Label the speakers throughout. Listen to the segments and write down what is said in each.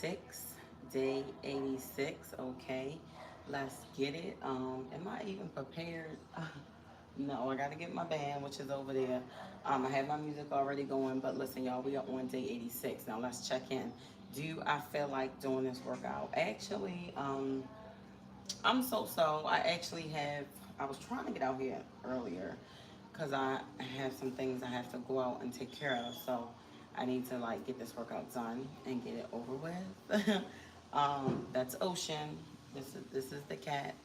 Speaker 1: 86. Day 86. Okay. Let's get it. Am I even prepared? No, I gotta get my band, which is over there. I have my music already going, but listen, y'all, we are on day 86. Now let's check in. Do I feel like doing this workout? Actually, I'm so. I actually have. I was trying to get out here earlier because I have some things I have to go out and take care of. So I need to like get this workout done and get it over with. That's Ocean. This is the cat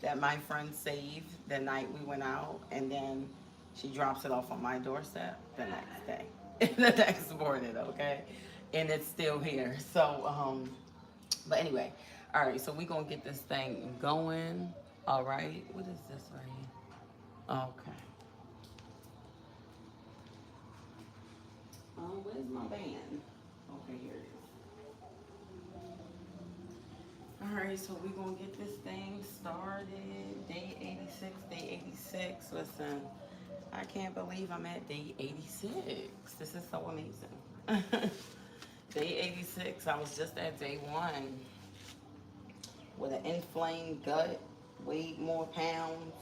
Speaker 1: that my friend saved the night we went out, and then she drops it off on my doorstep the next day, the next morning. Okay, and it's still here. So but anyway, all right. So we gonna get this thing going. All right. What is this right here? Okay. Where's my band? Okay, here it is. All right, so we're going to get this thing started. Day 86, day 86. Listen, I can't believe I'm at day 86. This is so amazing. Day 86, I was just at day 1 with an inflamed gut, weighed more pounds,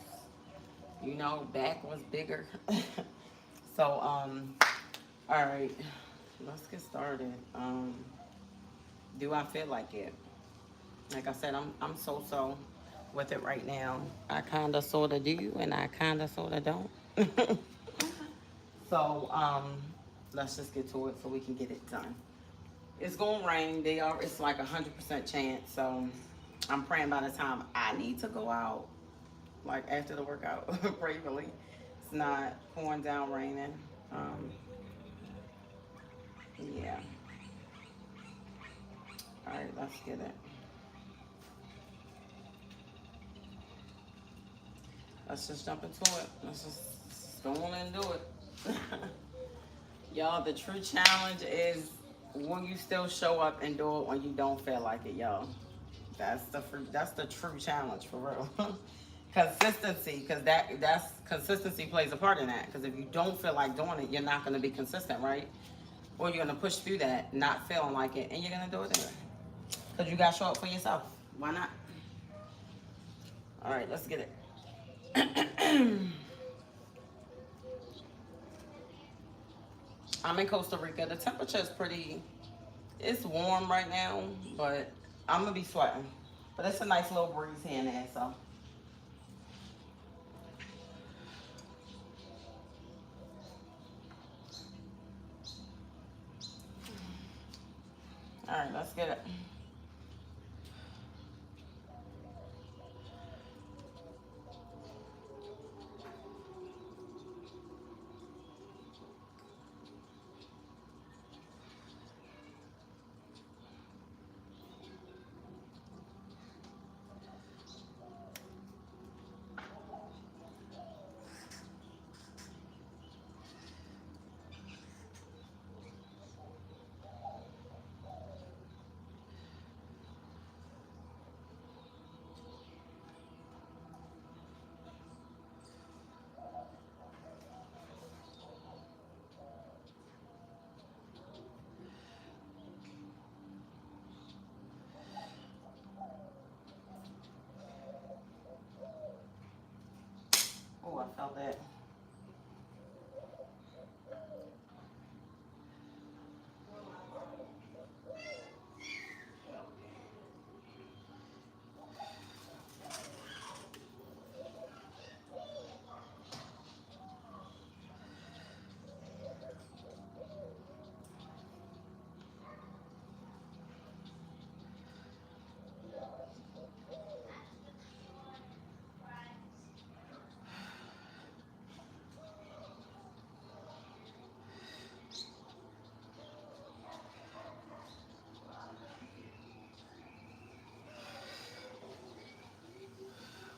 Speaker 1: you know, back was bigger. So, all right, let's get started. Do I feel like it? Like I said, I'm so with it right now. I kind of sort of do, and I kind of sort of don't. So let's just get to it so we can get it done. It's gonna rain. It's like 100% chance. So I'm praying by the time I need to go out, like after the workout, bravely, it's not pouring down raining. Yeah. All right, let's get it. Let's just jump into it. Let's just go on and do it. Y'all, the true challenge is when you still show up and do it when you don't feel like it, y'all. That's the true challenge for real. Consistency, because that's consistency plays a part in that. Because if you don't feel like doing it, you're not going to be consistent, right? Or you're going to push through that, not feeling like it, and you're going to do it anyway. Because you got to show up for yourself. Why not? All right, let's get it. I'm in Costa Rica. The temperature is it's warm right now, but I'm going to be sweating. But it's a nice little breeze here and there, so. All right, let's get it. Oh, I felt that.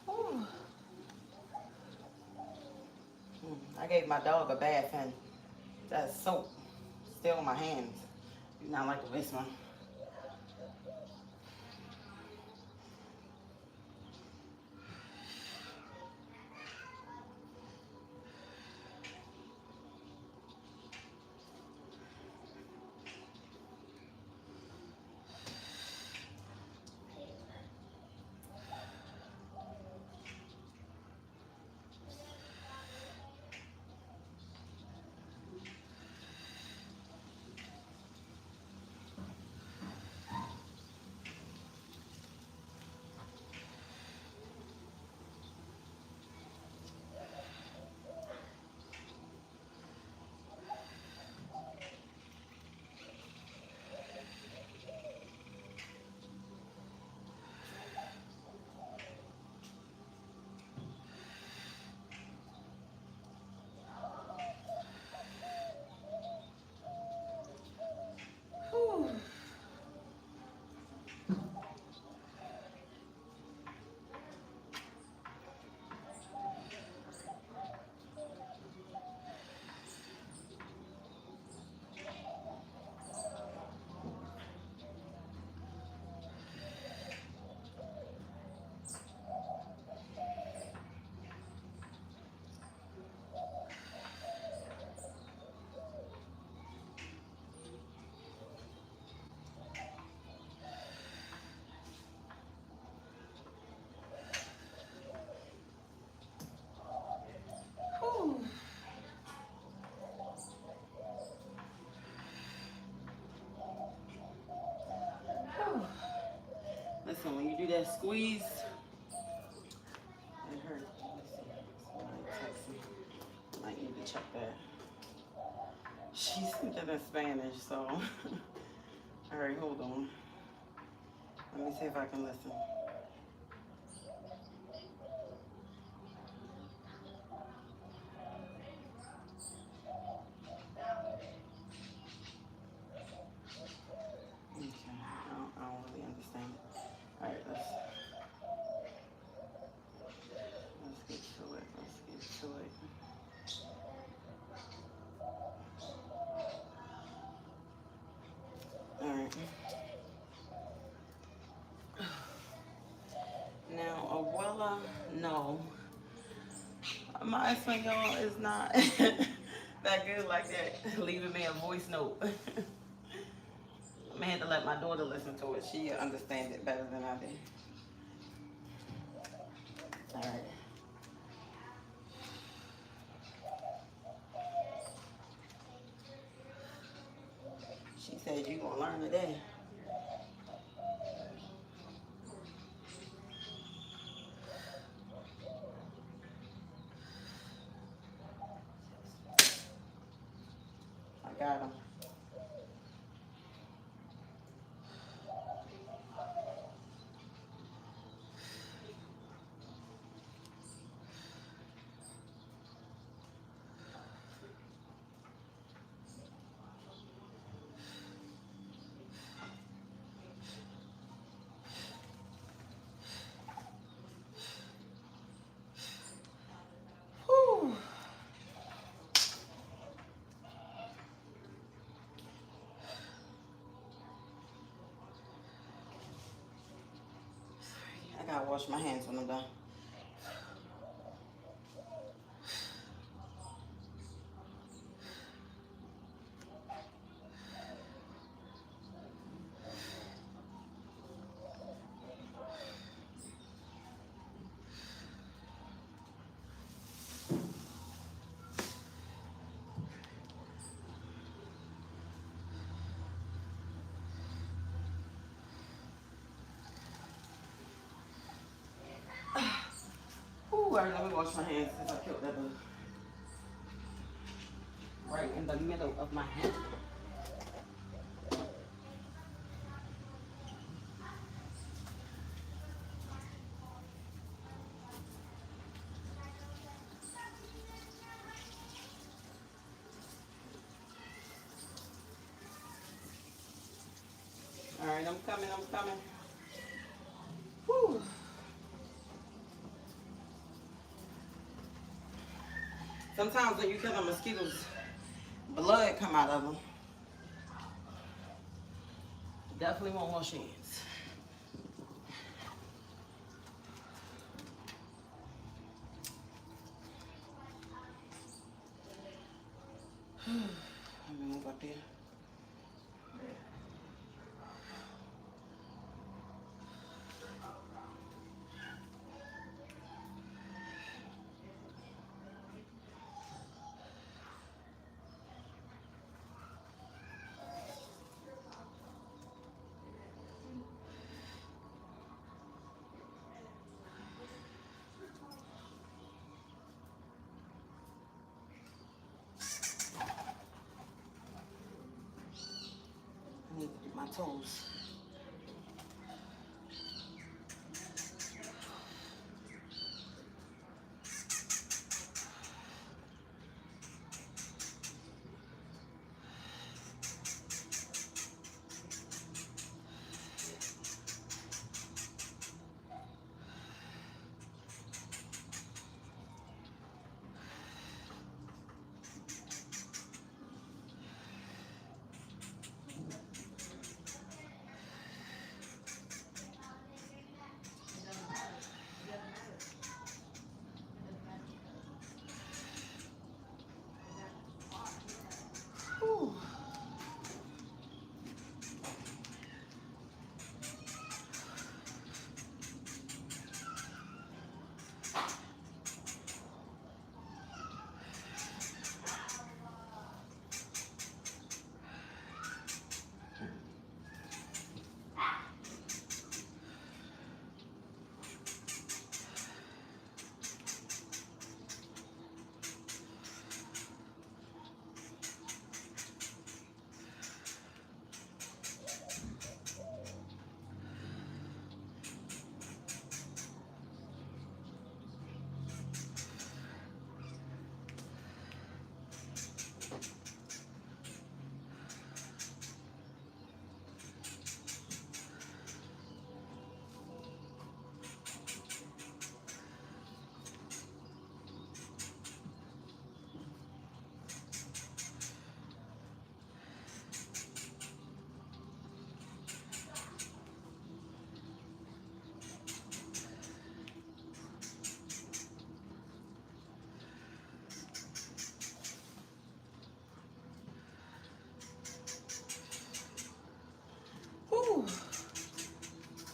Speaker 1: Ooh. I gave my dog a bath and that soap still in my hands. Do not like this one. Listen, when you do that squeeze, it hurts. Somebody text me. Might need to check that. She sent it in Spanish, so. All right, hold on. Let me see if I can listen. Okay, I don't really understand it. All right, let's get to it. Let's get to it. All right. Now, abuela, no. My Espanol is not that good like that. Leaving me a voice note. I had to let my daughter listen to it. She understands it better than I do. All right. She said you're gonna learn today. I got him. Whew. I gotta wash my hands when I'm done. Ooh, all right, let me wash my hands since I killed that bug. Right in the middle of my hand. All right, I'm coming. Whew. Sometimes when you kill the mosquitoes, blood come out of them. Definitely won't wash your hands. Let me move up there. I need to do my toes.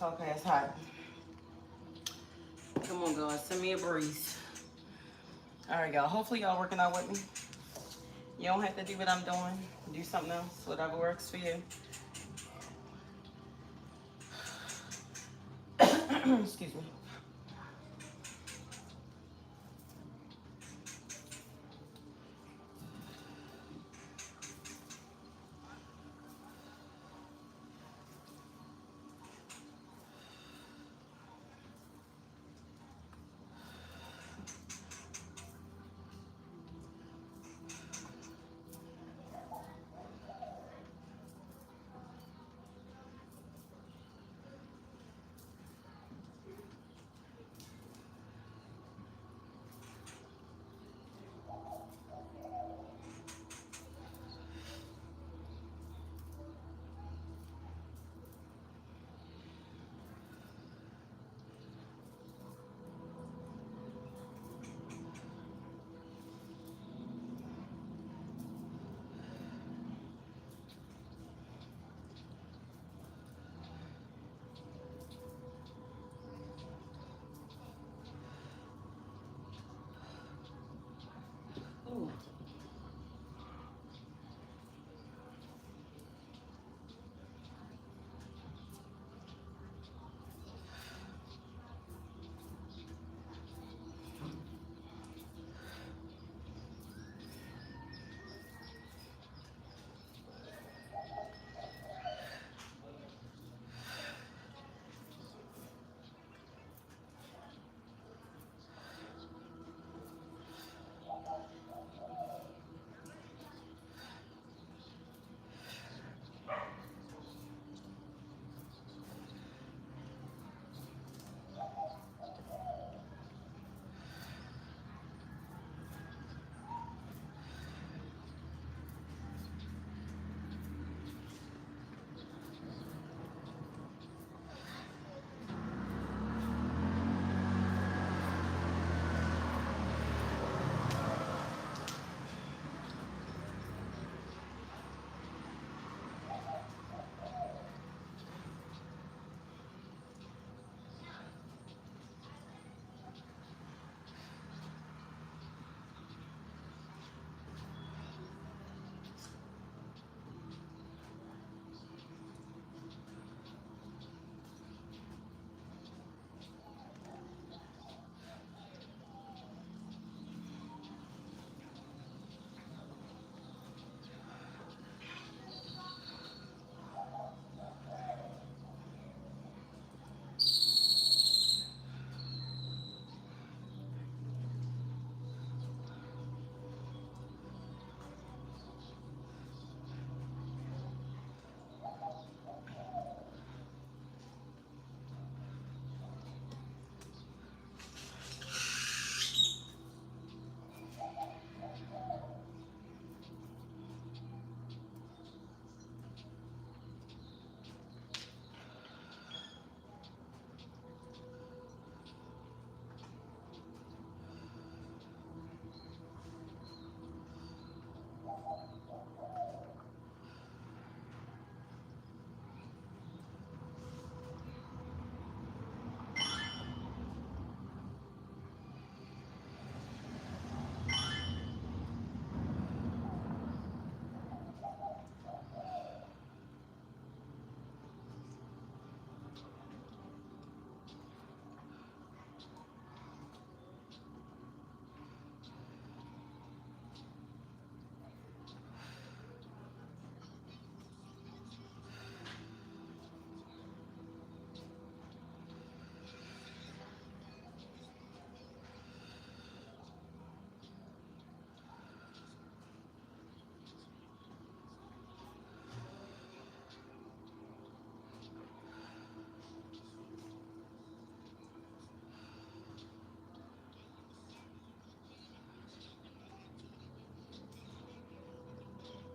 Speaker 1: Okay, it's hot. Come on, guys. Send me a breeze. All right, y'all. Hopefully, y'all working out with me. You don't have to do what I'm doing. Do something else, whatever works for you. Excuse me.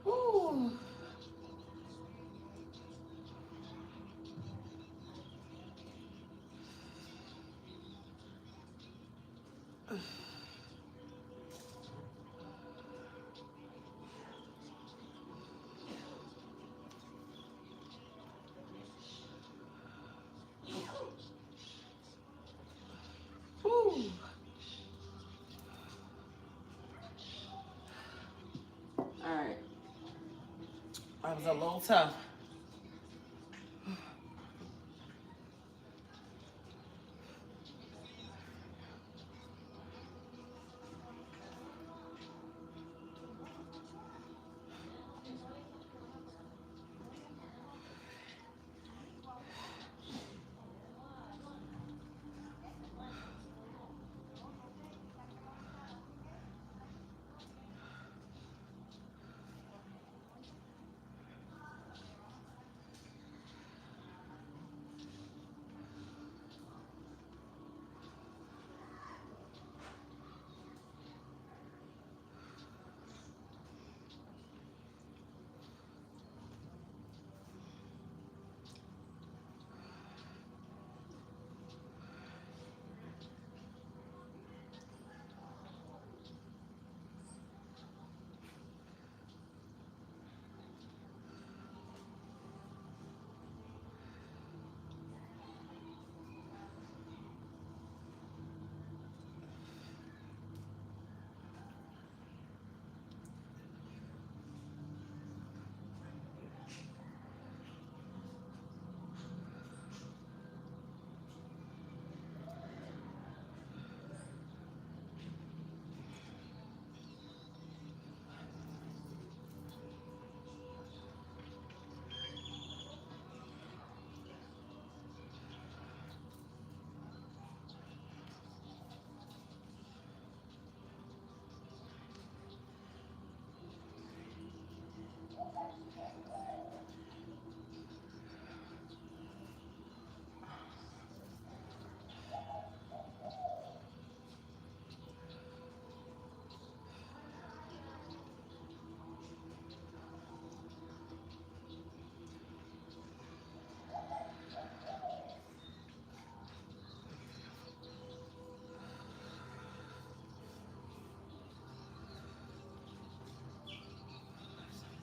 Speaker 1: Ooh. Ooh. That was a little tough.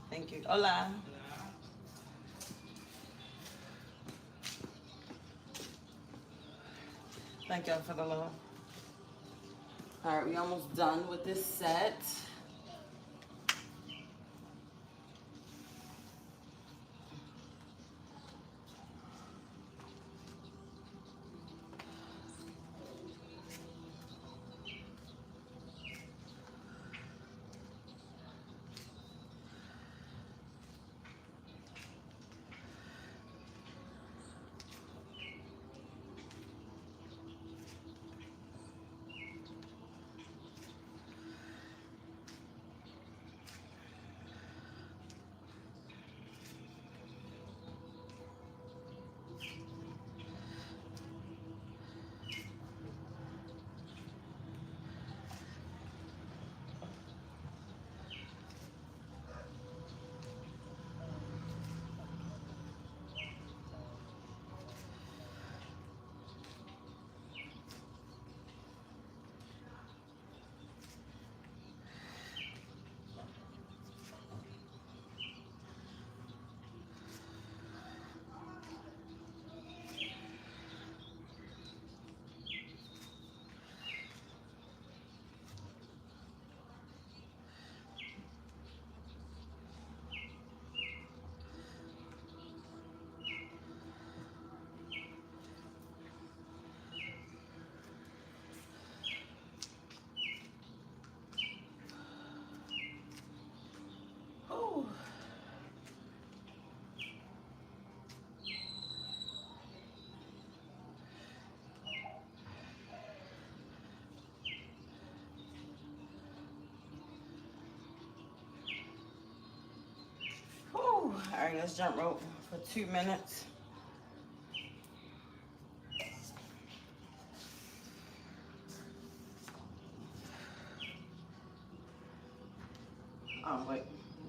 Speaker 1: Thank you. Hola. Thank y'all for the love. All right, we almost done with this set. Oh. All right, let's jump rope for 2 minutes. Oh, wait.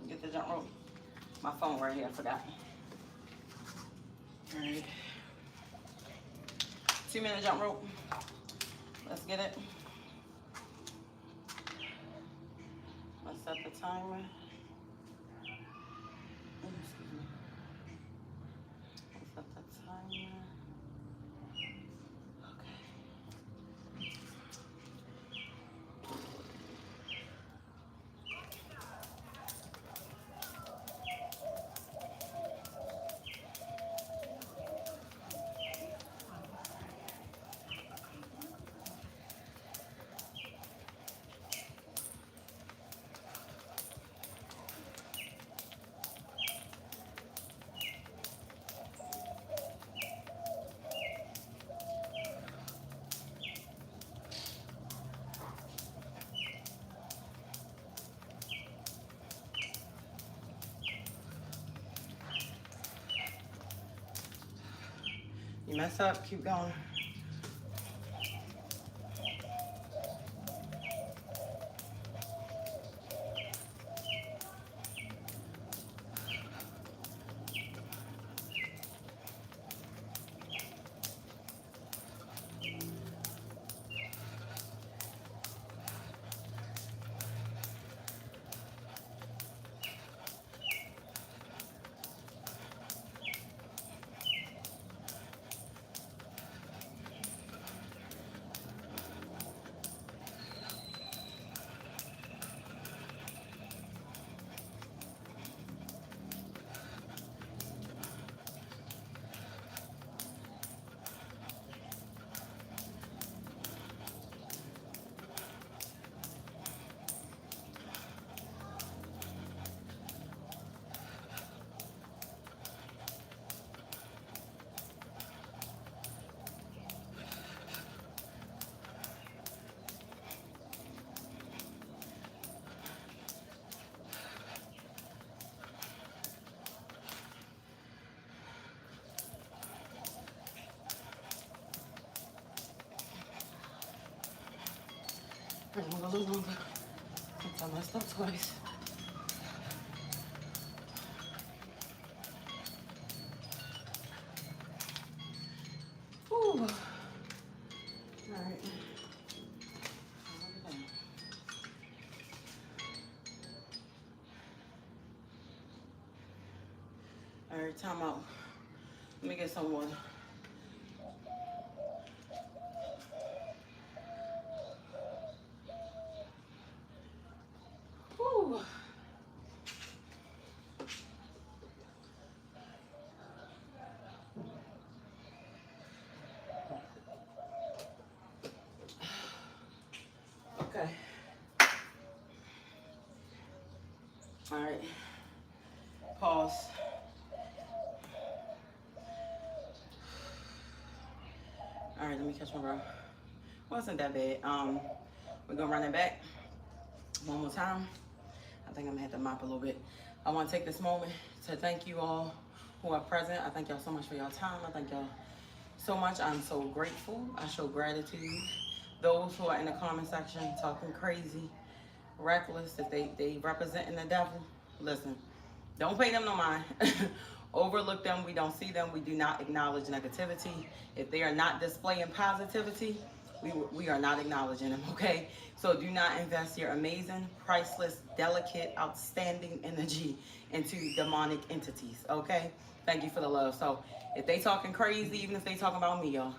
Speaker 1: Get the jump rope. My phone right here. I forgot. All right. 2-minute jump rope. Let's get it. Let's set the timer. Excuse me. Let's set the timer. You mess up, keep going. I'm gonna go a little longer since I messed up twice. Ooh. All right. All right, time out. Let me get some water. Whew. Okay. All right. Pause. All right, let me catch my breath. Wasn't that bad. We're gonna run it back one more time. I think I'm gonna have to mop a little bit. I want to take this moment to thank you all who are present. I thank y'all so much for your time. I thank y'all so much. I'm so grateful. I show gratitude. Those who are in the comment section talking crazy, reckless, if they representing the devil, listen, don't pay them no mind. Overlook them. We don't see them. We do not acknowledge negativity. If they are not displaying positivity, we are not acknowledging them, okay? So do not invest your amazing, priceless, delicate, outstanding energy into demonic entities, okay? Thank you for the love. So if they talking crazy, even if they talking about me, y'all,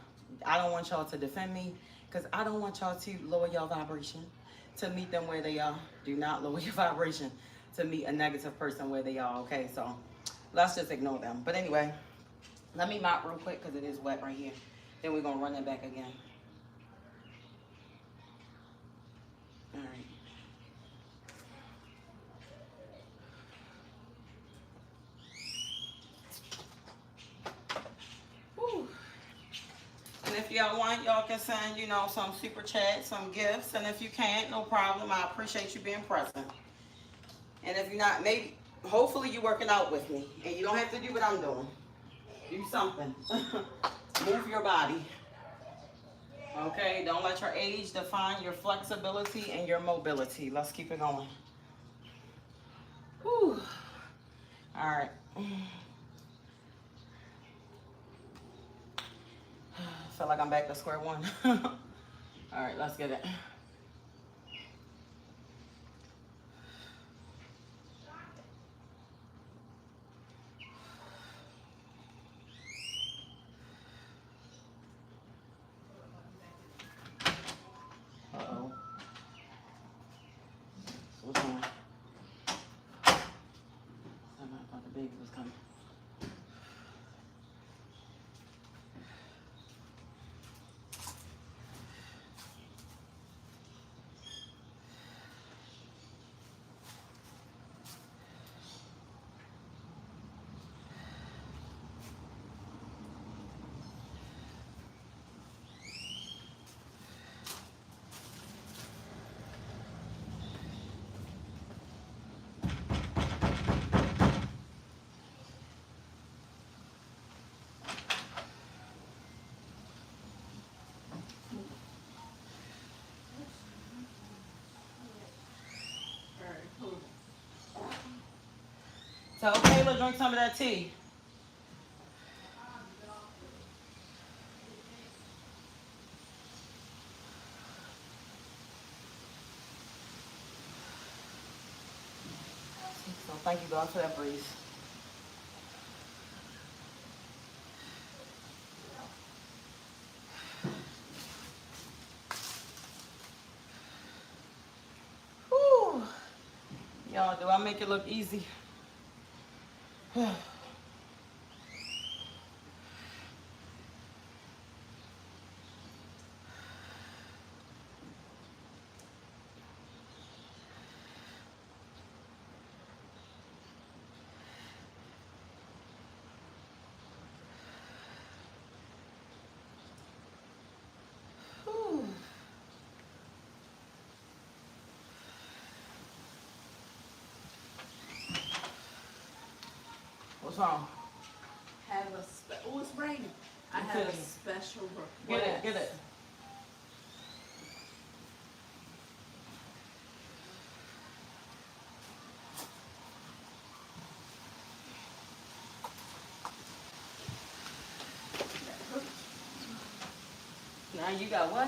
Speaker 1: I don't want y'all to defend me because I don't want y'all to lower your vibration to meet them where they are. Do not lower your vibration to meet a negative person where they are, okay? So let's just ignore them. But anyway, let me mop real quick because it is wet right here. Then we're going to run it back again. All right. Whew. And if y'all want, y'all can send, you know, some super chats, some gifts. And if you can't, no problem. I appreciate you being present. And if you're not, maybe, hopefully you're working out with me. And you don't have to do what I'm doing. Do something. Move your body. Okay, don't let your age define your flexibility and your mobility. Let's keep it going. Whew. All right. Feel like I'm back to square one. All right, let's get it. Uh-oh. What's wrong? I thought the baby was coming. Tell Kayla drink some of that tea. So thank you God for that breeze. Whew. Y'all, do I make it look easy? What's wrong?
Speaker 2: Oh, it's raining. I have a special request.
Speaker 1: Get it. Now you got what?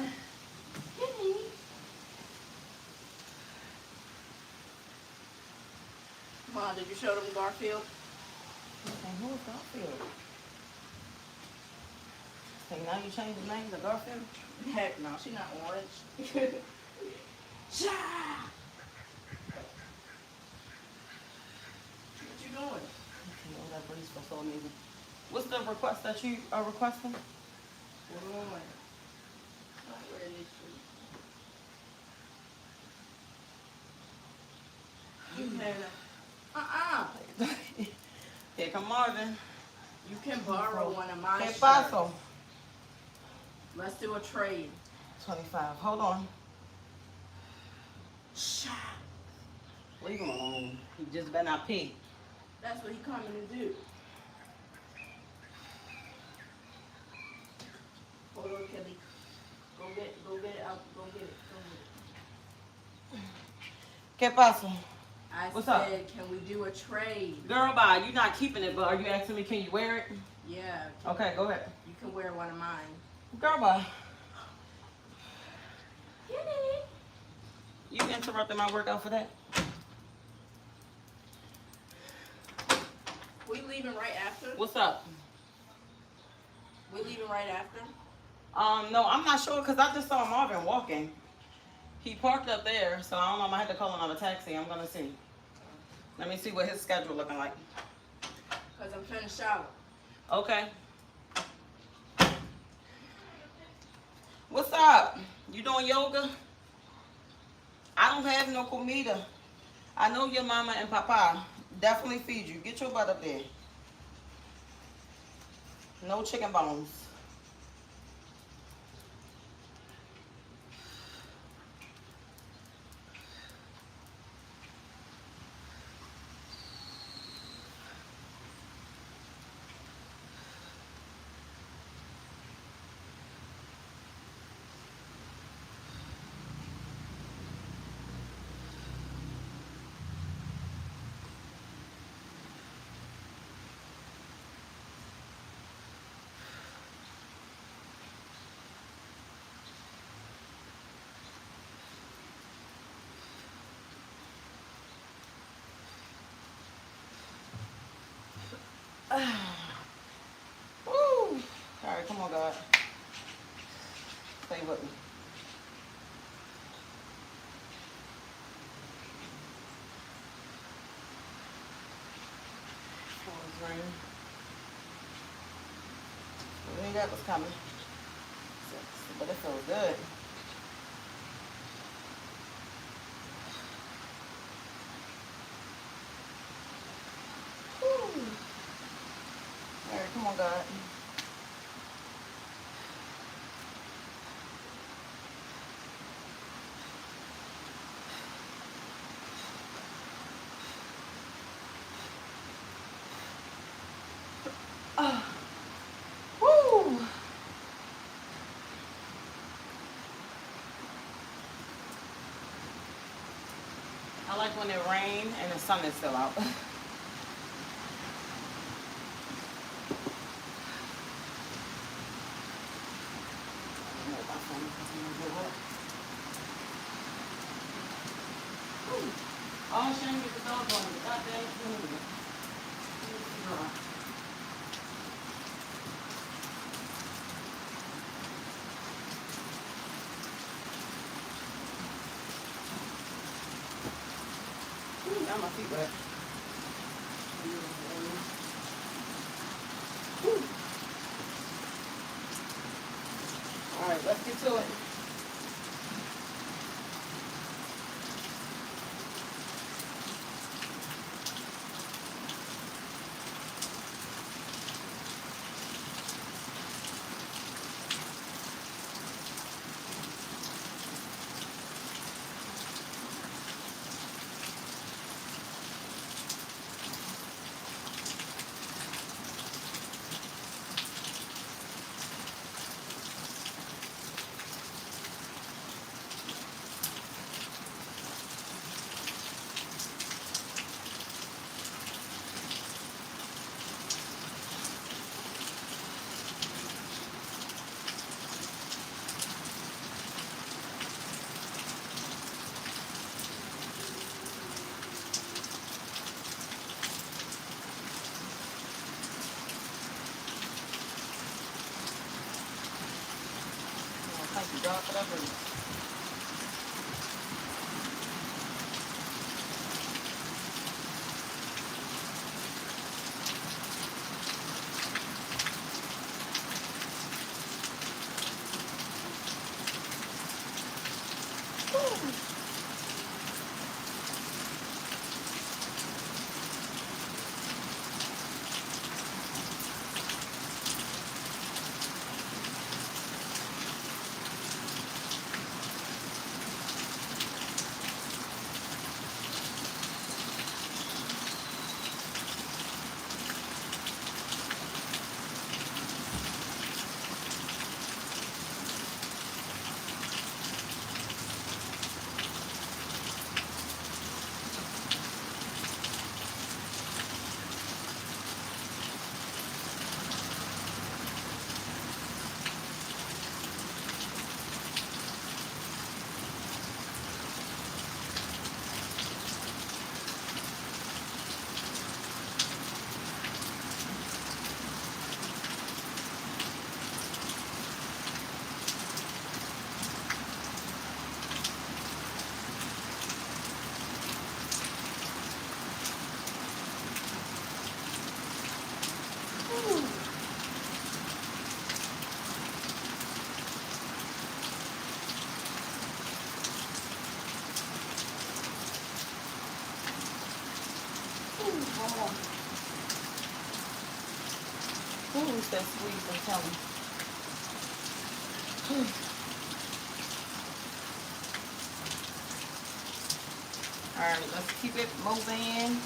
Speaker 2: Kitty. Mom, did you show them Garfield?
Speaker 1: Okay, who is Garfield? Hey, now you changed the name to Garfield?
Speaker 2: Heck no, she's not orange. What you doing?
Speaker 1: Oh, that breeze was so amazing. What's the request that you are requesting?
Speaker 2: Hold on. Not ready. You can,
Speaker 1: Here come Marvin.
Speaker 2: you can borrow one of my shirts.
Speaker 1: Paso.
Speaker 2: Let's do a trade.
Speaker 1: 25. Hold on.
Speaker 2: Shh.
Speaker 1: Leave him alone. He just better not pee.
Speaker 2: That's what he coming to do. Hold on, Kelly. Go get it out. Go get it.
Speaker 1: ¿Qué pasó?
Speaker 2: I
Speaker 1: What's
Speaker 2: said,
Speaker 1: up?
Speaker 2: can we do a trade?
Speaker 1: Girl, bye. You're not keeping it, but are you asking me, can you wear it?
Speaker 2: Yeah.
Speaker 1: Okay, go ahead.
Speaker 2: You can wear one of mine.
Speaker 1: Girl, bye.
Speaker 2: Kitty.
Speaker 1: You interrupted my workout for that?
Speaker 2: We leaving right after?
Speaker 1: What's up?
Speaker 2: We leaving right after?
Speaker 1: No, I'm not sure because I just saw Marvin walking. He parked up there, so I don't know. I might have to call another taxi. I'm gonna see. Let me see what his schedule looking like.
Speaker 2: Because I'm trying to shower.
Speaker 1: Okay. What's up? You doing yoga? I don't have no comida. I know your mama and papa definitely feed you. Get your butt up there. No chicken bones. Woo! All right, come on, God. Stay with me. Rain. We knew that was coming. But it feels good. Woo. All right, come on, God. Woo. I like when it rains and the sun is still out. my phone because I'm gonna go up. Ooh. Oh, she ain't get the dog on it. Goddamn food. Girl. Ooh, now my feet wet. Ooh. All right, let's get to it. Thank you, God, for that breeze. Who's that squeeze and tell me? Alright, let's keep it moving.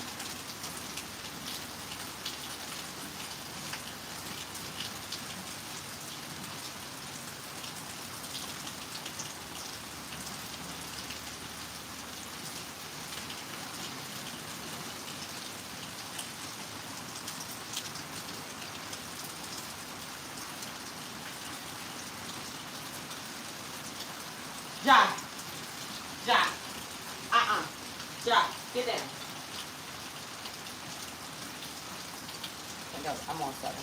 Speaker 1: Josh. Josh. Josh, get down. I'm on 7.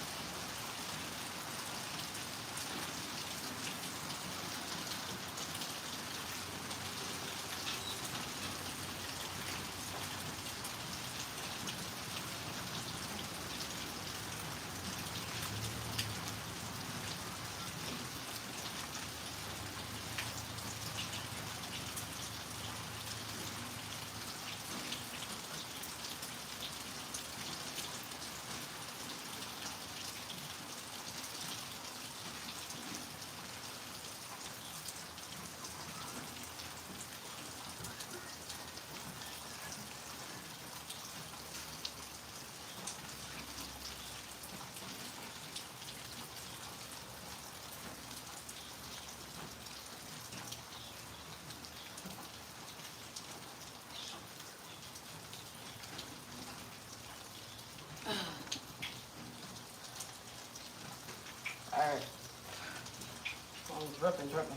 Speaker 1: I'm dripping, dripping.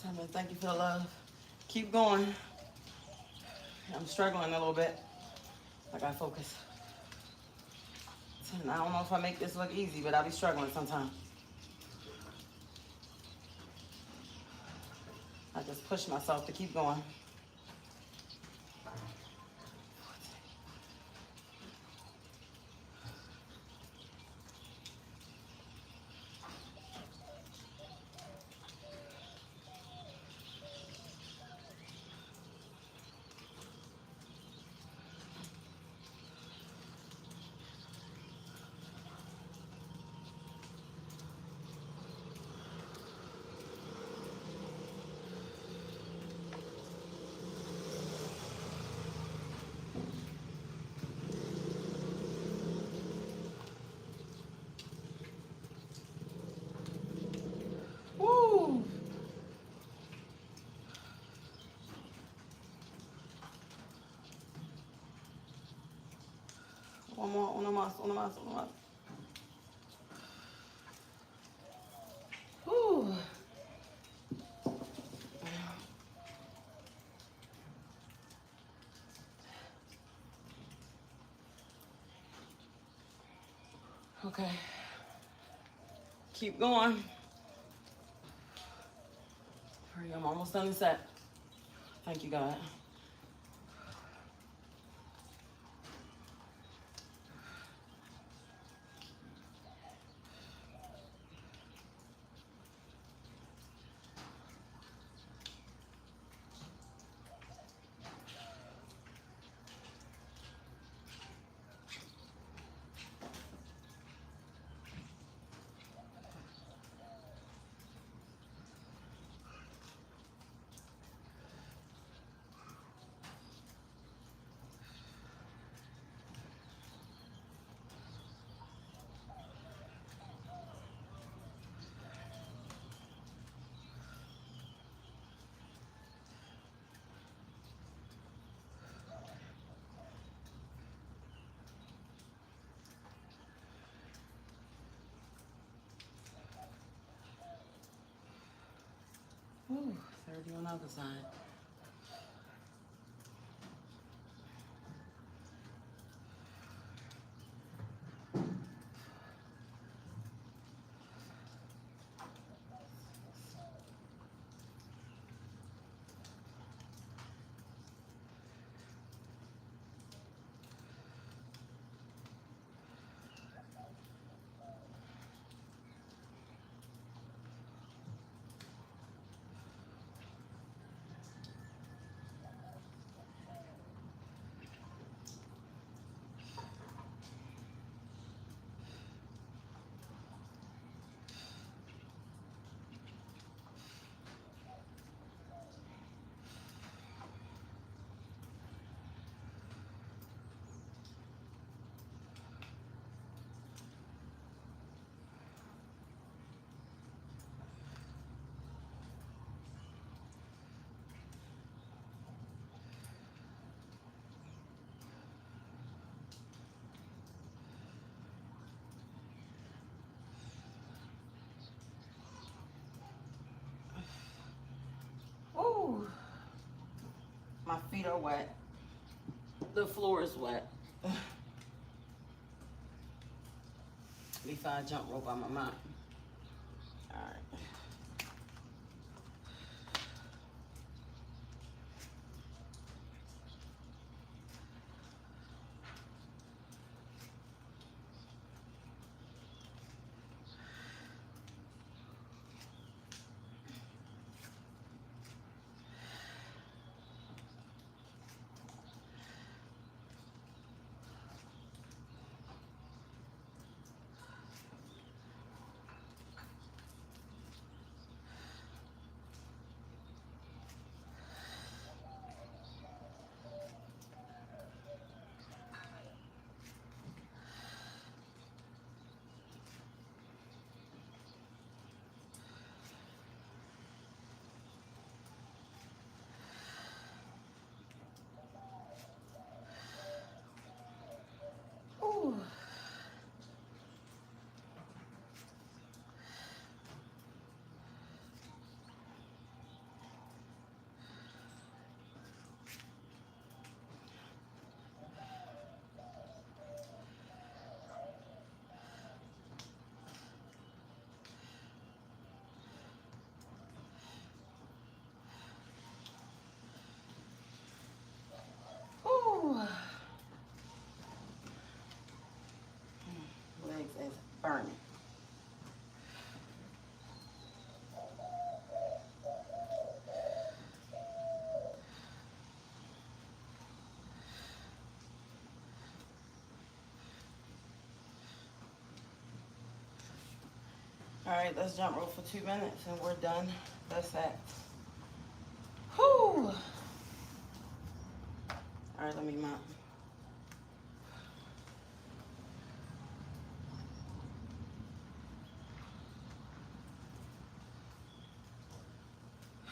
Speaker 1: Simon, thank you for the love. Keep going. I'm struggling a little bit. I gotta focus. And I don't know if I make this look easy, but I'll be struggling sometimes. I just push myself to keep going. Woo! One more, uno más, uno más, uno más. Woo! Okay. Keep going. Hurry, I'm almost done the set. Thank you, God. Ooh, 30 on the other side. feet are wet. The floor is wet. Before I jump rope on my mop. Alright. Ooh. Ooh. Legs is burning. All right, let's jump rope for 2 minutes and we're done. That's that. Whew. All right, let me mop.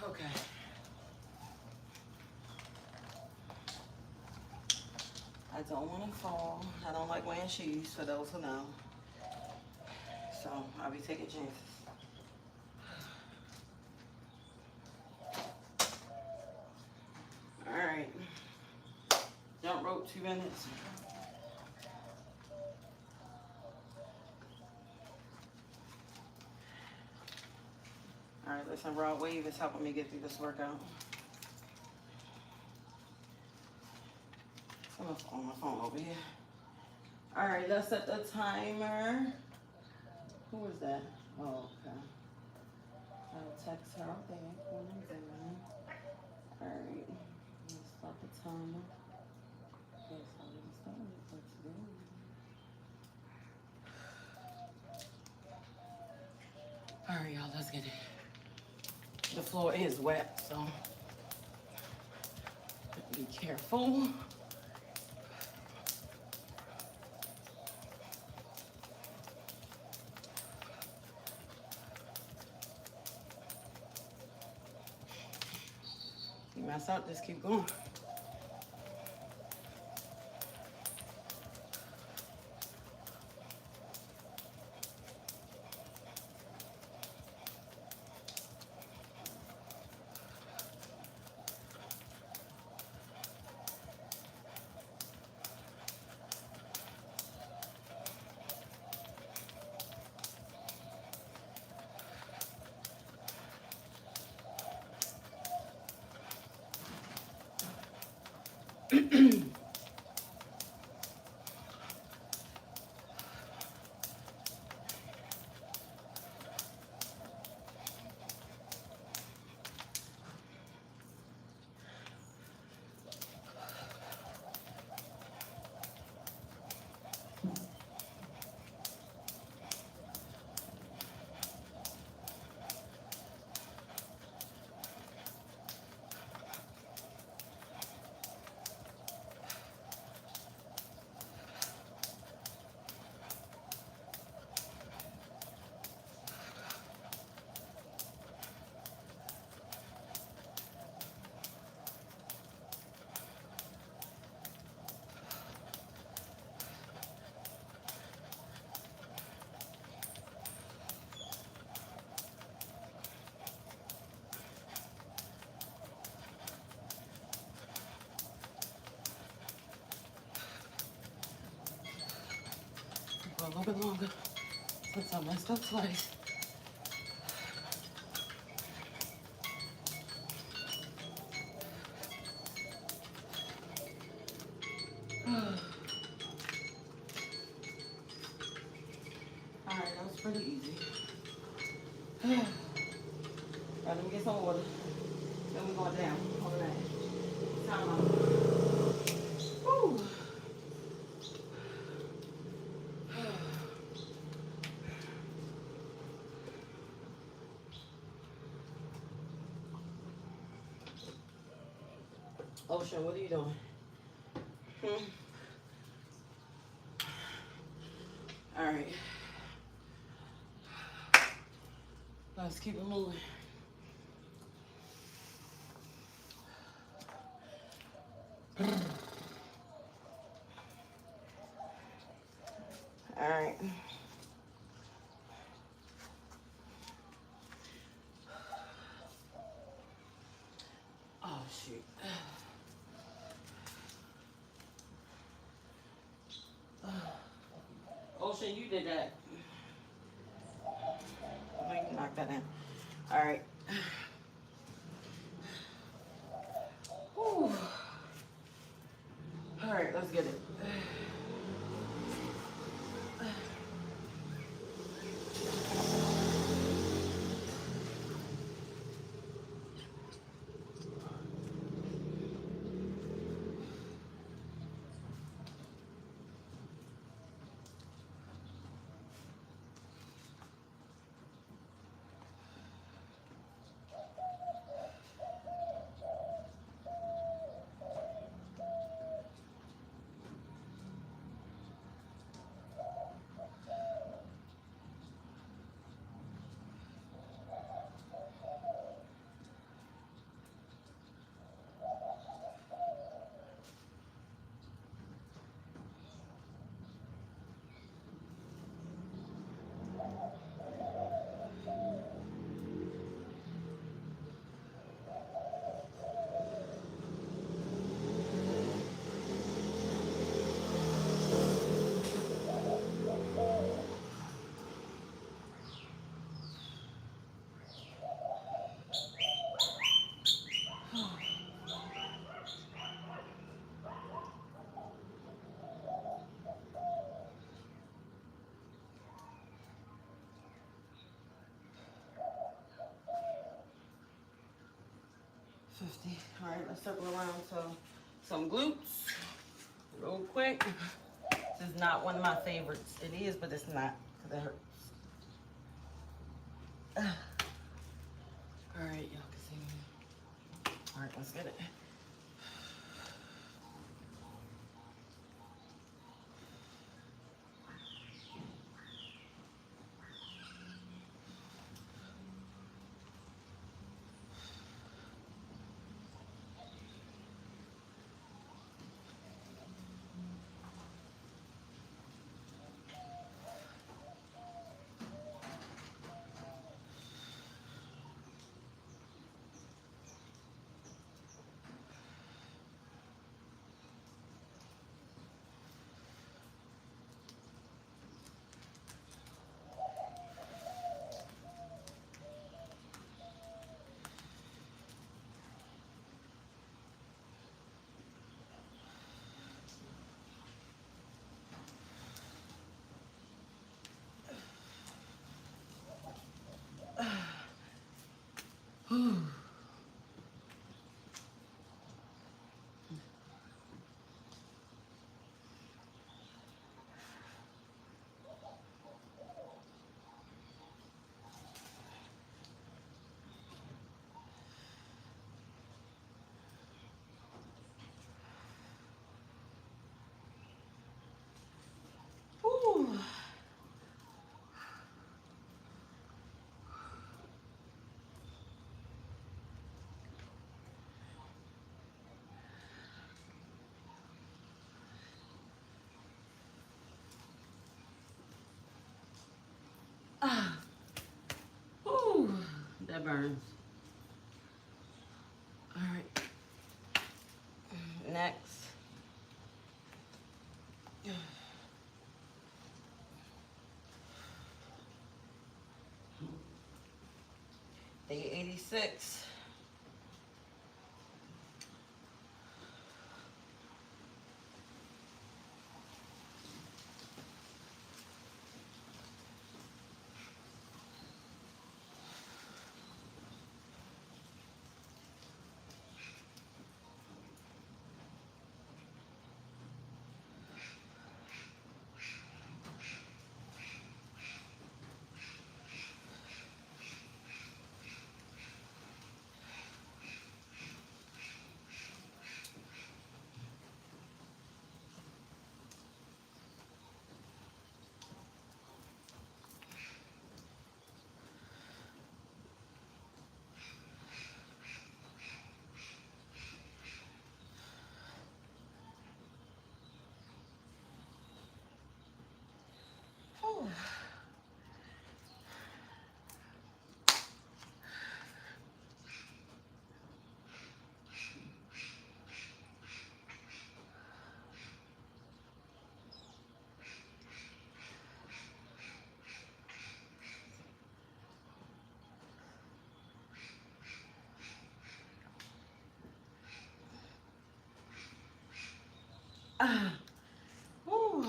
Speaker 1: Okay. I don't want to fall. I don't like wearing shoes, for those who know. So I'll be taking chances. All right. Jump rope 2 minutes. All right, listen, Rod Wave is helping me get through this workout. On my phone over here. All right, let's set the timer. Who is that? Oh, okay. I'll text her. Okay, what is it, man? All right, let's start the timer. Yes, I already started. Let's go. All right, y'all, let's get it. The floor is wet, so be careful. You mess up, just keep going. for a little bit longer since I messed up twice. Alright, that was pretty easy. Alright, let me get some water. Then we're going down. Hold on. Time out. Woo. Ocean, what are you doing? Alright. Let's keep it moving. Alright. Oh, shoot. Ocean, you did that. I think you knocked that in. Alright. Alright, let's get it. All right, let's circle around to some glutes real quick. This is not one of my favorites. It is, but it's not because it hurts. All right, y'all can see me. All right, let's get it. Whew. Whew. That burns. All right. Next. Day 86. Whew. Whew.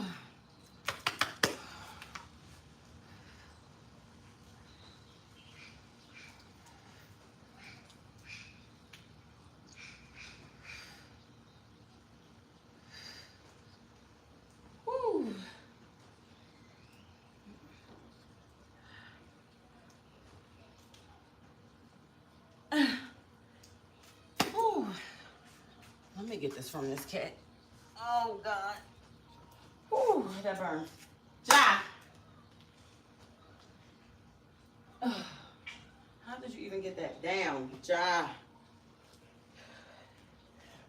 Speaker 1: Whew. Whew. Let me get this from this cat. Oh God. Whew, that burns. Ja. How did you even get that down? Ja.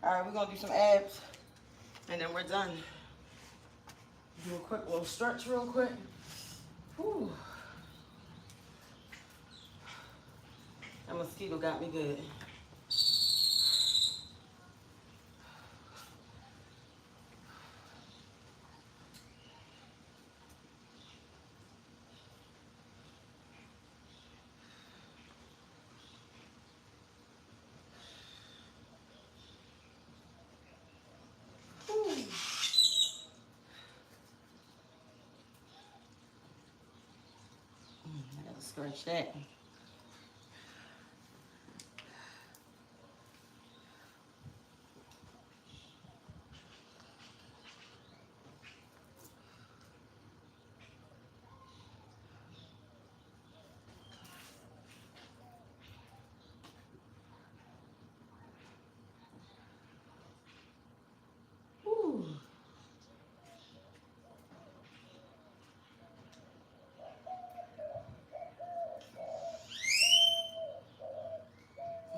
Speaker 1: All right, we're gonna do some abs and then we're done. Do a quick little stretch real quick. Whew. That mosquito got me good. Whew. I gotta stretch that. Whew.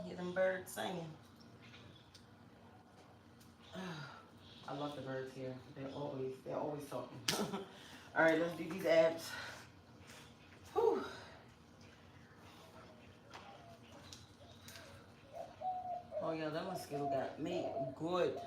Speaker 1: Hear them birds singing. I love the birds here. They're always talking. All right, let's do these abs. Whew. Oh yeah, that mosquito got me good.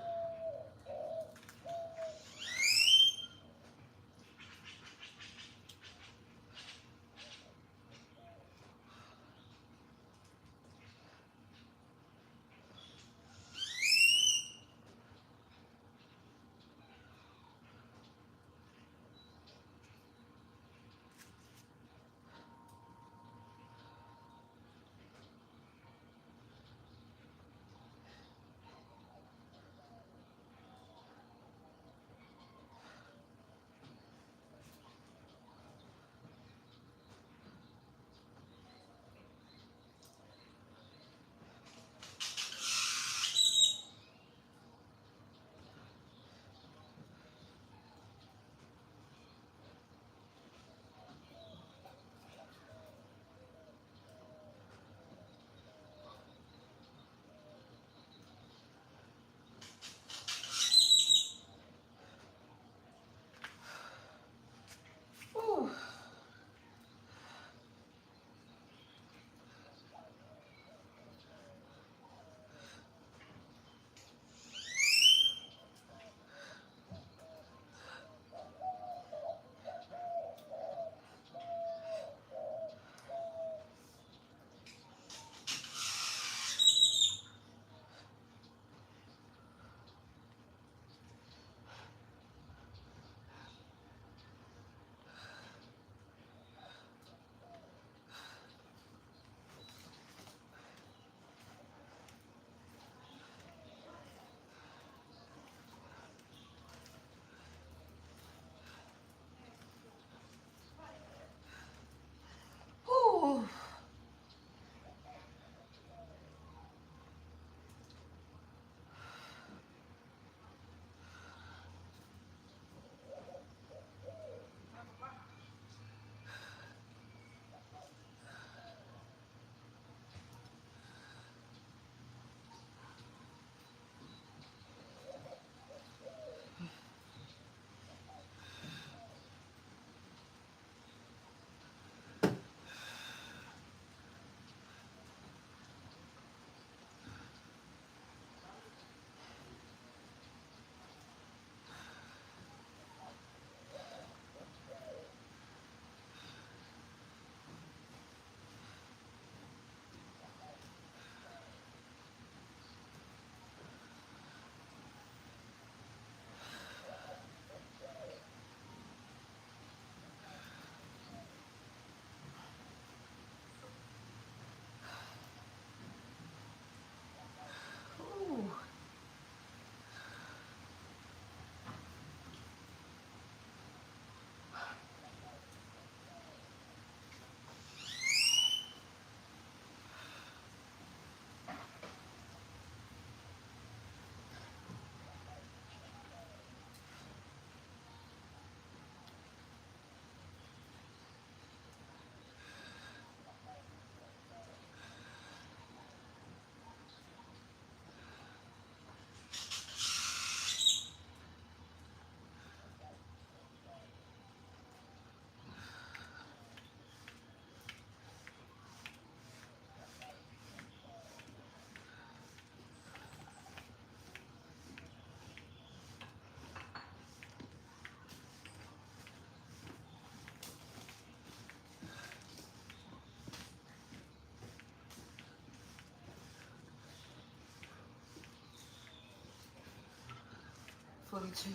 Speaker 1: 42,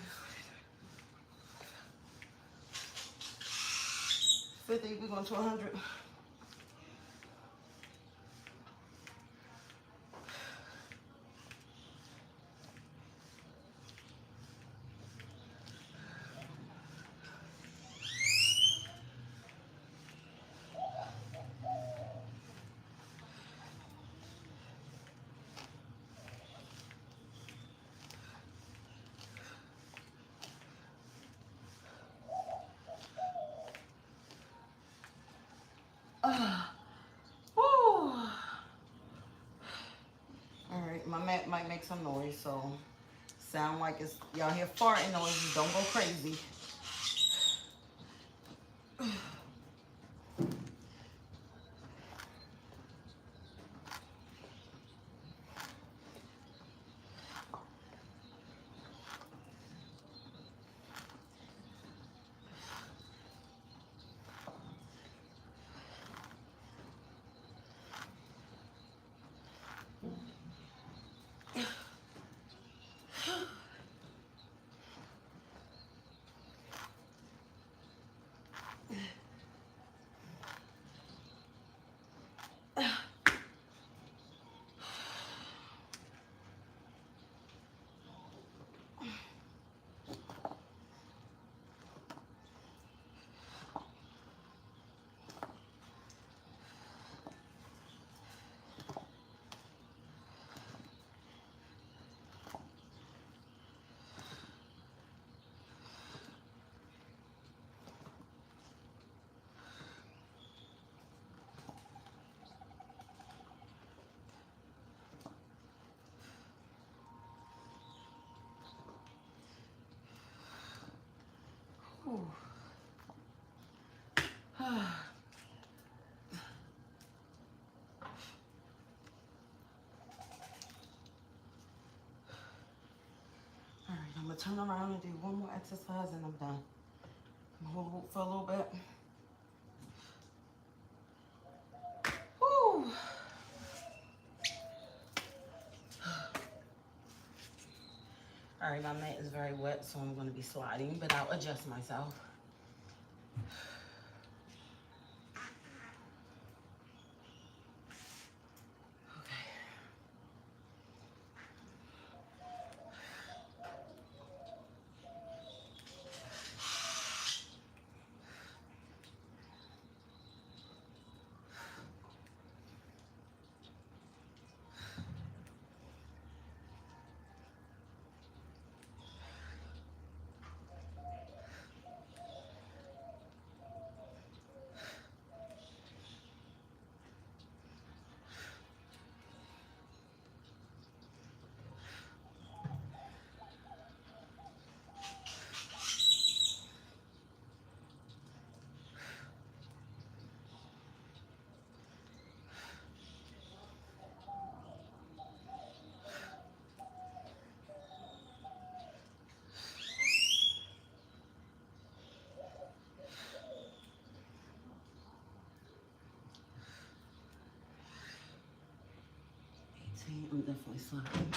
Speaker 1: 50, we're going to 100. Whew. All right, my mat might make some noise, so sound like it's y'all hear farting noises. Don't go crazy. Whew. All right, I'm gonna turn around and do one more exercise and I'm done. I'm gonna hold for a little bit. Whew. All right, my mat is very wet, so I'm gonna be sliding, but I'll adjust myself. I'm definitely sliding.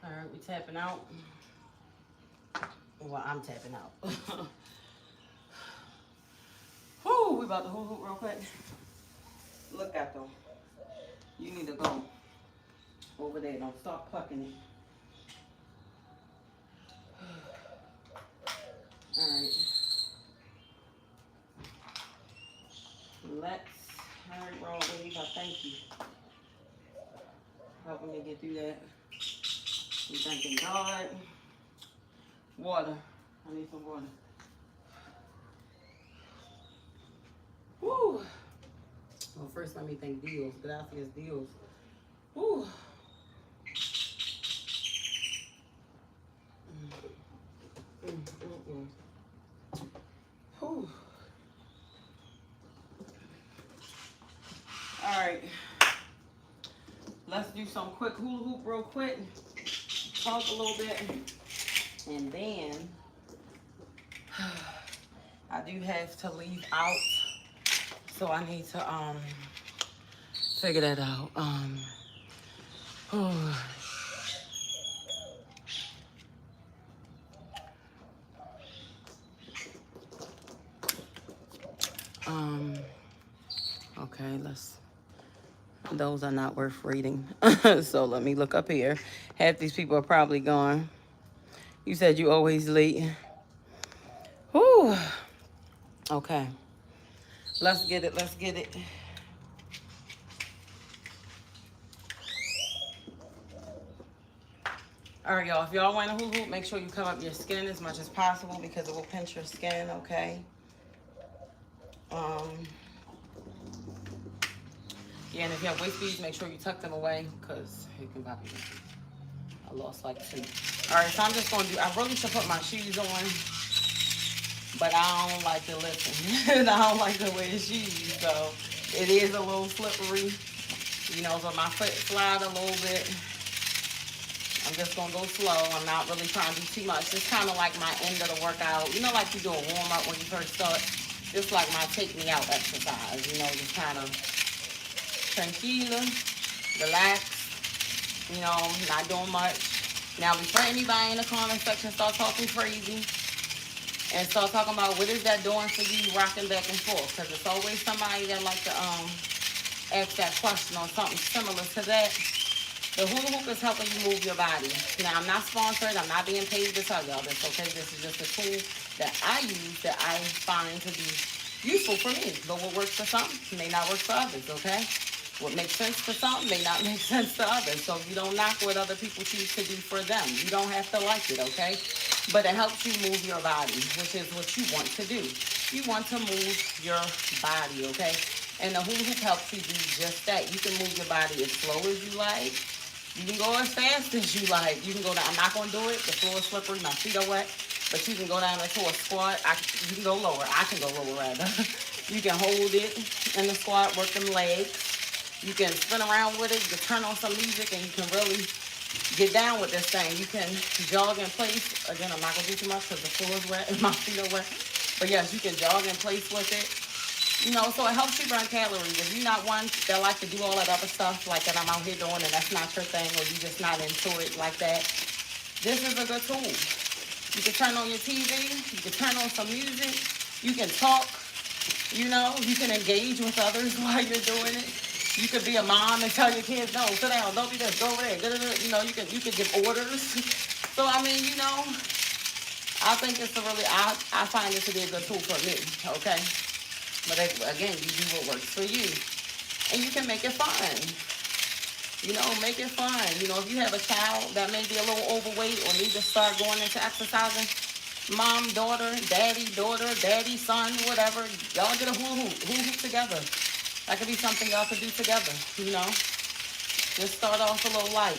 Speaker 1: All right, we tapping out. Well, I'm tapping out. Whoo, we about to hoop real quick. Look at them. You need to go over there. Don't start plucking it. All right. All right, roll wave. I thank you. Helping me get through that. I'm thanking God. Water. I need some water. Well, first let me thank Dios. Gracias, Dios. Whew. Mm, mm, mm. Whew. All right. Let's do some quick hula hoop real quick. Talk a little bit. And then I do have to leave out. So I need to figure that out. Oh. Okay, those are not worth reading. So let me look up here. Half these people are probably gone. You said you always late. Whew. Okay. Let's get it. Let's get it. All right, y'all. If y'all want to hula hoop, make sure you cover up your skin as much as possible because it will pinch your skin, okay? Yeah, and if you have waist beads, make sure you tuck them away because you can pop your feet. I lost like 2. All right, so I'm just going to do, I really should put my shoes on, but I don't like to listen. I don't like to wear shoes, so it is a little slippery. You know, so my foot slide a little bit. I'm just going to go slow. I'm not really trying to do too much. It's kind of like my end of the workout. You know, like you do a warm-up when you first start? Just like my take-me-out exercise. You know, just kind of tranquila, relax, you know, not doing much. Now, before anybody in the comment section start talking crazy and start talking about what is that doing for you rocking back and forth, because it's always somebody that like to ask that question on something similar to that. The hula hoop is helping you move your body. Now, I'm not sponsored. I'm not being paid to tell y'all this, okay? This is just a tool that I use that I find to be useful for me. But what works for some may not work for others, okay? What makes sense for some may not make sense to others. So you don't knock what other people choose to do for them. You don't have to like it, okay? But it helps you move your body, which is what you want to do. You want to move your body, okay? And the hula hoop helps you do just that. You can move your body as slow as you like. You can go as fast as you like. You can go down. I'm not going to do it. The floor is slippery. My feet are wet. But you can go down into a squat. You can go lower. I can go lower, rather. You can hold it in the squat, work them legs. You can spin around with it. You can turn on some music, and you can really get down with this thing. You can jog in place. Again, I'm not going to do too much because the floor is wet and my feet are wet. But, yes, you can jog in place with it. You know, so it helps you burn calories. If you're not one that like to do all that other stuff like that I'm out here doing and that's not your thing or you're just not into it like that, this is a good tool. You can turn on your TV. You can turn on some music. You can talk. You know, you can engage with others while you're doing it. You could be a mom and tell your kids, no, sit down, don't do this, go over there. You know, you can give orders. So, I mean, you know, I think it's I find it to be a good tool for me, okay? But again, you do what works for you. And you can make it fun. You know, make it fun. You know, if you have a child that may be a little overweight or need to start going into exercising, mom, daughter, daddy, son, whatever, y'all get a hula hoop together. That could be something y'all could do together, you know. Just start off a little light.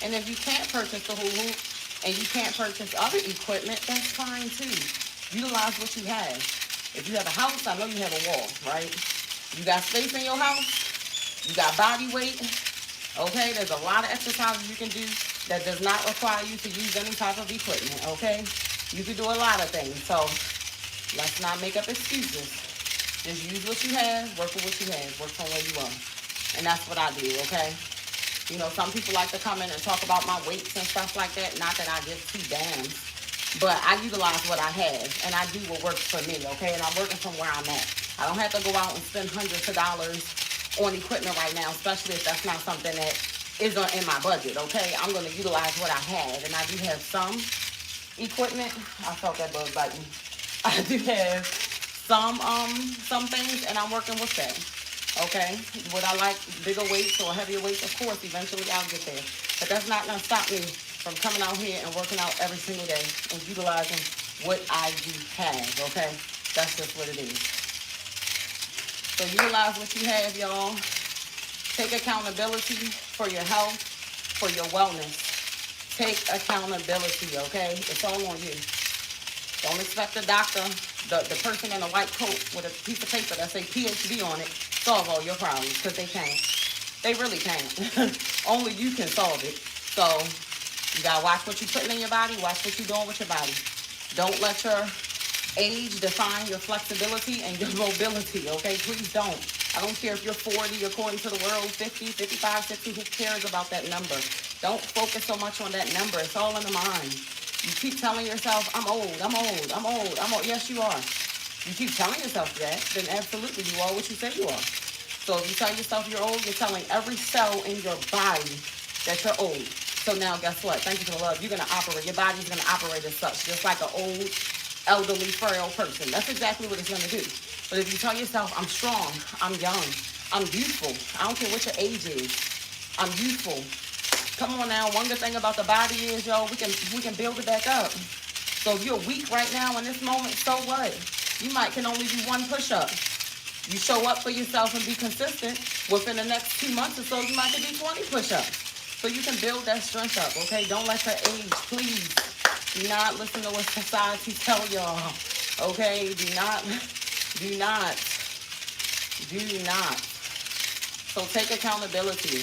Speaker 1: And if you can't purchase the hula hoop and you can't purchase other equipment, that's fine too. Utilize what you have. If you have a house, I know you have a wall, right? You got space in your house. You got body weight. Okay, there's a lot of exercises you can do that does not require you to use any type of equipment, okay? You can do a lot of things, so let's not make up excuses. Just use what you have, work with what you have, work from where you are. And that's what I do, okay? You know, some people like to come in and talk about my weights and stuff like that. Not that I give 2 damns. But I utilize what I have, and I do what works for me, okay? And I'm working from where I'm at. I don't have to go out and spend hundreds of dollars on equipment right now, especially if that's not something that is in my budget, okay? I'm going to utilize what I have, and I do have some equipment. I felt that bug biting. I do have some things, and I'm working with that, okay? Would I like bigger weights or heavier weights? Of course, eventually I'll get there. But that's not going to stop me from coming out here and working out every single day and utilizing what I do have, okay? That's just what it is. So utilize what you have, y'all. Take accountability for your health, for your wellness. Take accountability, okay? It's all on you. Don't expect the doctor, the person in a white coat with a piece of paper that say PhD on it, solve all your problems, because they can't. They really can't. Only you can solve it. So you gotta watch what you're putting in your body, watch what you're doing with your body. Don't let your age define your flexibility and your mobility, okay? Please don't. I don't care if you're 40 according to the world, 50, 55, 60, who cares about that number? Don't focus so much on that number. It's all in the mind. You keep telling yourself, I'm old, I'm old, I'm old, I'm old. Yes, you are. You keep telling yourself that, then absolutely you are what you say you are. So if you tell yourself you're old, you're telling every cell in your body that you're old. So now guess what? Thank you for the love. You're going to operate. Your body's going to operate as such, just like an old, elderly, frail person. That's exactly what it's going to do. But if you tell yourself, I'm strong, I'm young, I'm youthful, I don't care what your age is, I'm youthful. Come on now, one good thing about the body is, yo, we can build it back up. So if you're weak right now in this moment, so what? You can only do one push-up. You show up for yourself and be consistent, within the next 2 months or so, you might do 20 push-ups. So you can build that strength up, okay? Don't let your age, please, do not listen to what society tell y'all, okay? Do not. So take accountability.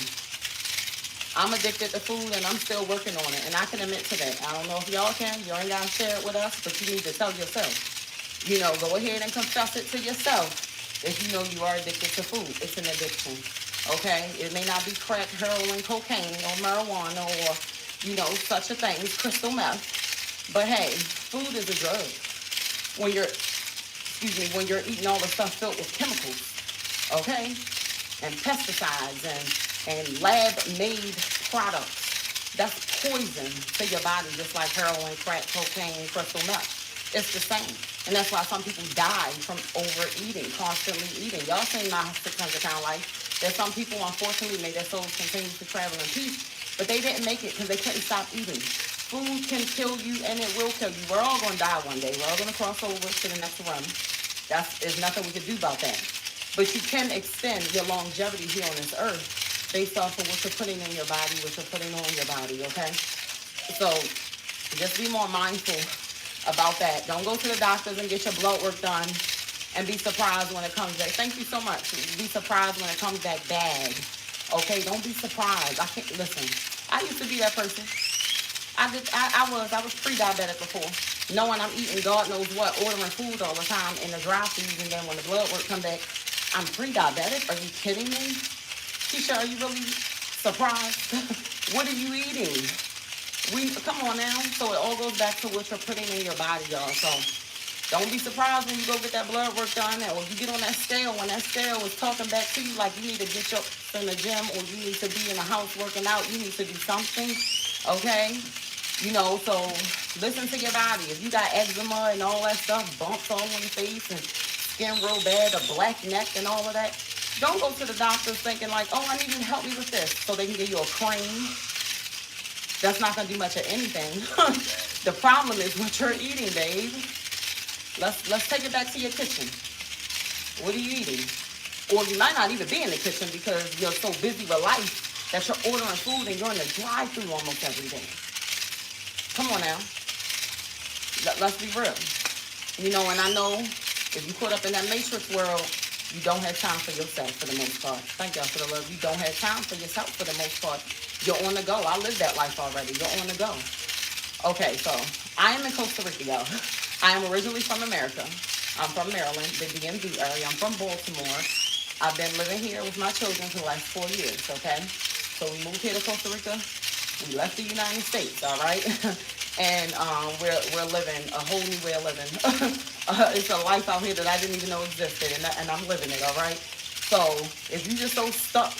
Speaker 1: I'm addicted to food and I'm still working on it, and I can admit to that. I don't know if y'all can. You ain't got to share it with us, but you need to tell yourself. You know, go ahead and confess it to yourself if you know you are addicted to food. It's an addiction, okay? It may not be crack, heroin, cocaine, or marijuana, or, you know, such a thing, crystal meth. But hey, food is a drug. When you're eating all the stuff filled with chemicals, okay? And pesticides and lab-made products. That's poison to your body, just like heroin, crack, cocaine, crystal meth. It's the same. And that's why some people die from overeating, constantly eating. Y'all seen my 600-pound life. There's some people, unfortunately, may their souls continue to travel in peace, but they didn't make it because they couldn't stop eating. Food can kill you, and it will kill you. We're all going to die one day. We're all going to cross over to the next run. There's nothing we can do about that. But you can extend your longevity here on this earth based off of what you're putting in your body, what you're putting on your body, okay? So just be more mindful about that. Don't go to the doctors and get your blood work done and be surprised when it comes back. Thank you so much. Be surprised when it comes back bad, okay? Don't be surprised. Listen, I used to be that person. I was pre-diabetic before, knowing I'm eating God knows what, ordering food all the time in the drive-thrus, and then when the blood work come back, I'm pre-diabetic. Are you kidding me? Keisha, are you really surprised? What are you eating? Come on now. So it all goes back to what you're putting in your body, y'all. So don't be surprised when you go get that blood work done, or you get on that scale, when that scale is talking back to you like you need to get your in the gym, or you need to be in the house working out, you need to do something, okay? You know, so listen to your body. If you got eczema and all that stuff, bumps all on your face and skin real bad, a black neck and all of that, don't go to the doctors thinking like, oh, I need you to help me with this, so they can give you a cream. That's not going to do much of anything. The problem is what you're eating, babe. Let's take it back to your kitchen. What are you eating? Or you might not even be in the kitchen because you're so busy with life that you're ordering food and you're in the drive-thru almost every day. Come on now. Let's be real. You know, and I know if you caught up in that matrix world, you don't have time for yourself for the most part. Thank y'all for the love. You don't have time for yourself for the most part. You're on the go. I lived that life already. You're on the go. Okay, so I am in Costa Rica, y'all. I am originally from America. I'm from Maryland, the DMV area. I'm from Baltimore. I've been living here with my children for the last 4 years, okay? So we moved here to Costa Rica. We left the United States, all right? And we're living a whole new way of living. It's a life out here that I didn't even know existed, and I'm living it, all right? So if you're just so stuck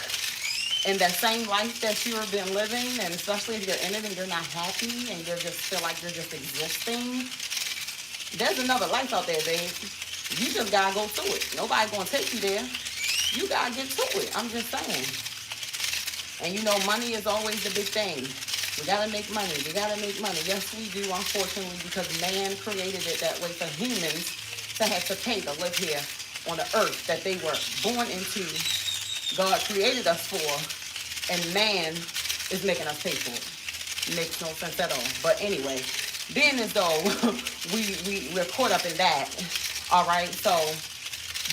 Speaker 1: in that same life that you've been living, and especially if you're in it and you're not happy and you just feel like you're just existing, there's another life out there, babe. You just gotta go to it. Nobody's gonna take you there. You gotta get to it. I'm just saying. And you know, money is always the big thing. We gotta make money. We gotta make money. Yes, we do, unfortunately, because man created it that way for humans to have to pay to live here on the earth that they were born into, God created us for, and man is making us pay for it. Makes no sense at all. But anyway, being as though we're caught up in that, all right, so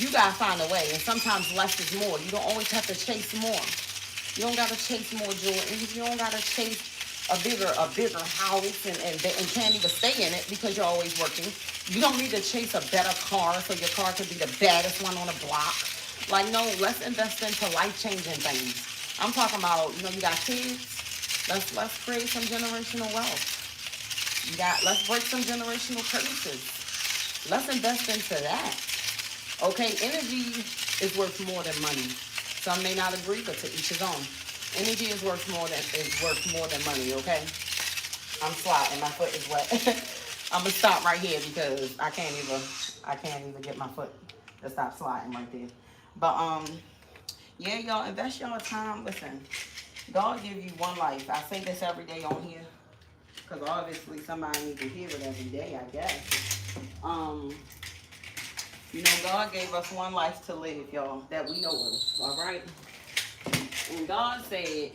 Speaker 1: you gotta find a way, and sometimes less is more. You don't always have to chase more. You don't gotta chase more Jordans. You don't gotta chase a bigger house and can't even stay in it because you're always working. You don't need to chase a better car so your car could be the baddest one on the block. Like, no, let's invest into life-changing things. I'm talking about, you got kids. Let's create some generational wealth. Let's break some generational curses. Let's invest into that. Okay, energy is worth more than money. Some may not agree, but to each his own. Energy is worth more than money. Okay, I'm sliding. My foot is wet. I'm gonna stop right here because I can't even get my foot to stop sliding right there. But yeah, y'all, invest y'all time. Listen, God give you one life. I say this every day on here because obviously somebody needs to hear it every day, I guess. God gave us one life to live, y'all, that we know of, all right? And God said,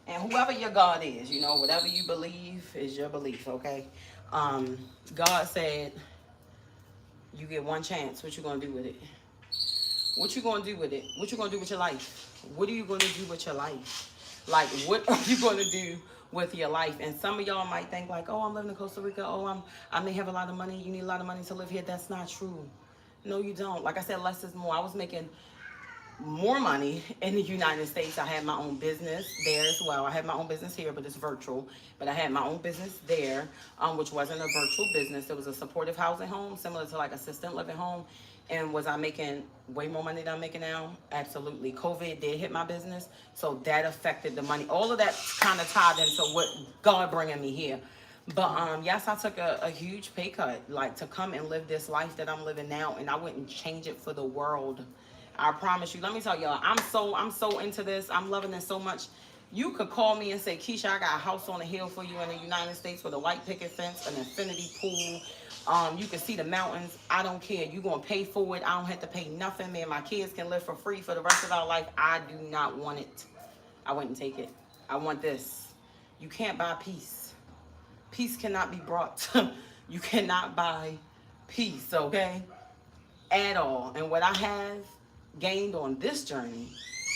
Speaker 1: and whoever your God is, whatever you believe is your belief, okay? God said, you get one chance. What you gonna do with it? What you gonna do with it? What you gonna do with your life? What are you gonna do with your life? Like, what are you gonna do with your life? And some of y'all might think like, oh, I'm living in Costa Rica. Oh, I may have a lot of money. You need a lot of money to live here. That's not true. No, you don't. Like I said, less is more. I was making more money in the United States. I had my own business there as well. I had my own business here, but it's virtual. But I had my own business there, which wasn't a virtual business. It was a supportive housing home, similar to like assistant living home. And was I making way more money than I'm making now? Absolutely. COVID did hit my business, so that affected the money. All of that kind of tied into what God bringing me here. But yes, I took a huge pay cut, like to come and live this life that I'm living now, and I wouldn't change it for the world. I promise you. Let me tell y'all, I'm so into this. I'm loving this so much. You could call me and say, Keisha, I got a house on a hill for you in the United States with a white picket fence, an infinity pool. You can see the mountains. I don't care. You're going to pay for it. I don't have to pay nothing. Me and my kids can live for free for the rest of our life. I do not want it. I wouldn't take it. I want this. You can't buy peace. Peace cannot be brought. You cannot buy peace, okay? At all. And what I have gained on this journey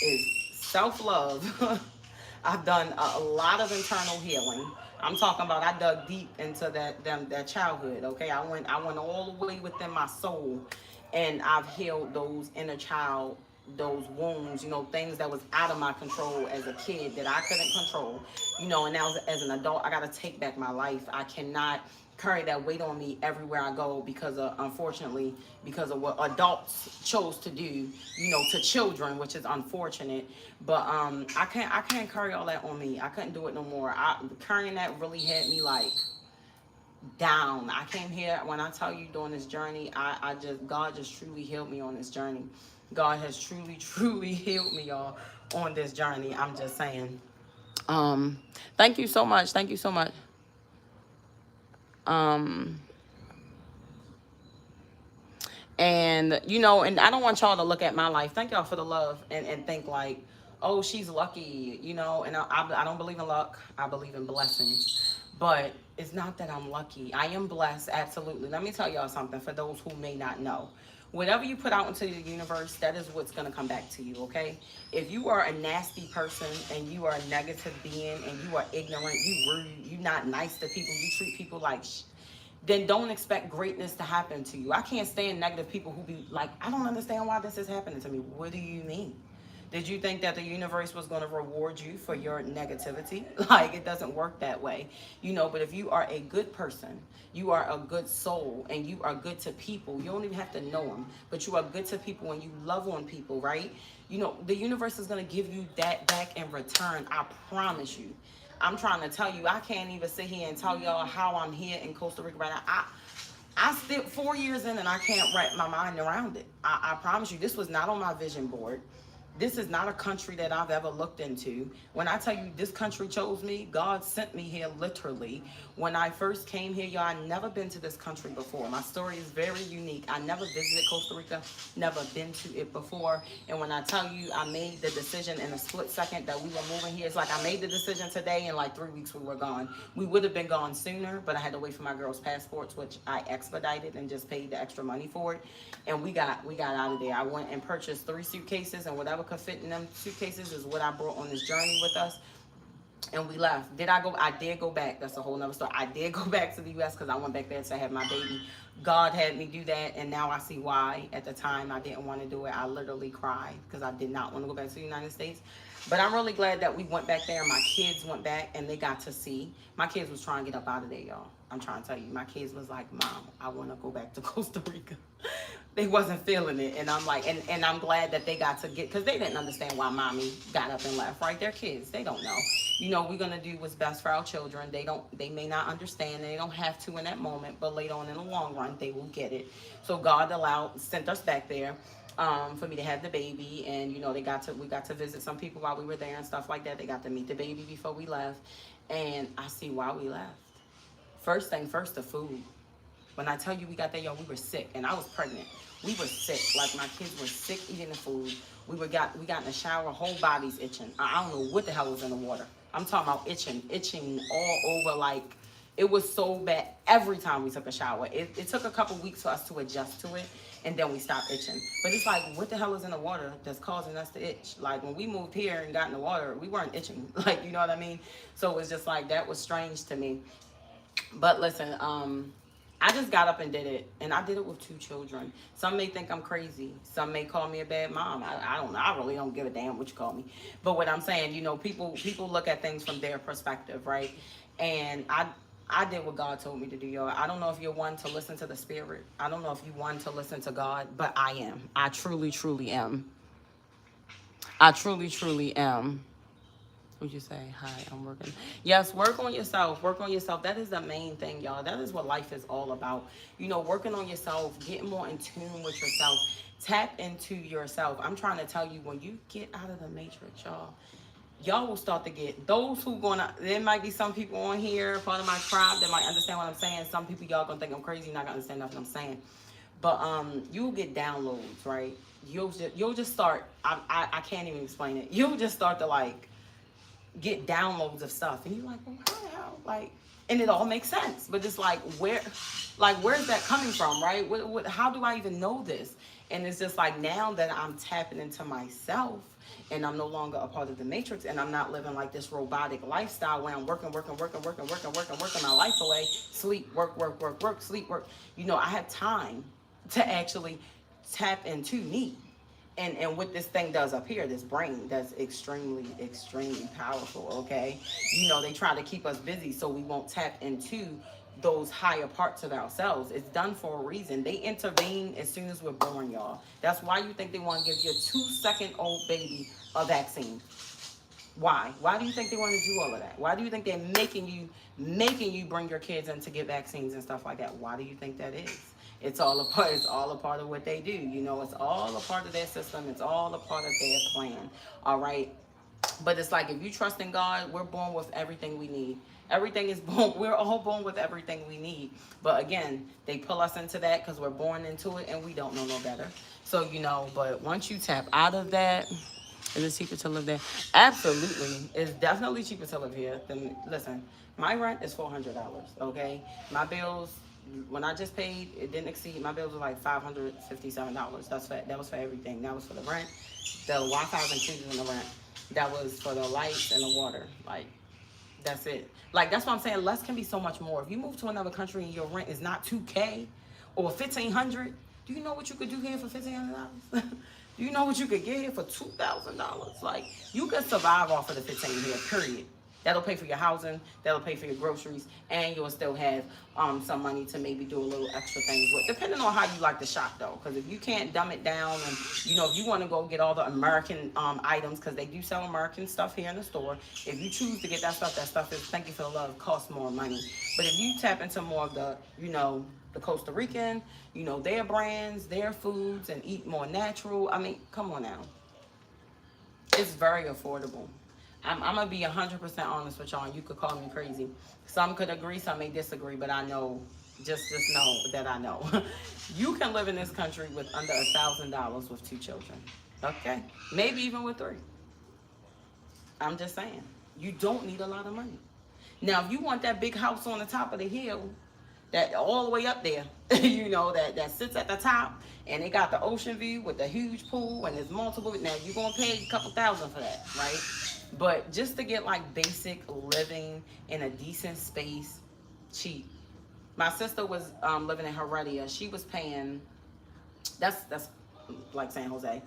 Speaker 1: is self-love. I've done a lot of internal healing. I'm talking about I dug deep into that childhood, okay? I went all the way within my soul, and I've healed those inner child, those wounds, things that was out of my control as a kid that I couldn't control, and now as an adult, I got to take back my life. I cannot carry that weight on me everywhere I go unfortunately, because of what adults chose to do, to children, which is unfortunate. But I can't carry all that on me. I couldn't do it no more. Carrying that really had me like down. I came here, when I tell you during this journey, God just truly healed me on this journey. God has truly healed me, y'all, on this journey. I'm just saying. Thank you so much. Thank you so much. And and I don't want y'all to look at my life, thank y'all for the love, and think like, oh, she's lucky, and I don't believe in luck. I believe in blessings. But it's not that I'm lucky. I am blessed, absolutely. Let me tell y'all something for those who may not know. Whatever you put out into the universe, that is what's going to come back to you, okay? If you are a nasty person and you are a negative being and you are ignorant, you rude, you not nice to people, you treat people like then don't expect greatness to happen to you. I can't stand negative people who be like, I don't understand why this is happening to me. What do you mean? Did you think that the universe was going to reward you for your negativity? Like, it doesn't work that way. But if you are a good person, you are a good soul, and you are good to people, you don't even have to know them, but you are good to people and you love on people, right? The universe is going to give you that back in return. I promise you. I'm trying to tell you, I can't even sit here and tell y'all how I'm here in Costa Rica right now. I still 4 years in and I can't wrap my mind around it. I promise you, this was not on my vision board. This is not a country that I've ever looked into. When I tell you this country chose me, God sent me here literally. When I first came here, y'all, I never been to this country before. My story is very unique. I never visited Costa Rica, never been to it before. And when I tell you I made the decision in a split second that we were moving here, it's like I made the decision today and like 3 weeks we were gone. We would have been gone sooner, but I had to wait for my girls' passports, which I expedited and just paid the extra money for it. And we got out of there. I went and purchased 3 suitcases, and whatever could fit in them suitcases is what I brought on this journey with us. And we left. Did I go? I did go back. That's a whole nother story. I did go back to the U.S. because I went back there to have my baby. God had me do that, and now I see why. At the time, I didn't want to do it. I literally cried because I did not want to go back to the United States. But I'm really glad that we went back there. My kids went back, and they got to see. My kids was trying to get up out of there, y'all. I'm trying to tell you. My kids was like, Mom, I want to go back to Costa Rica. They wasn't feeling it. And I'm like, and I'm glad that they got to get, because they didn't understand why Mommy got up and left, right? They're kids. They don't know. You know, we're going to do what's best for our children. They may not understand. They don't have to in that moment, but later on in the long run, they will get it. So God sent us back there. For me to have the baby, and you know we got to visit some people while we were there and stuff like that. They got to meet the baby before we left, and I see why we left. First thing first, the food. When I tell you we got there, y'all, we were sick, and I was pregnant. We were sick, like my kids were sick eating the food. We got in the shower, whole bodies itching. I don't know what the hell was in the water. I'm talking about itching all over, like it was so bad every time we took a shower. It took a couple weeks for us to adjust to it. And then we stopped itching. But it's like, what the hell is in the water that's causing us to itch? Like, when we moved here and got in the water, we weren't itching. Like, you know what I mean? So it was just like, that was strange to me. But listen, I just got up and did it. And I did it with 2 children. Some may think I'm crazy. Some may call me a bad mom. I don't know. I really don't give a damn what you call me. But what I'm saying, you know, people look at things from their perspective, right? And I did what God told me to do, y'all. I don't know if you're one to listen to the Spirit. I don't know if you're one to listen to God, but I am. I truly, truly am. I truly, truly am. What'd you say? Hi, I'm working. Yes, work on yourself. Work on yourself. That is the main thing, y'all. That is what life is all about. You know, working on yourself, getting more in tune with yourself. Tap into yourself. I'm trying to tell you, when you get out of the matrix, y'all will start to get those who there might be some people on here, part of my tribe, that might understand what I'm saying. Some people, y'all gonna think I'm crazy, not gonna understand nothing I'm saying. But you'll get downloads, right? You'll just start, I can't even explain it. You'll just start to like get downloads of stuff, and you're like, well, how the hell? Like, and it all makes sense. But it's like, where's that coming from, right? How do I even know this? And it's just like, now that I'm tapping into myself, and I'm no longer a part of the matrix, and I'm not living like this robotic lifestyle where I'm working my life away, sleep, work, sleep, work. You know, I have time to actually tap into me. And what this thing does up here, this brain, that's extremely, extremely powerful, okay? You know, they try to keep us busy so we won't tap into those higher parts of ourselves. It's done for a reason. They intervene as soon as we're born, y'all. That's why you think they want to give your 2-second-old baby a vaccine. Why? Why do you think they want to do all of that? Why do you think they're making you bring your kids in to get vaccines and stuff like that? Why do you think that is? It's all a part of what they do. You know, it's all a part of their system. It's all a part of their plan. All right. But it's like, if you trust in God, we're born with everything we need. Everything is born. We're all born with everything we need. But again, they pull us into that because we're born into it and we don't know no better. So, you know, but once you tap out of that, is it cheaper to live there? Absolutely. It's definitely cheaper to live here. Listen, my rent is $400, okay? My bills, when I just paid, it didn't exceed. My bills were like $557. That was for everything. That was for the rent. The Wi-Fi was included in the rent. That was for the lights and the water. Like, that's it. Like, that's what I'm saying. Less can be so much more. If you move to another country and your rent is not $2K or $1,500, do you know what you could do here for $1,500? Do you know what you could get here for $2,000? Like, you could survive off of the $1,500 here, period. That'll pay for your housing, that'll pay for your groceries, and you'll still have some money to maybe do a little extra things with, depending on how you like to shop, though. Because if you can't dumb it down, and you know, if you want to go get all the American items, because they do sell American stuff here in the store. If you choose to get that stuff is, thank you for the love, costs more money. But if you tap into more of the, you know, the Costa Rican, you know, their brands, their foods, and eat more natural, I mean, come on now. It's very affordable. I'm gonna be 100% honest with y'all, and you could call me crazy. Some could agree, some may disagree, but I know, just know that I know. You can live in this country with under $1,000 with 2 children. Okay, maybe even with 3. I'm just saying, you don't need a lot of money. Now, if you want that big house on the top of the hill, that all the way up there, that sits at the top, and it got the ocean view with the huge pool, and there's multiple. Now you're gonna pay a couple thousand for that, right? But just to get like basic living in a decent space, cheap. My sister was living in Heredia. She was paying. That's like San Jose,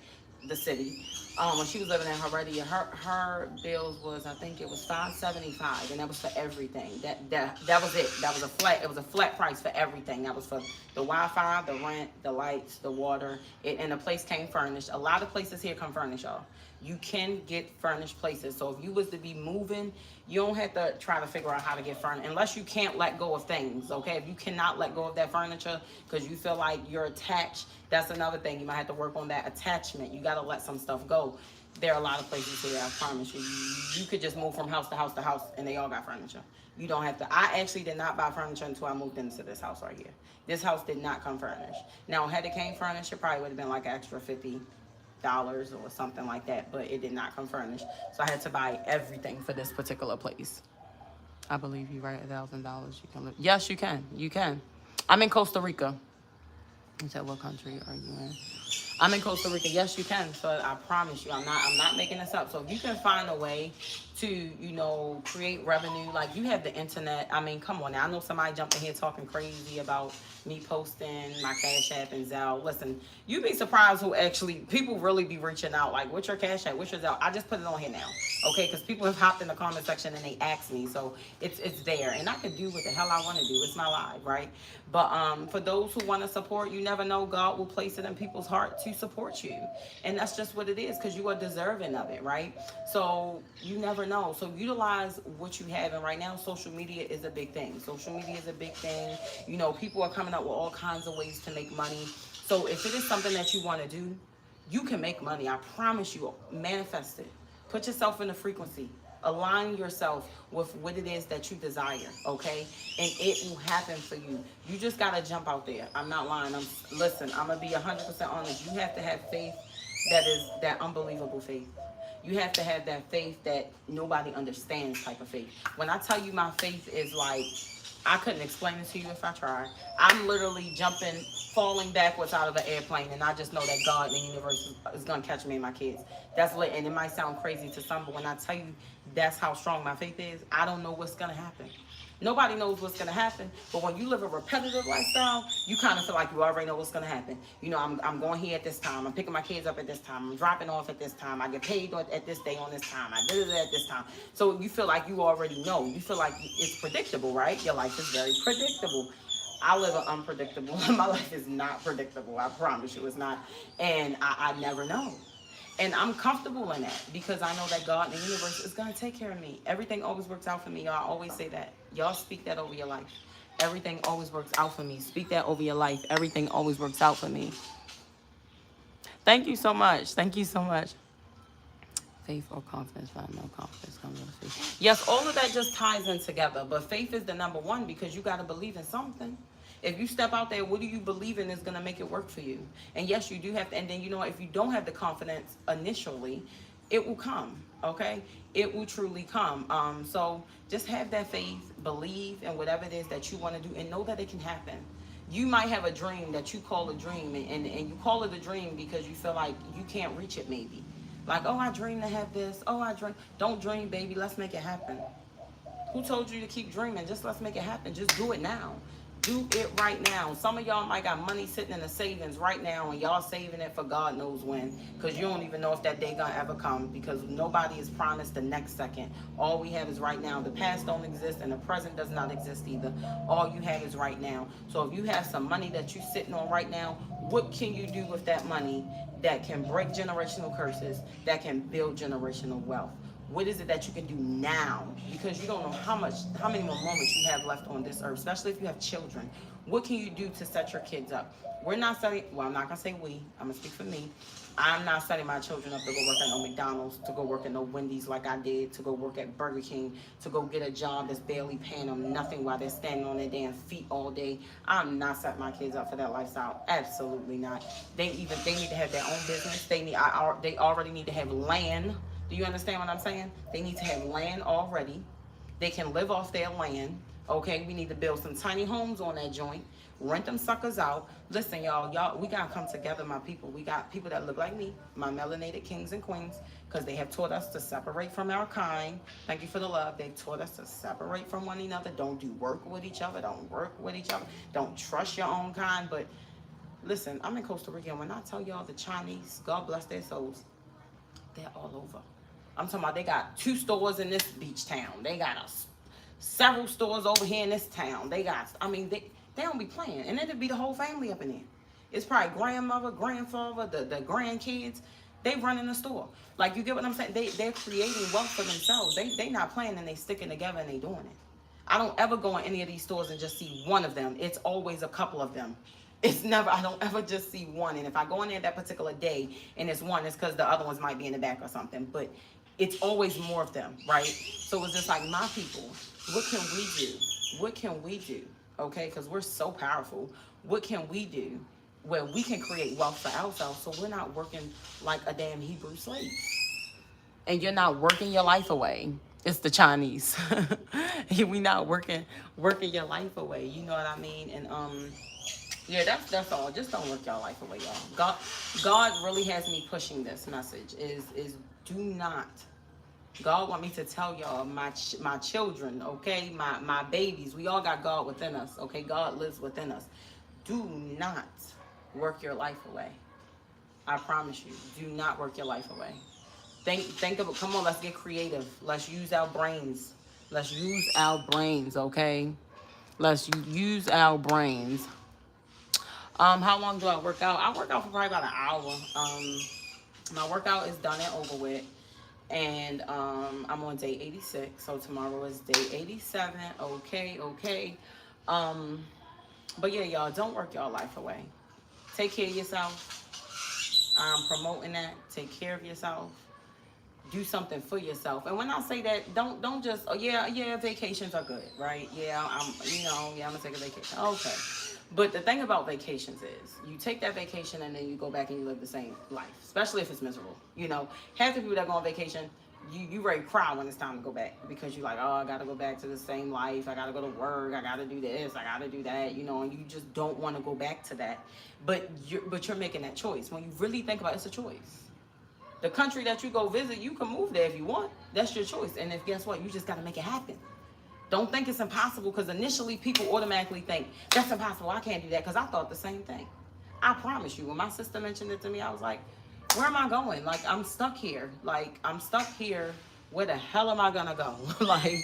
Speaker 1: the city. When she was living in Heredia, her bills was, I think it was $575, and that was for everything. That was it. That was a flat. It was a flat price for everything. That was for the Wi-Fi, the rent, the lights, the water. And the place came furnished. A lot of places here come furnished, y'all. You can get furnished places. So if you was to be moving, you don't have to try to figure out how to get furnished unless you can't let go of things, okay? If you cannot let go of that furniture because you feel like you're attached, that's another thing. You might have to work on that attachment. You got to let some stuff go. There are a lot of places here, I promise you. You could just move from house to house to house, and they all got furniture. You don't have to. I actually did not buy furniture until I moved into this house right here. This house did not come furnished. Now, had it came furnished, it probably would have been like an extra $50 or something like that, but it did not come furnished. So I had to buy everything for this particular place. I believe you right, $1,000 you can live. Yes, you can. You can. I'm in Costa Rica. You said, what country are you in? I'm in Costa Rica. Yes, you can. So I promise you, I'm not making this up. So if you can find a way to, create revenue, like you have the internet. I mean, come on now. I know somebody jumped in here talking crazy about me posting my Cash App and Zell. Listen, you'd be surprised who actually, people really be reaching out. Like, what's your Cash App? What's your Zell? I just put it on here now. Okay, because people have hopped in the comment section and they ask me, so it's there, and I can do what the hell I want to do. It's my life, right? But for those who want to support, you never know, God will place it in people's heart to support you, and that's just what it is, because you are deserving of it, right? So you never know. So utilize what you have, and right now, social media is a big thing. Social media is a big thing. People are coming up with all kinds of ways to make money. So if it is something that you want to do, you can make money. I promise you. Manifest it. Put yourself in a frequency. Align yourself with what it is that you desire, okay? And it will happen for you. You just got to jump out there. I'm not lying. Listen, I'm going to be 100% honest. You have to have faith that is that unbelievable faith. You have to have that faith that nobody understands type of faith. When I tell you my faith is like, I couldn't explain it to you if I tried. I'm literally jumping, falling backwards out of an airplane, and I just know that God in the universe is going to catch me and my kids. That's lit, and it might sound crazy to some, but when I tell you that's how strong my faith is, I don't know what's going to happen. Nobody knows what's going to happen, but when you live a repetitive lifestyle, you kind of feel like you already know what's going to happen. I'm going here at this time. I'm picking my kids up at this time. I'm dropping off at this time. I get paid at this day on this time. I did it at this time. So you feel like you already know. You feel like it's predictable, right? Your life is very predictable. I live an unpredictable. My life is not predictable. I promise you it's not. And I never know. And I'm comfortable in that because I know that God in the universe is going to take care of me. Everything always works out for me. Y'all always say that. Y'all speak that over your life. Everything always works out for me. Speak that over your life. Everything always works out for me. Thank you so much. Thank you so much. Faith or confidence, but no confidence comes with faith. Yes, all of that just ties in together. But faith is the number one because you got to believe in something. If you step out there, what do you believe in is going to make it work for you? And yes, you do have to. And then, if you don't have the confidence initially, it will come. Okay? It will truly come. So just have that faith, believe in whatever it is that you want to do, and know that it can happen. You might have a dream that you call a dream, and you call it a dream because you feel like you can't reach it maybe. Like, oh, I dream to have this. Oh, I dream. Don't dream, baby. Let's make it happen. Who told you to keep dreaming? Just let's make it happen. Just do it now. Do it right now. Some of y'all might got money sitting in the savings right now, and y'all saving it for God knows when, because you don't even know if that day gonna ever come, because nobody is promised the next second. All we have is right now. The past don't exist, and the present does not exist either. All you have is right now. So if you have some money that you're sitting on right now, what can you do with that money that can break generational curses, that can build generational wealth? What is it that you can do now? Because you don't know how many more moments you have left on this earth, especially if you have children. What can you do to set your kids up? We're not saying, well, I'm not going to say we. I'm going to speak for me. I'm not setting my children up to go work at no McDonald's, to go work at no Wendy's like I did, to go work at Burger King, to go get a job that's barely paying them nothing while they're standing on their damn feet all day. I'm not setting my kids up for that lifestyle. Absolutely not. They need to have their own business. They already need to have land. Do you understand what I'm saying? They need to have land already. They can live off their land. Okay, we need to build some tiny homes on that joint. Rent them suckers out. Listen, y'all, we gotta come together, my people. We got people that look like me, my melanated kings and queens, because they have taught us to separate from our kind. Thank you for the love. They've taught us to separate from one another. Don't do work with each other. Don't work with each other. Don't trust your own kind. But listen, I'm in Costa Rica, and when I tell y'all the Chinese, God bless their souls, they're all over. I'm talking about they got 2 stores in this beach town. They got several stores over here in this town. They got, I mean, they don't be playing. And it'd be the whole family up in there. It's probably grandmother, grandfather, the grandkids. They running the store. Like, you get what I'm saying? They're creating wealth for themselves. They not playing, and they sticking together, and they doing it. I don't ever go in any of these stores and just see one of them. It's always a couple of them. It's never, I don't ever just see one. And if I go in there that particular day and it's one, it's because the other ones might be in the back or something. But it's always more of them, right? So it's just like, my people, what can we do? What can we do? Okay, because we're so powerful. What can we do where we can create wealth for ourselves so we're not working like a damn Hebrew slave? And you're not working your life away. It's the Chinese. We not working your life away. You know what I mean? And yeah, that's all. Just don't work your life away, y'all. God really has me pushing this message. Is do not. God want me to tell y'all, my children, okay, my babies, we all got God within us, okay? God lives within us. Do not work your life away. I promise you, do not work your life away. Think of it. Come on, let's get creative. Let's use our brains. Let's use our brains, okay? Let's use our brains. How long do I work out? I work out for probably about an hour. My workout is done and over with. And I'm on day 86, so tomorrow is day 87. Okay. But yeah, y'all, don't work y'all life away. Take care of yourself. I'm promoting that. Take care of yourself. Do something for yourself. And when I say that, don't just, oh yeah, vacations are good, right? Yeah, I'm gonna take a vacation. Okay. But the thing about vacations is, you take that vacation and then you go back and you live the same life, especially if it's miserable. You know, half the people that go on vacation, you ready to cry when it's time to go back, because you're like, oh, I got to go back to the same life. I got to go to work. I got to do this. I got to do that. You know, and you just don't want to go back to that. But you're making that choice. When you really think about it, it's a choice. The country that you go visit, you can move there if you want. That's your choice. And if guess what, you just got to make it happen. Don't think it's impossible, because initially people automatically think, that's impossible, I can't do that, because I thought the same thing. I promise you, when my sister mentioned it to me, I was like, where am I going? Like, I'm stuck here. Like, I'm stuck here. Where the hell am I going to go? Like,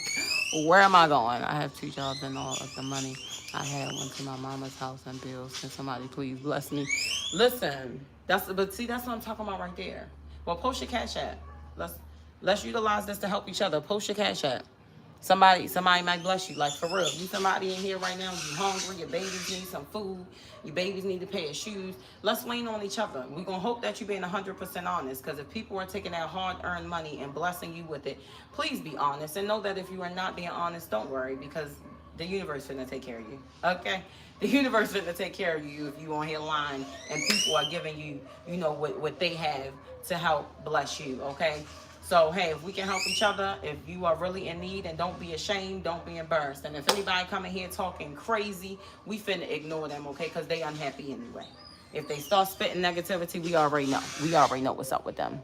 Speaker 1: where am I going? I have 2 jobs and all of the money I had went to my mama's house and bills. Can somebody please bless me? Listen, that's what I'm talking about right there. Well, post your Cash App. Let's utilize this to help each other. Post your Cash App. Somebody might bless you, like, for real. You somebody in here right now, you hungry, your babies need some food, your babies need a pair of shoes. Let's lean on each other. We're going to hope that you're being 100% honest, because if people are taking that hard-earned money and blessing you with it, please be honest. And know that if you are not being honest, don't worry, because the universe is going to take care of you, okay? The universe is going to take care of you if you on here lying and people are giving you, you know, what they have to help bless you, okay? So, hey, if we can help each other, if you are really in need, and don't be ashamed, don't be embarrassed. And if anybody coming here talking crazy, we finna ignore them, okay? Because they unhappy anyway. If they start spitting negativity, we already know. We already know what's up with them.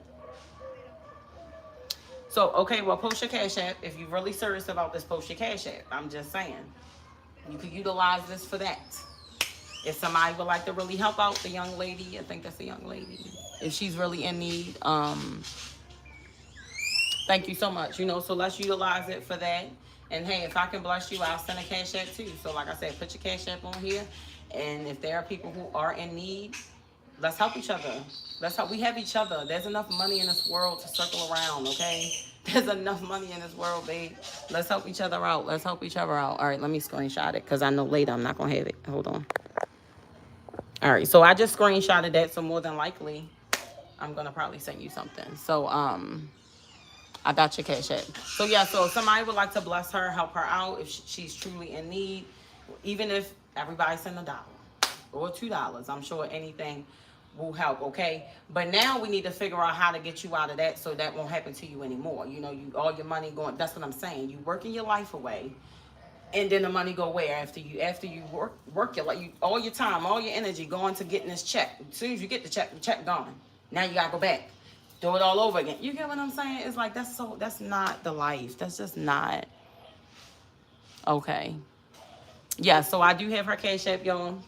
Speaker 1: So, okay, well, post your Cash App. If you're really serious about this, post your Cash App. I'm just saying. You could utilize this for that. If somebody would like to really help out the young lady, I think that's a young lady. If she's really in need, thank you so much. You know, so let's utilize it for that. And hey, if I can bless you, I'll send a Cash App too. So like I said, put your Cash App on here. And if there are people who are in need, let's help each other. Let's help. We have each other. There's enough money in this world to circle around, okay? There's enough money in this world, babe. Let's help each other out. Let's help each other out. All right, let me screenshot it, because I know later I'm not going to have it. Hold on. All right, so I just screenshotted that, so more than likely, I'm gonna probably send you something. So I got your Cash App. So yeah, so if somebody would like to bless her, help her out if she's truly in need, even if everybody send $1 or $2, I'm sure anything will help, okay? But now we need to figure out how to get you out of that so that won't happen to you anymore. You know, you all your money going, that's what I'm saying. You working your life away, and then the money go where after you work your, like, you, all your time, all your energy going to getting this check. As soon as you get the check gone. Now you gotta go back, do it all over again. You get what I'm saying? It's like, that's not the life. That's just not okay. Yeah, so I do have her Cash App, y'all.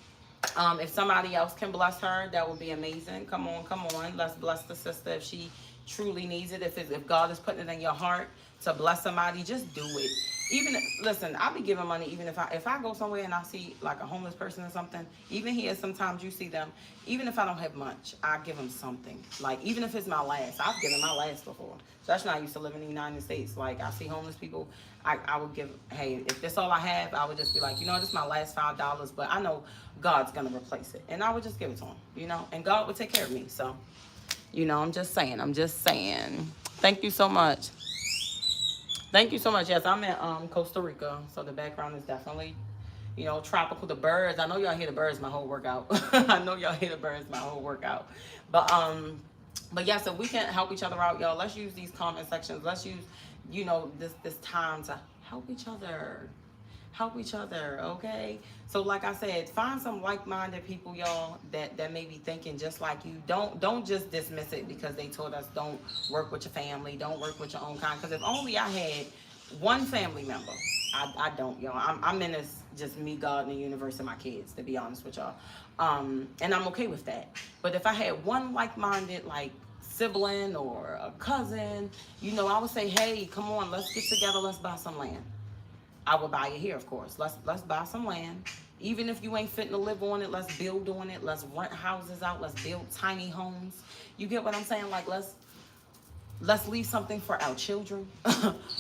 Speaker 1: If somebody else can bless her, that would be amazing. Come on, come on. Let's bless the sister if she truly needs it. If God is putting it in your heart to bless somebody, just do it. Even listen, I'll be giving money even if I go somewhere and I see like a homeless person or something. Even here, sometimes you see them. Even if I don't have much, I give them something. Like even if it's my last, I've given my last before. Especially when I used to live in the United States. Like I see homeless people, I would give. Hey, if that's all I have, I would just be like, you know, this is my last $5, but I know God's gonna replace it, and I would just give it to him, you know, and God would take care of me. So, you know, I'm just saying. Thank you so much. Thank you so much. Yes, I'm in Costa Rica, so the background is definitely, you know, tropical. The birds. I know y'all hear the birds my whole workout. I know y'all hear the birds my whole workout. But yeah, so we can help each other out, y'all. Let's use these comment sections. Let's use, you know, this time to help each other. Help each other, okay? So like I said, find some like-minded people, y'all, that may be thinking just like you. Don't just dismiss it because they told us don't work with your family, don't work with your own kind. Because if only I had one family member, I don't, y'all. I'm in this just me, God, and the universe, and my kids, to be honest with y'all. And I'm okay with that. But if I had one like-minded, like sibling or a cousin, you know, I would say, hey, come on, let's get together, let's buy some land. I would buy it here, of course. Let's buy some land. Even if you ain't fitting to live on it, let's build on it. Let's rent houses out. Let's build tiny homes. You get what I'm saying? Like let's leave something for our children.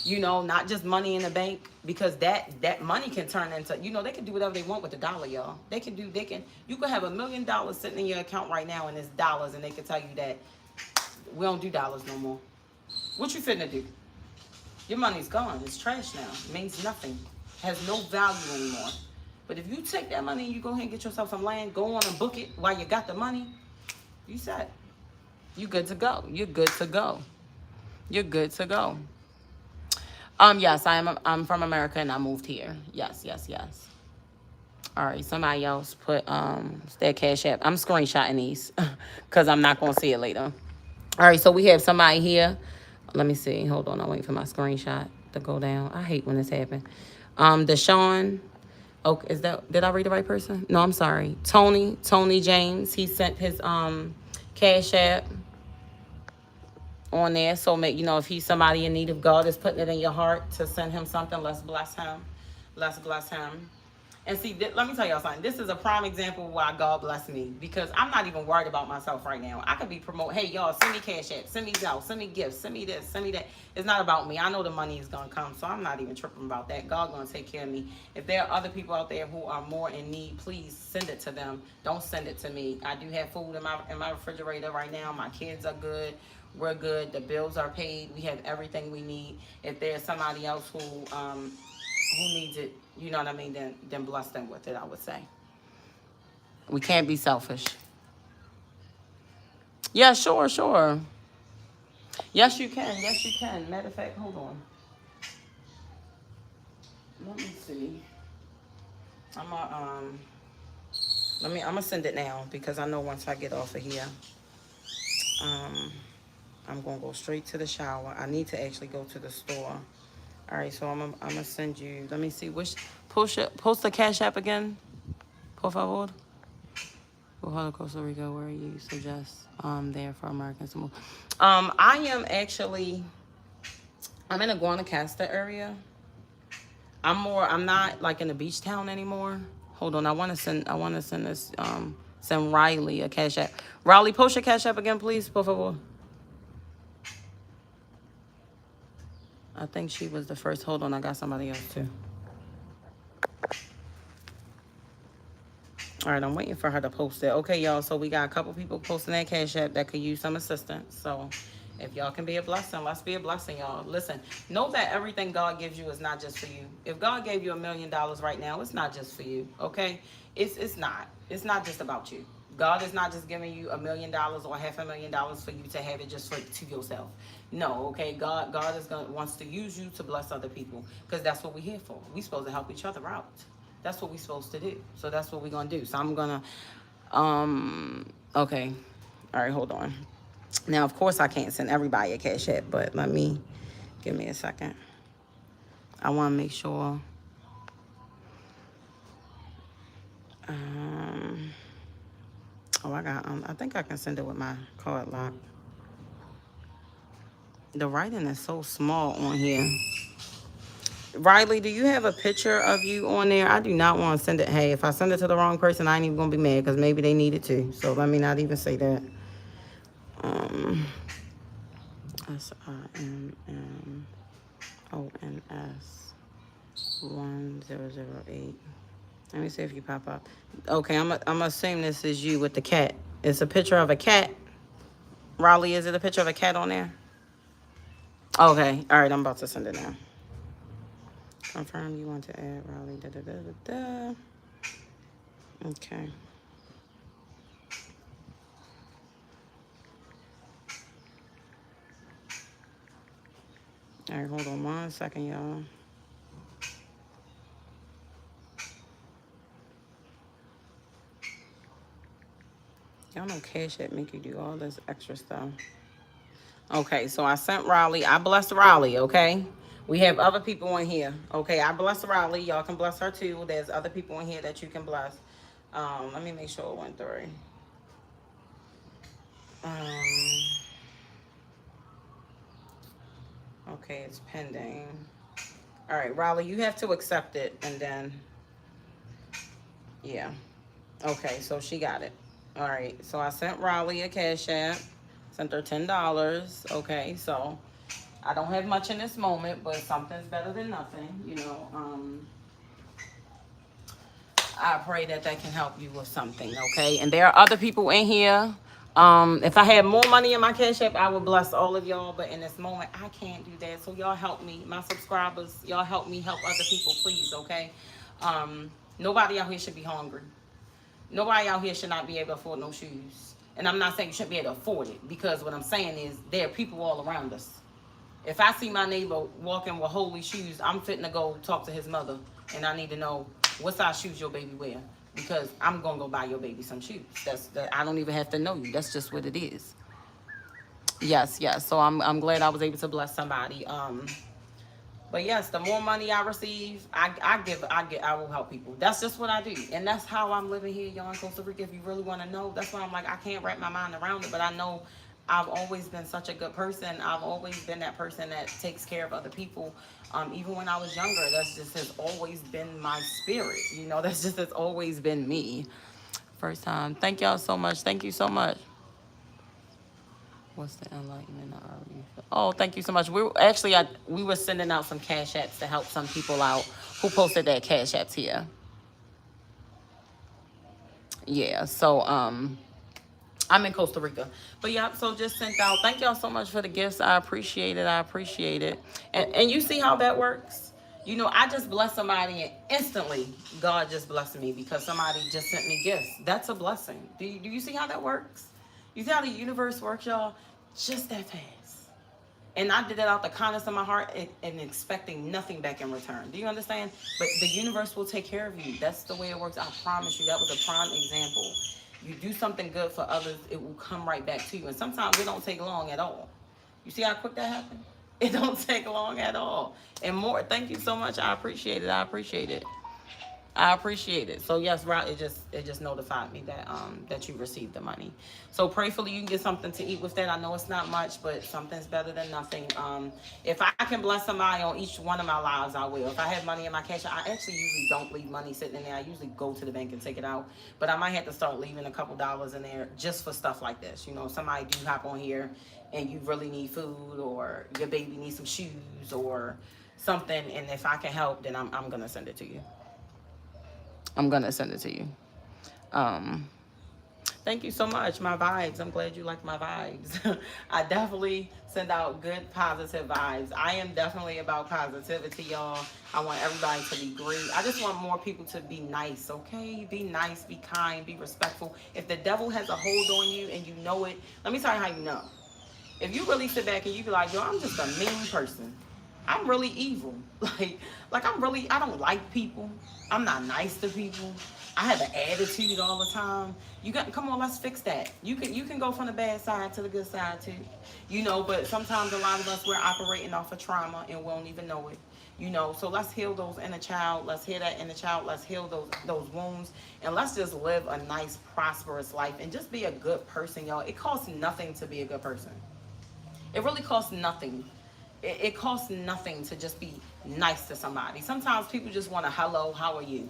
Speaker 1: You know, not just money in the bank, because that money can turn into, you know, they can do whatever they want with the dollar, y'all. You could have $1 million sitting in your account right now and it's dollars, and they can tell you that we don't do dollars no more. What you finna do? Your money's gone. It's trash now. It means nothing. Has no value anymore. But if you take that money and you go ahead and get yourself some land, go on and book it while you got the money, you set. You good to go. You're good to go. You're good to go. Yes, I'm from America and I moved here. Yes. All right, somebody else put their Cash App. I'm screenshotting these because I'm not gonna see it later. All right, so we have somebody here. Let me see. Hold on. I'm waiting for my screenshot to go down. I hate when this happens. Deshaun. Oh, did I read the right person? No, I'm sorry. Tony James. He sent his Cash App on there. So make, you know, if he's somebody in need, of God is putting it in your heart to send him something, let's bless him. Let's bless him. And see, let me tell y'all something. This is a prime example of why God blessed me, because I'm not even worried about myself right now. I could be promoting, hey, y'all, send me Cash App, send me Zell, send me gifts, send me this, send me that. It's not about me. I know the money is going to come, so I'm not even tripping about that. God's going to take care of me. If there are other people out there who are more in need, please send it to them. Don't send it to me. I do have food in my refrigerator right now. My kids are good. We're good. The bills are paid. We have everything we need. If there's somebody else who needs it, you know what I mean, then bless them with it, I would say. We can't be selfish. Yeah, sure. Yes, you can. Matter of fact, hold on. Let me see. I'm gonna send it now, because I know once I get off of here, I'm gonna go straight to the shower. I need to actually go to the store. All right, so I'm gonna send you. Let me see. Post the Cash App again, por favor. Oaxaca, Costa Rica, where you suggest there for Americans to move. I'm in a Guanacaste area. I'm not like in a beach town anymore. Hold on, I wanna send this send Riley a Cash App. Riley, post your Cash App again, please, por favor. I think she was the first. Hold on, I got somebody else too. All right, I'm waiting for her to post it. Okay, y'all, so we got a couple people posting that Cash App that could use some assistance. So if y'all can be a blessing, let's be a blessing, y'all. Listen, know that everything God gives you is not just for you. If God gave you $1,000,000 right now, it's not just for you, okay? It's not. It's not just about you. God is not just giving you $1,000,000 or $500,000 for you to have it just for to yourself. No, okay. God is gonna wants to use you to bless other people because that's what we're here for. We're supposed to help each other out. That's what we're supposed to do. So that's what we're gonna do. So I'm gonna okay. All right, hold on. Now of course I can't send everybody a Cash App, but give me a second. I wanna make sure oh I think I can send it with my card lock. The writing is so small on here. Riley, do you have a picture of you on there? I do not want to send it. Hey, if I send it to the wrong person, I ain't even gonna be mad because maybe they need it too. So let me not even say that. Um, SIMMONS1008. Let me see if you pop up. Okay, I'm assume this is you with the cat. It's a picture of a cat. Riley, is it a picture of a cat on there? Okay, all right, I'm about to send it now. Confirm you want to add Riley. Da, da, da, da, da. Okay. All right, hold on 1 second, y'all. Y'all know Cash App make you do all this extra stuff. Okay, so I sent Riley. I blessed Riley, okay? We have other people in here. Okay, I blessed Riley. Y'all can bless her too. There's other people in here that you can bless. Let me make sure it went through. Okay, it's pending. All right, Riley, you have to accept it and then, yeah. Okay, so she got it. All right, so I sent Riley a Cash App. Sent her $10. Okay, so I don't have much in this moment, but something's better than nothing, you know. I pray that that can help you with something, okay? And there are other people in here. If I had more money in my Cash App, I would bless all of y'all. But in this moment, I can't do that. So y'all help me, my subscribers. Y'all help me help other people, please, okay? Nobody out here should be hungry. Nobody out here should not be able to afford no shoes. And I'm not saying you shouldn't be able to afford it, because what I'm saying is there are people all around us. If I see my neighbor walking with holy shoes, I'm fitting to go talk to his mother, and I need to know what size shoes your baby wear, because I'm gonna go buy your baby some shoes. I don't even have to know you. That's just what it is. Yes, yes. So I'm glad I was able to bless somebody. But yes, the more money I receive, I will help people. That's just what I do. And that's how I'm living here, y'all, in Costa Rica. If you really want to know, that's why I'm like, I can't wrap my mind around it. But I know I've always been such a good person. I've always been that person that takes care of other people. Even when I was younger, that's just has always been my spirit. You know, that's just has always been me. First time. Thank y'all so much. Thank you so much. What's the enlightenment of our youth? Oh, thank you so much. We were sending out some Cash Apps to help some people out who posted their Cash Apps here. Yeah, so I'm in Costa Rica. But yeah, so just sent out. Thank y'all so much for the gifts. I appreciate it. I appreciate it. And you see how that works? You know, I just bless somebody and instantly God just blessed me because somebody just sent me gifts. That's a blessing. Do you see how that works? You see how the universe works, y'all? Just that fast. And I did it out the kindness of my heart and expecting nothing back in return. Do you understand? But the universe will take care of you. That's the way it works. I promise you. That was a prime example. You do something good for others, it will come right back to you. And sometimes it don't take long at all. You see how quick that happened? It don't take long at all. And more, thank you so much. I appreciate it. I appreciate it. I appreciate it. So yes, right, it just notified me that that you received the money. So prayfully you can get something to eat with that. I know it's not much, but something's better than nothing. If I can bless somebody on each one of my lives, I will. If I have money in my cash, I actually usually don't leave money sitting in there. I usually go to the bank and take it out. But I might have to start leaving a couple dollars in there just for stuff like this. You know, somebody do hop on here and you really need food, or your baby needs some shoes or something, and if I can help, then I'm gonna send it to you. I'm gonna send it to you. Um, Thank you so much. My vibes. I'm glad you like my vibes. I definitely send out good, positive vibes. I am definitely about positivity, y'all. I want everybody to be great. I just want more people to be nice, okay? Be nice, be kind, be respectful. If the devil has a hold on you and you know it, let me tell you how you know. If you really sit back and you be like, yo, I'm just a mean person. I'm really evil. Like I don't like people. I'm not nice to people. I have an attitude all the time. You got come on, let's fix that. You can go from the bad side to the good side too. But sometimes a lot of us we're operating off of trauma and we don't even know it. So let's heal those inner child. Let's heal that inner child. Let's heal those wounds, and let's just live a nice, prosperous life and just be a good person, y'all. It costs nothing to be a good person. It really costs nothing. It costs nothing to just be nice to somebody. Sometimes people just want to, hello, how are you?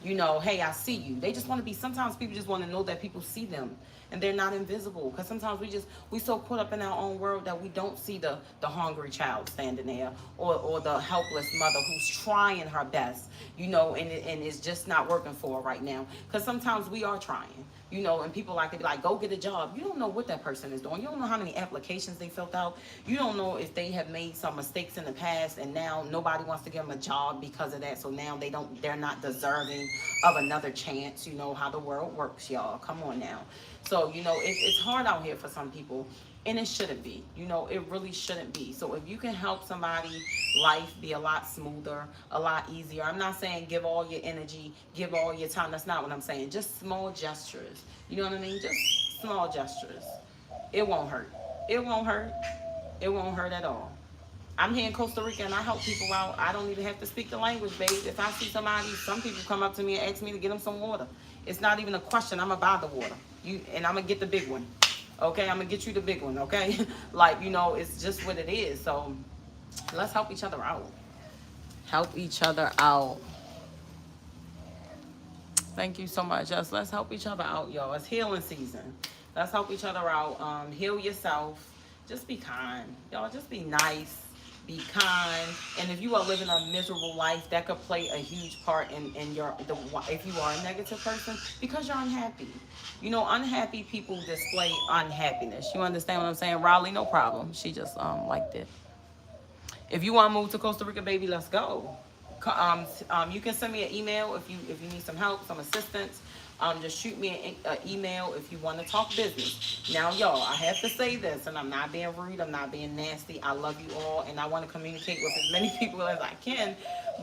Speaker 1: Hey, I see you. They just want to be, sometimes people just want to know that people see them and they're not invisible. Because sometimes we so caught up in our own world that we don't see the hungry child standing there, or the helpless mother who's trying her best, and it's just not working for her right now. Because sometimes we are trying. And people like to be like, go get a job. You don't know what that person is doing. You don't know how many applications they filled out. You don't know if they have made some mistakes in the past and now nobody wants to give them a job because of that. So now they're not deserving of another chance. You know how the world works, y'all. Come on now. So, it's hard out here for some people. And it shouldn't be. It really shouldn't be. So if you can help somebody life be a lot smoother, a lot easier. I'm not saying give all your energy, give all your time. That's not what I'm saying. Just small gestures. You know what I mean? Just small gestures. It won't hurt. It won't hurt. It won't hurt at all. I'm here in Costa Rica and I help people out. I don't even have to speak the language, babe. If I see somebody, some people come up to me and ask me to get them some water. It's not even a question. I'm going to buy the water. And I'm going to get the big one. Okay, I'm gonna get you the big one, okay? It's just what it is. So let's help each other out. Help each other out. Thank you so much. Let's help each other out, y'all. It's healing season. Let's help each other out. Heal yourself. Just be kind. Y'all, just be nice. Be kind. And if you are living a miserable life, that could play a huge part in if you are a negative person, because you're unhappy. Unhappy people display unhappiness. You understand what I'm saying? Raleigh, no problem. She just liked it. If you want to move to Costa Rica, baby, let's go. You can send me an email if you need some help, some assistance. Just shoot me an email if you want to talk business. Now, y'all, I have to say this, and I'm not being rude, I'm not being nasty. I love you all, and I want to communicate with as many people as I can.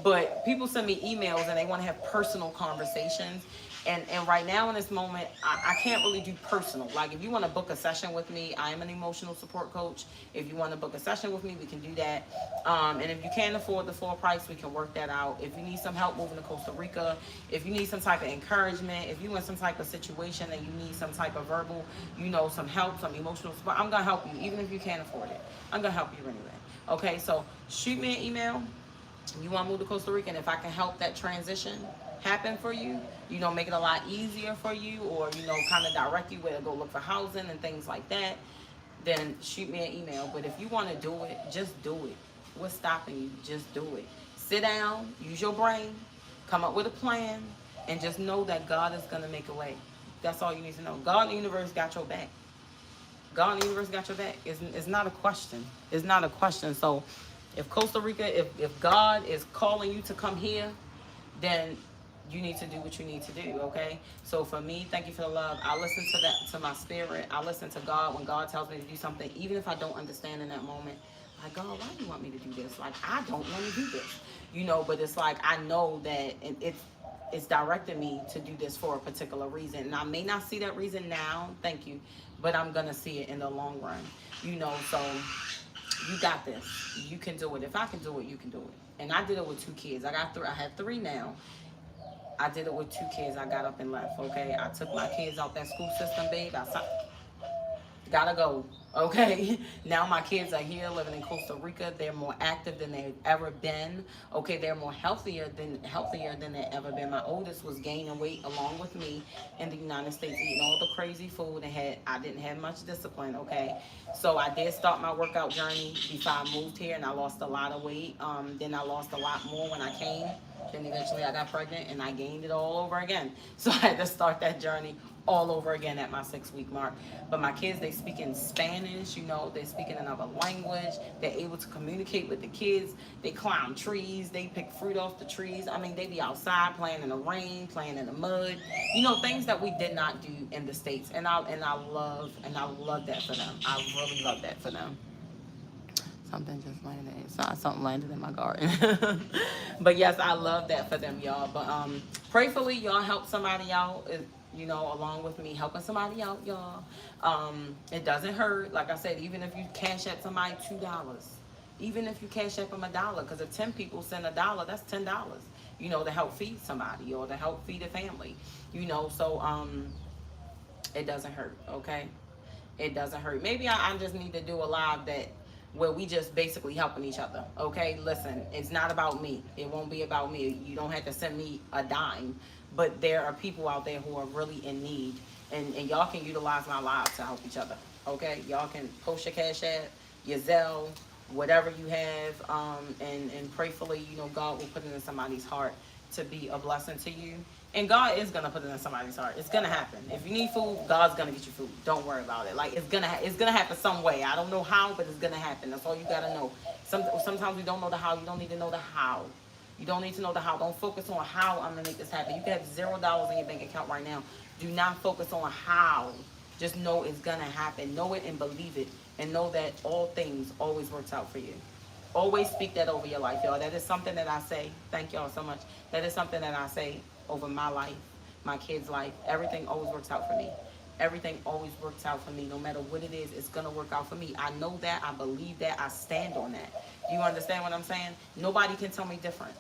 Speaker 1: But people send me emails, and they want to have personal conversations. And right now in this moment, I can't really do personal. Like, if you want to book a session with me, I am an emotional support coach. If you want to book a session with me, we can do that. And if you can't afford the full price, we can work that out. If you need some help moving to Costa Rica, if you need some type of encouragement, if you're in some type of situation and you need some type of verbal, some help, some emotional support, I'm going to help you, even if you can't afford it. I'm going to help you anyway. Okay, so shoot me an email. You want to move to Costa Rica, and if I can help that transition happen for you, make it a lot easier for you, or, kind of direct you where to go look for housing and things like that, then shoot me an email. But if you want to do it, just do it. What's stopping you? Just do it. Sit down, use your brain, come up with a plan, and just know that God is going to make a way. That's all you need to know. God and the universe got your back. God and the universe got your back. It's not a question. It's not a question. So if Costa Rica, if God is calling you to come here, then you need to do what you need to do, okay? So for me, thank you for the love. I listen to my spirit. I listen to God when God tells me to do something, even if I don't understand in that moment. Like, God, why do you want me to do this? Like, I don't want to do this, but it's like, I know that it's directing me to do this for a particular reason. And I may not see that reason now, thank you, but I'm going to see it in the long run, so you got this. You can do it. If I can do it, you can do it. And I did it with 2 kids. I have 3 now. I did it with 2 kids. I got up and left, okay? I took my kids out that school system, babe. Gotta go. Okay. Now my kids are here living in Costa Rica. They're more active than they've ever been. Okay, they're more healthier than they've ever been. My oldest was gaining weight along with me in the United States, eating all the crazy food, and I didn't have much discipline. Okay, so I did start my workout journey before I moved here, and I lost a lot of weight. Then I lost a lot more when I came. Then eventually I got pregnant and I gained it all over again. So I had to start that journey all over again at my 6-week mark. But my kids, they speak in Spanish, you know, they speak in another language. They're able to communicate with the kids. They climb trees, they pick fruit off the trees. I mean, they be outside playing in the rain, playing in the mud. You know, things that we did not do in the States. And I love that for them. I really love that for them. Something just landed. Something landed in my garden. But yes, I love that for them, y'all. But prayfully, y'all help somebody out. You know, along with me helping somebody out, y'all. It doesn't hurt. Like I said, even if you cash at somebody $2, even if you cash at them $1, because if 10 people send $1, that's $10. You know, to help feed somebody or to help feed a family. You know, so it doesn't hurt. Okay, it doesn't hurt. Maybe I just need to do a live that where we just basically helping each other. Okay, listen, it's not about me. It won't be about me. You don't have to send me a dime, but there are people out there who are really in need, and y'all can utilize my live to help each other. Okay, y'all can post your Cash App, your Zell, whatever you have, and prayfully, you know, God will put it in somebody's heart to be a blessing to you. And God is gonna put it in somebody's heart. It's gonna happen. If you need food, God's gonna get you food. Don't worry about it. Like it's gonna happen some way. I don't know how, but it's gonna happen. That's all you gotta know. Sometimes we don't know the how. You don't need to know the how. You don't need to know the how. Don't focus on how I'm gonna make this happen. You can have $0 in your bank account right now. Do not focus on how. Just know it's gonna happen. Know it and believe it, and know that all things always works out for you. Always speak that over your life, y'all. That is something that I say. Thank y'all so much. That is something that I say over my life, my kids' life. Everything always works out for me. Everything always works out for me. No matter what it is, it's going to work out for me. I know that. I believe that. I stand on that. Do you understand what I'm saying? Nobody can tell me different.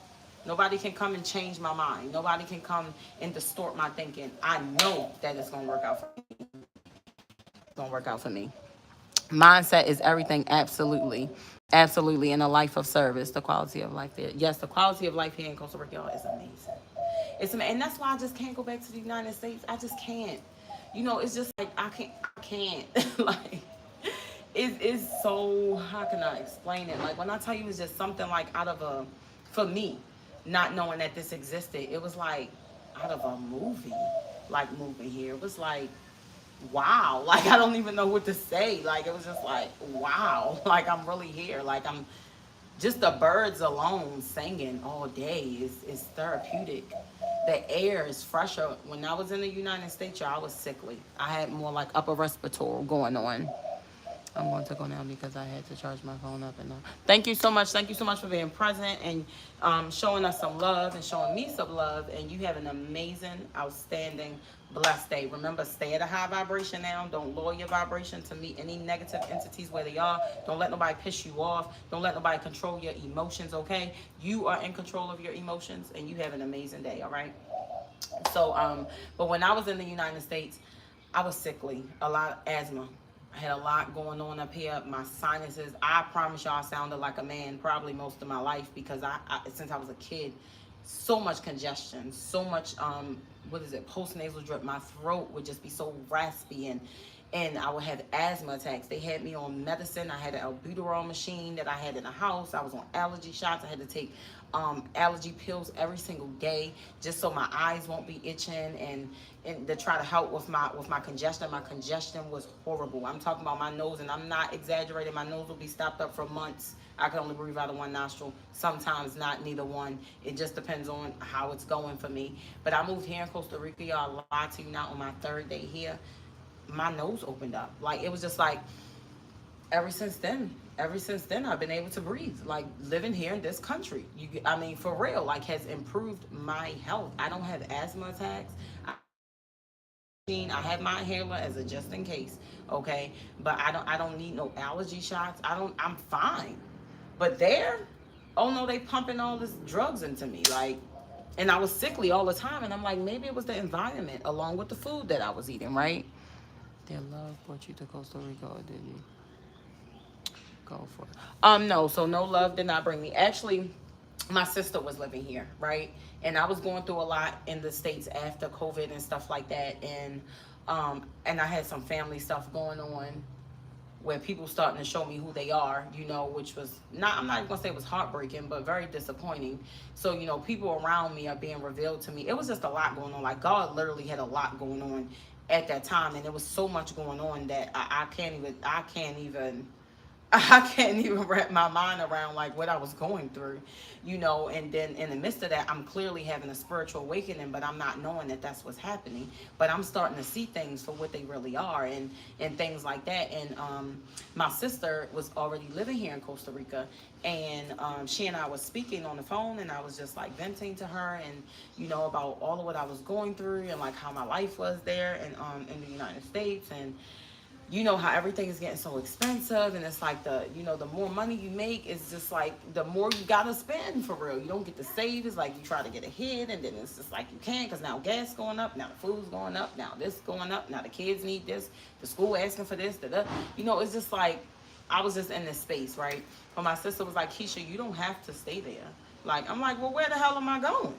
Speaker 1: Nobody can come and change my mind. Nobody can come and distort my thinking. I know that it's going to work out for me. It's going to work out for me. Mindset is everything, absolutely. Absolutely. In a life of service, the quality of life there. Yes, the quality of life here in Costa Rica, y'all, is amazing. It's amazing. And that's why I just can't go back to the United States. I just can't. You know, it's just like I can't. Like it's so, how can I explain it? Like when I tell you it's just something like out of a, for me, not knowing that this existed, it was like out of a movie, like moving here. It was like, wow, like I don't even know what to say. Like it was just like, wow, like I'm really here. Like I'm just the birds alone singing all day is therapeutic. The air is fresher. When I was in the United States, y'all, I was sickly. I had more like upper respiratory going on. I'm going to go now because I had to charge my phone up. And thank you so much. Thank you so much for being present and showing us some love and showing me some love. And you have an amazing, outstanding, blessed day. Remember, stay at a high vibration now. Don't lower your vibration to meet any negative entities where they are. Don't let nobody piss you off. Don't let nobody control your emotions, okay? You are in control of your emotions, and you have an amazing day, all right? So, but when I was in the United States, I was sickly, a lot of asthma. I had a lot going on up here. My sinuses, I promise y'all, I sounded like a man probably most of my life because I since I was a kid, so much congestion, so much, postnasal drip. My throat would just be so raspy and I would have asthma attacks. They had me on medicine. I had an albuterol machine that I had in the house. I was on allergy shots. I had to take allergy pills every single day just so my eyes won't be itching and to try to help with my congestion. My congestion was horrible. I'm talking about my nose, and I'm not exaggerating. My nose will be stopped up for months. I can only breathe out of one nostril. Sometimes not, neither one. It just depends on how it's going for me. But I moved here in Costa Rica. Y'all, I lied to you not on my 3rd day here. My nose opened up. Like, it was just like, ever since then, I've been able to breathe. Like, living here in this country, I mean, for real, like, has improved my health. I don't have asthma attacks. I have my inhaler as a just in case, okay? But I don't need no allergy shots. I'm fine. But there, oh no, they pumping all this drugs into me, like, and I was sickly all the time, and I'm like, maybe it was the environment along with the food that I was eating, right? Their love brought you to Costa Rica, or did you go for it? No. So no, love did not bring me. Actually, my sister was living here, right? And I was going through a lot in the States after COVID and stuff like that. And I had some family stuff going on where people starting to show me who they are, which was not, I'm not even gonna say it was heartbreaking, but very disappointing. So, people around me are being revealed to me. It was just a lot going on. Like, God literally had a lot going on at that time, and there was so much going on that I can't even wrap my mind around like what I was going through, and then in the midst of that, I'm clearly having a spiritual awakening, but I'm not knowing that that's what's happening. But I'm starting to see things for what they really are, and things like that. And my sister was already living here in Costa Rica, and she and I was speaking on the phone, and I was just like venting to her, and about all of what I was going through, and like how my life was there, and in the United States, and how everything is getting so expensive, and it's like the more money you make, it's just like the more you gotta spend for real. You don't get to save. It's like you try to get ahead, and then it's just like you can't, because now gas going up, now the food's going up, now this going up, now the kids need this, the school asking for this, it's just like I was just in this space, right? But my sister was like, Keisha, you don't have to stay there. Like, I'm like, well, where the hell am I going?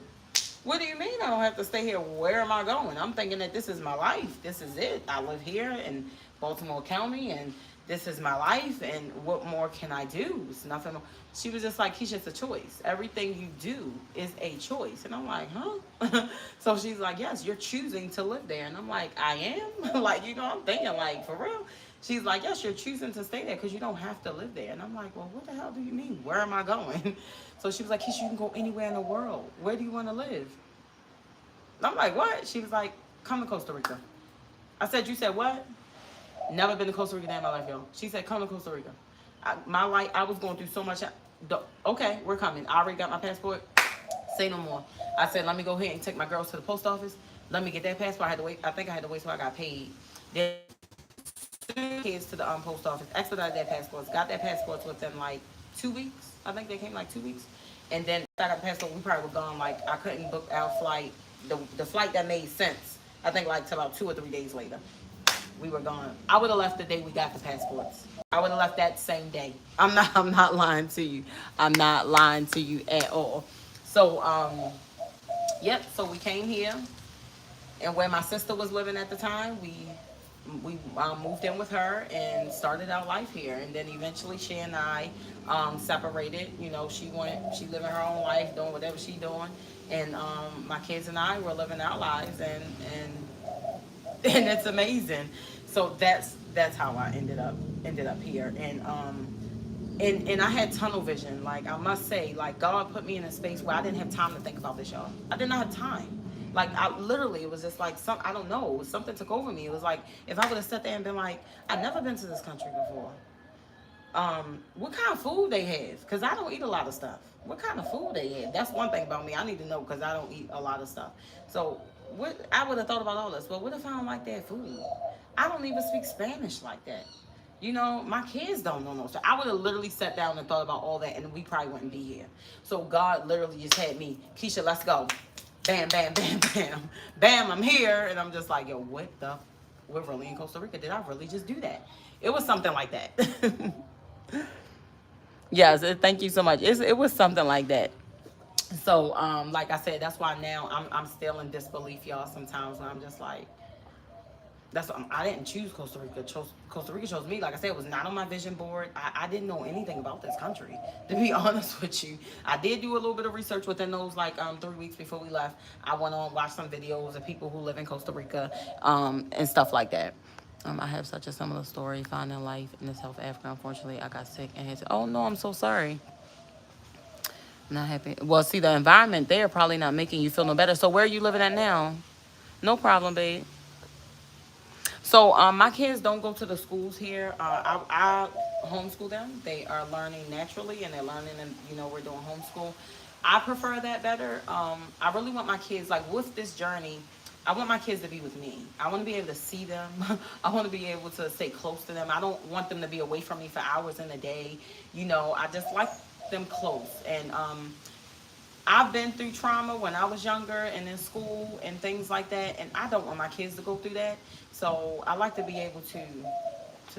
Speaker 1: What do you mean I don't have to stay here? Where am I going? I'm thinking that this is my life. This is it. I live here in Baltimore County, and this is my life, and what more can I do? It's nothing more. She was just like, Keisha, it's a choice. Everything you do is a choice. And I'm like, huh? So she's like, yes, you're choosing to live there. And I'm like, I am? Like, I'm thinking, like, for real? She's like, yes, you're choosing to stay there because you don't have to live there. And I'm like, well, what the hell do you mean? Where am I going? So she was like, Keisha, you can go anywhere in the world. Where do you want to live? And I'm like, what? She was like, come to Costa Rica. I said, you said what? Never been to Costa Rica in my life, yo. She said, come to Costa Rica. My life, I was going through so much. Okay, we're coming. I already got my passport. Say no more. I said, let me go ahead and take my girls to the post office. Let me get that passport. I think I had to wait till I got paid. Then kids to the post office, expedited their passports, got their passports within like 2 weeks. I think they came like 2 weeks. And then I got the passport, we probably were gone. Like, I couldn't book our flight, the flight that made sense, I think like to about 2 or 3 days later. We were gone. I would have left the day we got the passports. I would have left that same day. I'm not lying to you. I'm not lying to you at all. So, yep, so we came here, and where my sister was living at the time, we moved in with her and started our life here. And then eventually she and I separated. She living her own life, doing whatever she doing, and my kids and I were living our lives, and it's amazing. So that's how I ended up here. And I had tunnel vision. Like, I must say, like, God put me in a space where I didn't have time to think about this, y'all. I did not have time. Like, I literally, it was just like, I don't know, something took over me. It was like, if I would have sat there and been like, I've never been to this country before. What kind of food they have? Because I don't eat a lot of stuff. What kind of food they have? That's one thing about me. I need to know, because I don't eat a lot of stuff. So I would have thought about all this. But what if I don't like their food? I don't even speak Spanish like that. My kids don't know no stuff. I would have literally sat down and thought about all that, and we probably wouldn't be here. So God literally just had me, Keisha, let's go. Bam, bam, bam, bam. Bam, I'm here. And I'm just like, yo, we're really in Costa Rica. Did I really just do that? It was something like that. Yes, thank you so much. It was something like that. So, like I said, that's why now I'm still in disbelief, y'all, sometimes when I'm just like, I didn't choose Costa Rica. Costa Rica chose me. Like I said, it was not on my vision board. I didn't know anything about this country, to be honest with you. I did do a little bit of research within those 3 weeks before we left. I went on, watched some videos of people who live in Costa Rica, and stuff like that. I have such a similar story, finding life in the South Africa. Unfortunately, I got sick and had to, oh no, I'm so sorry. Not happy. Well, see, the environment there probably not making you feel no better. So where are you living at now? No problem, babe. So my kids don't go to the schools here. I homeschool them. They are learning naturally, and they're learning, and we're doing homeschool. I prefer that better. I really want my kids, like, with this journey, I want my kids to be with me. I want to be able to see them. I want to be able to stay close to them. I don't want them to be away from me for hours in a day. I just like them close. And I've been through trauma when I was younger and in school and things like that, and I don't want my kids to go through that. So I like to be able to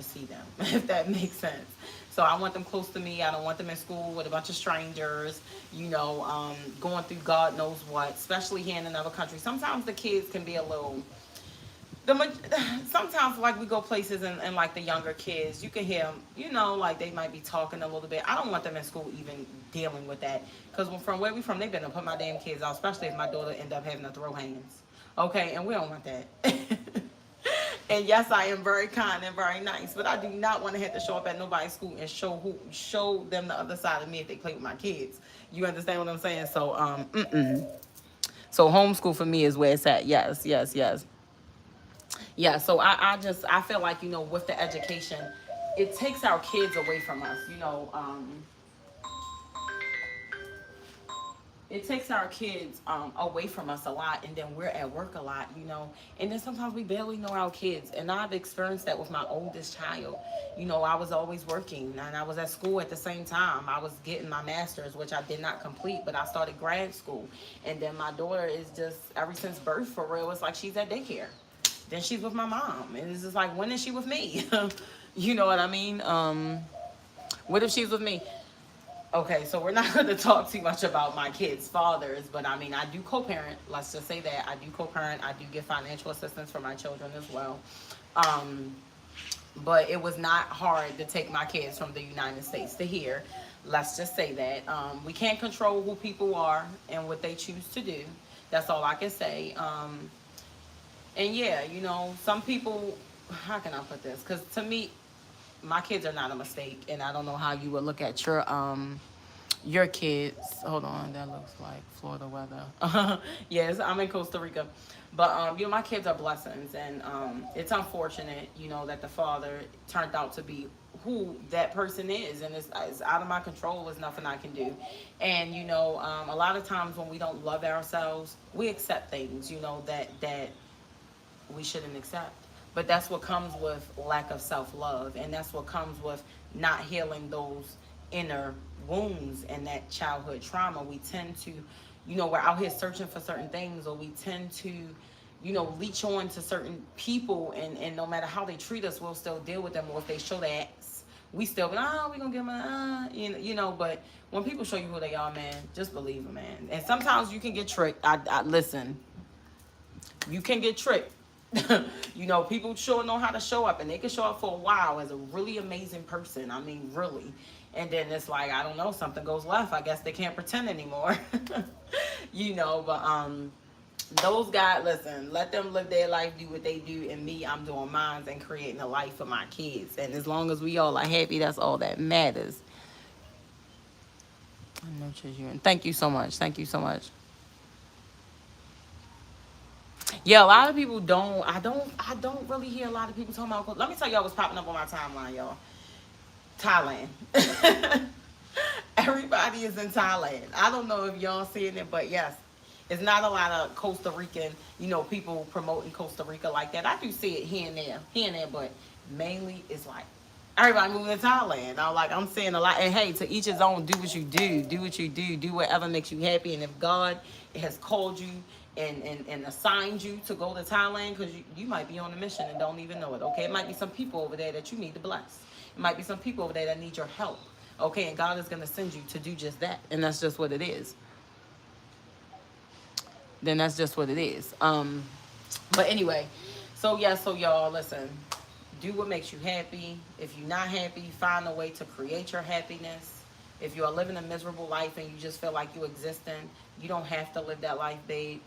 Speaker 1: see them, if that makes sense. So I want them close to me. I don't want them in school with a bunch of strangers, going through God knows what, especially here in another country. Sometimes the kids can be a little sometimes like we go places and like the younger kids, you can hear them, like they might be talking a little bit. I don't want them in school even dealing with that, because from where we from, they've been to put my damn kids out, especially if my daughter end up having to throw hands. Okay, and we don't want that. And yes, I am very kind and very nice, but I do not want to have to show up at nobody's school and show them the other side of me if they play with my kids. You understand what I'm saying? So so homeschool for me is where it's at. Yes, yes, yes. Yeah, so I feel like, with the education, it takes our kids away from us. It takes our kids away from us a lot, and then we're at work a lot, and then sometimes we barely know our kids. And I've experienced that with my oldest child. I was always working, and I was at school at the same time. I was getting my master's, which I did not complete, but I started grad school. And then my daughter is just, ever since birth, for real, it's like she's at daycare. Then she's with my mom, and it's just like, when is she with me? You know what I mean? What if she's with me? Okay, so we're not going to talk too much about my kids' fathers, but I mean, I do co-parent. Let's just say that I do co-parent. I do get financial assistance for my children as well. Um, but it was not hard to take my kids from the United States to here. Let's just say that. We can't control who people are and what they choose to do. That's all I can say. And yeah, some people, how can I put this? Because to me, my kids are not a mistake, and I don't know how you would look at your kids. Hold on, that looks like Florida weather. Yes, I'm in Costa Rica, but my kids are blessings, and it's unfortunate, that the father turned out to be who that person is, and it's out of my control. There's nothing I can do. And a lot of times when we don't love ourselves, we accept things, that we shouldn't accept. But that's what comes with lack of self-love, and that's what comes with not healing those inner wounds and that childhood trauma. We tend to, we're out here searching for certain things, or we tend to, leech on to certain people, and no matter how they treat us, we'll still deal with them. Or if they show their ass, we still be, we're gonna give them but when people show you who they are, man, just believe them, man. And sometimes you can get tricked. I listen, you can get tricked. People sure know how to show up, and they can show up for a while as a really amazing person. I mean, really. And then it's like, I don't know, something goes left. I guess they can't pretend anymore. But those guys, listen, let them live their life, do what they do, and me, I'm doing mine and creating a life for my kids. And as long as we all are happy, that's all that matters. I nurture you, and thank you so much. Thank you so much. Yeah, a lot of people don't. I don't really hear a lot of people talking about. Let me tell y'all what's popping up on my timeline, y'all. Thailand. Everybody is in Thailand. I don't know if y'all seeing it, but yes, it's not a lot of Costa Rican, people promoting Costa Rica like that. I do see it here and there, but mainly it's like everybody moving to Thailand. I'm saying a lot. And hey, to each his own. Do what you do what you do whatever makes you happy. And if God has called you and assigned you to go to Thailand, because you might be on a mission and don't even know it. Okay, it might be some people over there that you need to bless. It might be some people over there that need your help. Okay, and God is going to send you to do just that, and that's just what it is. Then that's just what it is. But anyway, so yeah, so y'all, listen, do what makes you happy. If you're not happy, find a way to create your happiness. If you are living a miserable life and you just feel like you existing, you don't have to live that life, babe.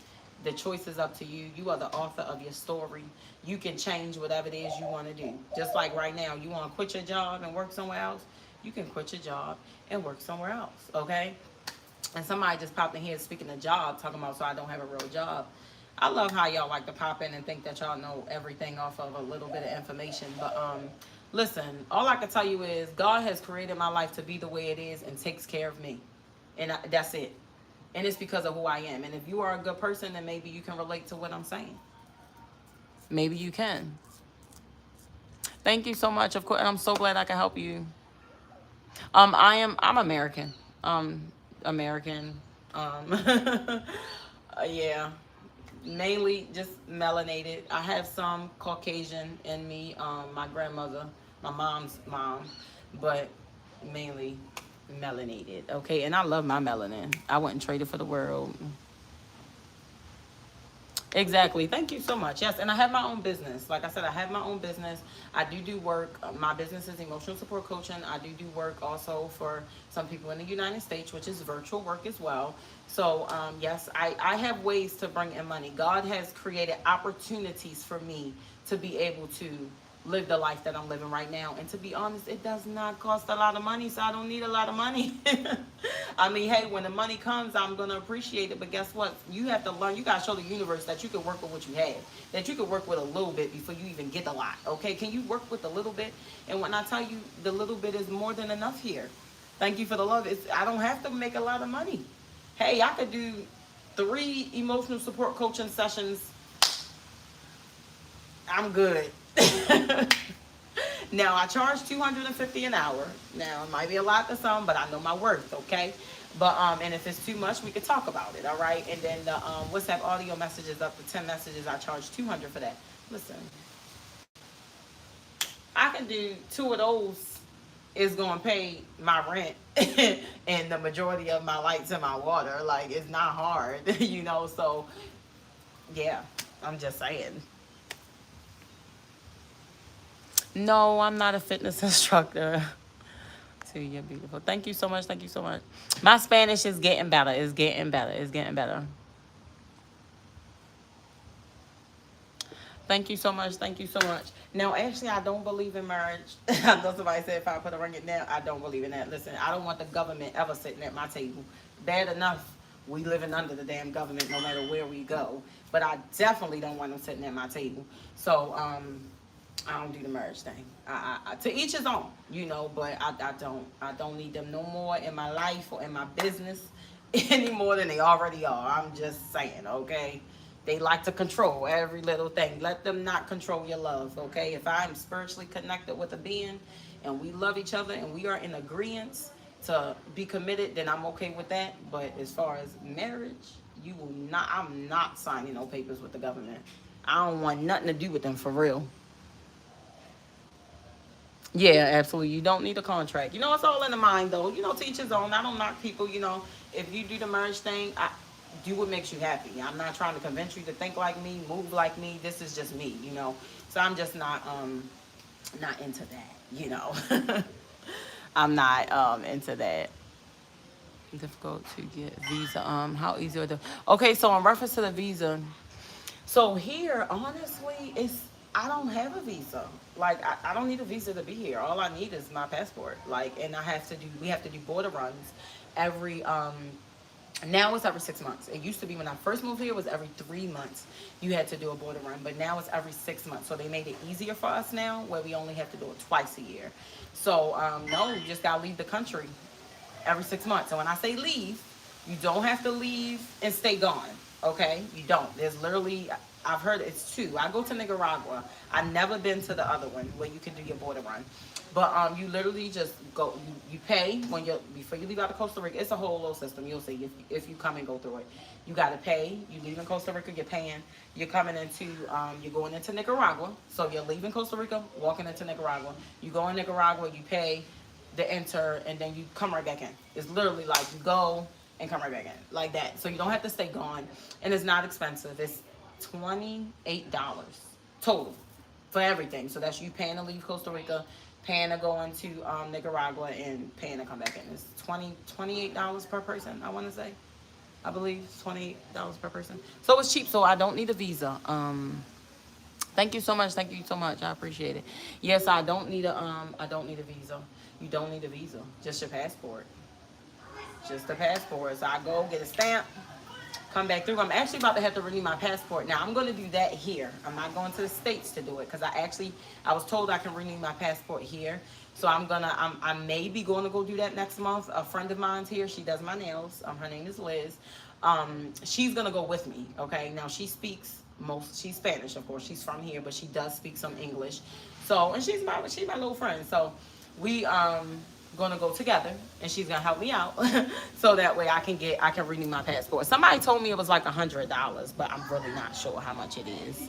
Speaker 1: The choice is up to you. You are the author of your story. You can change whatever it is you want to do. Just like right now, you want to quit your job and work somewhere else, you can quit your job and work somewhere else, okay? And somebody just popped in here speaking of job, talking about, so I don't have a real job. I love how y'all like to pop in and think that y'all know everything off of a little bit of information. But listen, all I can tell you is God has created my life to be the way it is and takes care of me. And that's it. And it's because of who I am. And if you are a good person, then maybe you can relate to what I'm saying. Maybe you can. Thank you so much. Of course, I'm so glad I can help you. I'm American. American. Yeah, mainly just melanated. I have some Caucasian in me. My grandmother, my mom's mom, but mainly melanated. Okay, and I love my melanin. I wouldn't trade it for the world. Exactly. Thank you so much. Yes, and I have my own business. Like I said, I have my own business. I do work. My business is emotional support coaching. I do work also for some people in the United States, which is virtual work as well. So, yes, I have ways to bring in money. God has created opportunities for me to be able to live the life that I'm living right now. And to be honest, it does not cost a lot of money, so I don't need a lot of money. I mean, hey, when the money comes, I'm going to appreciate it. But guess what? You have to learn. You got to show the universe that you can work with what you have, that you can work with a little bit before you even get a lot. Okay? Can you work with a little bit? And when I tell you the little bit is more than enough here, thank you for the love. I don't have to make a lot of money. Hey, I could do 3 emotional support coaching sessions. I'm good. Now I charge $250 an hour. Now it might be a lot to some, but I know my worth, okay? But and if it's too much, we could talk about it, all right? And then the WhatsApp audio messages up to 10 messages, I charge $200 for that. Listen, I can do 2 of those is gonna pay my rent and the majority of my lights and my water. Like it's not hard, you know. So yeah, I'm just saying. No, I'm not a fitness instructor. To you're beautiful. Thank you so much. Thank you so much. My Spanish is getting better. It's getting better. It's getting better. Thank you so much. Thank you so much. Now, actually, I don't believe in marriage. I know somebody said if I put a ring in there, I don't believe in that. Listen, I don't want the government ever sitting at my table. Bad enough, we living under the damn government no matter where we go. But I definitely don't want them sitting at my table. So, I don't do the marriage thing. To each his own, you know. But I don't need them no more in my life or in my business any more than they already are. I'm just saying, okay. They like to control every little thing. Let them not control your love, okay? If I'm spiritually connected with a being and we love each other and we are in agreement to be committed, then I'm okay with that. But as far as marriage, you will not. I'm not signing no papers with the government. I don't want nothing to do with them for real. Yeah, absolutely. You don't need a contract. You know, it's all in the mind, though. You know, to each his own. I don't knock people. You know, if you do the marriage thing, do what makes you happy. I'm not trying to convince you to think like me, move like me. This is just me, you know. So I'm just not into that, you know. I'm not into that. Difficult to get visa. How easy are the? Okay, so in reference to the visa, so here, honestly, it's I don't have a visa. Like I don't need a visa to be here. All I need is my passport. Like, and we have to do border runs every now it's every 6 months. It used to be when I first moved here, it was every 3 months you had to do a border run, but now it's every 6 months. So they made it easier for us now, where we only have to do it twice a year. So no, you just gotta leave the country every 6 months. And when I say leave, you don't have to leave and stay gone. Okay, you don't. There's literally, I've heard it's 2. I go to Nicaragua. I've never been to the other one where you can do your border run. But you literally just go. You pay when you before you leave out of Costa Rica. It's a whole little system. You'll see if you come and go through it. You got to pay. You leave in Costa Rica. You're paying. You're coming into. You're going into Nicaragua. So you're leaving Costa Rica, walking into Nicaragua. You go in Nicaragua. You pay the enter, and then you come right back in. It's literally like you go and come right back in like that. So you don't have to stay gone, and it's not expensive. It's $28 total for everything. So that's you paying to leave Costa Rica, paying to go into Nicaragua, and paying to come back in. It's $28 per person, I want to say. I believe it's $28 per person. So it's cheap, so I don't need a visa. Thank you so much. Thank you so much. I appreciate it. Yes, I don't need a visa. You don't need a visa. Just your passport. Just a passport. So I go get a stamp, come back through. I'm actually about to have to renew my passport. Now I'm going to do that here. I'm not going to the States to do it because I was told I can renew my passport here. So I may be going to go do that next month. A friend of mine's here. She does my nails. Her name is Liz. She's going to go with me. Okay. Now she's Spanish, of course. She's from here, but she does speak some English. So, and she's my little friend. So we gonna go together, and she's gonna help me out, so that way I can renew my passport. Somebody told me it was like $100, but I'm really not sure how much it is.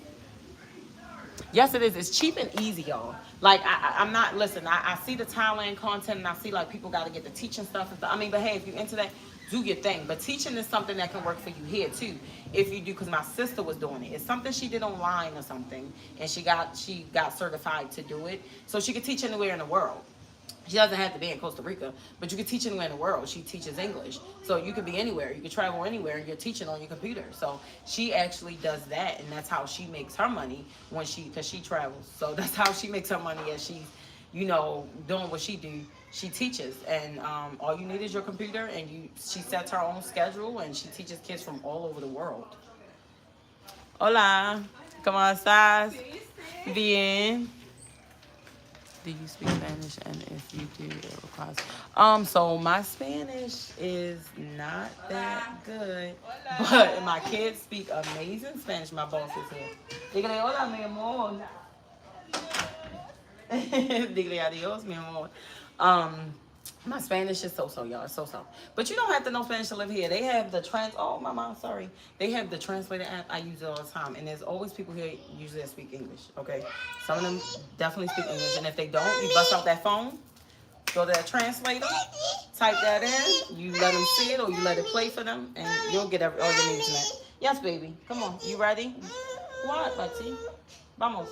Speaker 1: Yes, it is. It's cheap and easy, y'all. Like I'm not. Listen, I see the Thailand content, and I see like people got to get the teaching stuff and stuff. I mean, but hey, if you're into that, do your thing. But teaching is something that can work for you here too, if you do. Because my sister was doing it. It's something she did online or something, and she got certified to do it, so she could teach anywhere in the world. She doesn't have to be in Costa Rica, but you can teach anywhere in the world. She teaches English. So you could be anywhere. You could travel anywhere, and you're teaching on your computer. So she actually does that, and that's how she makes her money because she travels. So that's how she makes her money as she's, doing what she do. She teaches, and all you need is your computer, and she sets her own schedule, and she teaches kids from all over the world. Hola, ¿cómo estás? Bien. Do you speak Spanish? And if you do, it requires. So my Spanish is not that good, but my kids speak amazing Spanish. My boss is here. Dígale hola, mi amor. Dígale adios, mi amor. My Spanish is so-so, y'all. So-so. But you don't have to know Spanish to live here. They have the sorry. They have the translator app. I use it all the time. And there's always people here usually that speak English, okay? Some of them definitely speak English. And if they don't, you bust out that phone, go to that translator, type that in, you let them see it or you let it play for them, and you'll get all your needs met. Yes, baby. Come on. You ready? What, Lexi? Vamos.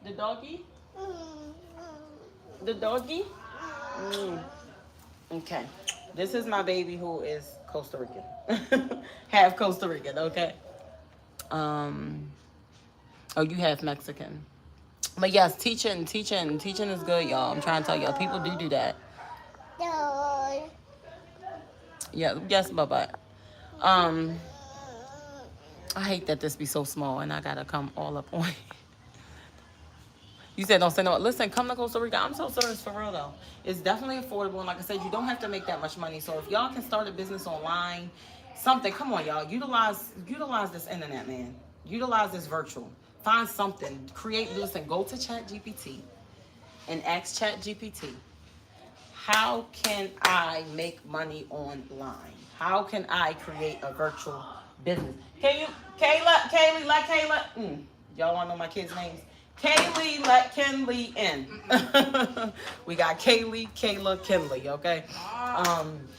Speaker 1: The doggy? The doggy? Okay. This is my baby who is Costa Rican. Half Costa Rican, okay? Oh, you half Mexican. But yes, teaching is good, y'all. I'm trying to tell y'all. People do that. Yeah, yes, bye-bye. I hate that this be so small and I gotta come all up on it. You said don't say no. Listen, come to Costa Rica. I'm so serious for real though. It's definitely affordable, and like I said, you don't have to make that much money. So if y'all can start a business online, something, come on, y'all. Utilize this internet, man. Utilize this virtual. Find something. Listen, go to ChatGPT and ask ChatGPT, how can I make money online? How can I create a virtual business? Kaylee, let Kayla. Y'all wanna know my kids' names? Kaylee, let Kenley in. We got Kaylee, Kayla, Kenley, okay?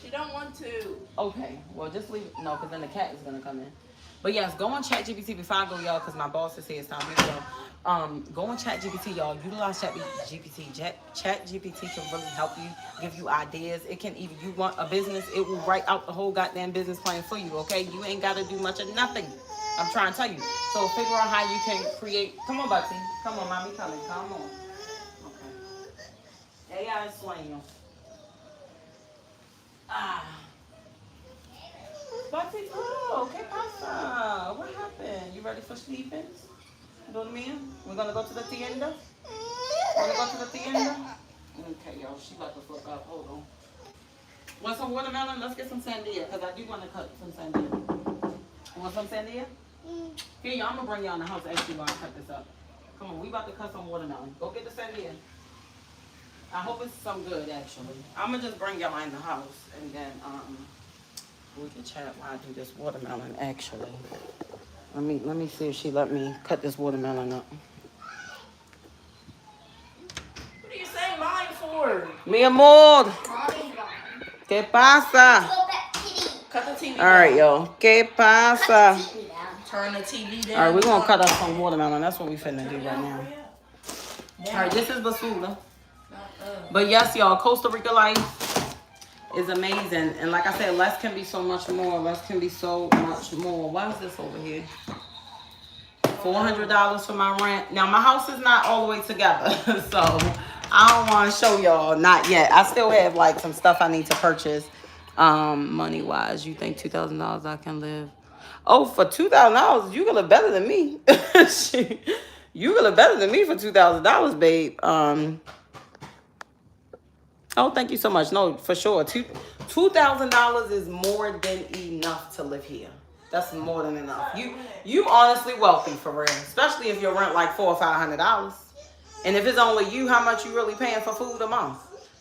Speaker 2: She don't want to.
Speaker 1: Okay, well, just leave it. No, because then the cat is going to come in. But yes, go on ChatGPT before I go, y'all, because my boss is here. It's time to go. Go on ChatGPT, y'all. Utilize ChatGPT. ChatGPT can really help you, give you ideas. It can even, you want a business, it will write out the whole goddamn business plan for you, okay? You ain't got to do much of nothing. I'm trying to tell you. So figure out how you can create. Come on, Betsy. Come on, mommy coming. Come on. Okay. Ella es sueño. Betsy, oh, ¿qué pasa? What happened? You ready for sleeping? Dormir? We're going to go to the tienda? Want to go to the tienda? Okay, y'all. She about to flip up. Hold on. Want some watermelon? Let's get some sandia, because I do want to cut some sandia. Want some sandia? Here, y'all, I'm going to bring y'all in the house actually while I cut this up. Come on, we about to cut some watermelon. Go get the sandia. I hope it's some good, actually. I'm going to just bring y'all in the house, and then we can chat while I do this watermelon, actually. Let me see if she let me cut this watermelon up.
Speaker 2: What are you saying mine for?
Speaker 1: Mi amor. ¿Qué pasa?
Speaker 2: Cut the TV down.
Speaker 1: All right, y'all. ¿Qué pasa?
Speaker 2: Turn the TV down.
Speaker 1: All right, we're going to cut up some watermelon. That's what we finna do right now. All right, this is basura. But yes, y'all, Costa Rica life is amazing. And like I said, less can be so much more. Less can be so much more. Why is this over here? $400 for my rent. Now, my house is not all the way together. So, I don't want to show y'all. Not yet. I still have, like, some stuff I need to purchase. Money-wise, you think $2,000 I can live? Oh, for $2,000, you can live better than me. You can live better than me for $2,000, babe. Oh, thank you so much. No, for sure. $2,000 is more than enough to live here. That's more than enough. You honestly wealthy for real, especially if your rent like $400 or $500. And if it's only you, how much you really paying for food a month?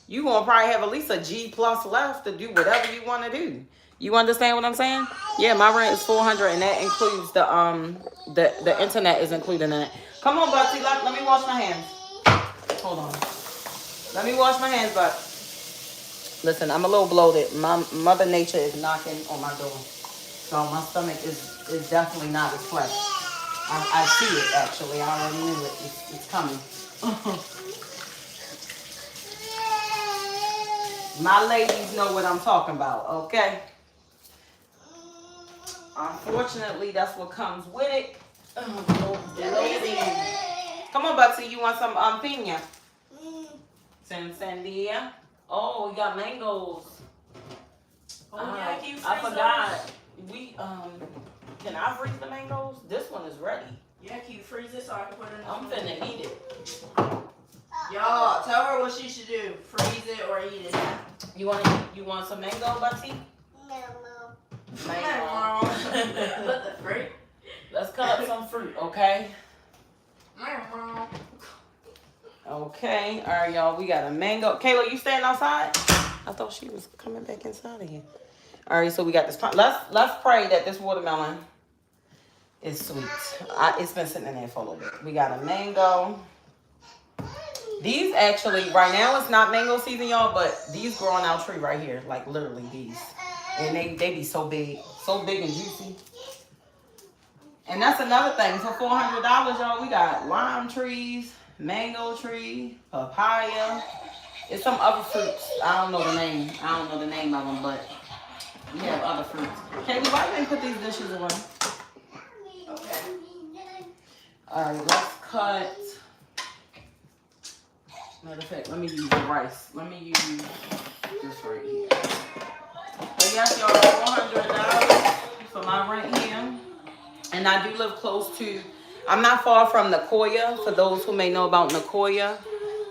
Speaker 1: you gonna probably have at least a G plus left to do whatever you want to do. You understand what I'm saying? Yeah, my rent is $400, and that includes the internet is included in it. Come on, Bugsy, let me wash my hands. Hold on. Let me wash my hands, but listen, I'm a little bloated. My Mother Nature is knocking on my door, so my stomach is definitely not as flat. I see it actually. I already knew it. It's coming. My ladies know what I'm talking about, okay? Unfortunately, that's what comes with it. Come on, Bugsy, you want some piña? Sandia. Oh, we got mangoes.
Speaker 2: Oh yeah, can you freeze
Speaker 1: I forgot. We can I freeze the mangoes? This one is ready.
Speaker 2: Yeah, can you freeze it so I can put it in?
Speaker 1: I'm finna eat it.
Speaker 2: Y'all, tell her what she should do. Freeze it or eat it.
Speaker 1: You want some mango, Bugsy?
Speaker 2: No.
Speaker 1: Mango.
Speaker 2: What the fruit?
Speaker 1: Let's cut up some fruit, okay? Okay, all right, y'all. We got a mango. Kayla, you staying outside? I thought she was coming back inside of here. All right, so we got this. Let's pray that this watermelon is sweet. It's been sitting in there for a little bit. We got a mango. These actually, right now it's not mango season, y'all, but these grow on our tree right here, like literally these. And they be so big and juicy. And that's another thing. For $400, y'all, we got lime trees, mango tree, papaya. It's some other fruits. I don't know the name. I don't know the name of them, but we have other fruits. Kaylee, why you didn't put these dishes away?
Speaker 2: Okay.
Speaker 1: All right, let's cut. Matter of fact, let me use the rice. Let me use this right here. So yes, y'all, $400 for my rent here. And I do live close to, I'm not far from Nicoya, for those who may know about Nicoya.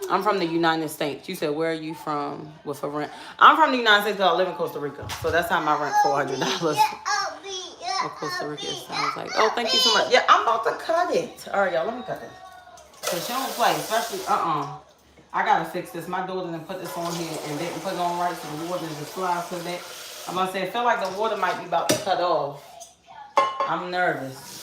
Speaker 1: I'm from the United States. You said, where are you from with a rent? I'm from the United States, but I live in Costa Rica. So that's how my rent $400. What Costa Rica sounds like. Oh, thank you so much. Yeah, I'm about to cut it. All right, y'all, let me cut it. Because she don't play, especially, I got to fix this. My daughter didn't put this on here and didn't put it on right, so the water just flies to that. I'm going to say, I feel like the water might be about to cut off. I'm nervous.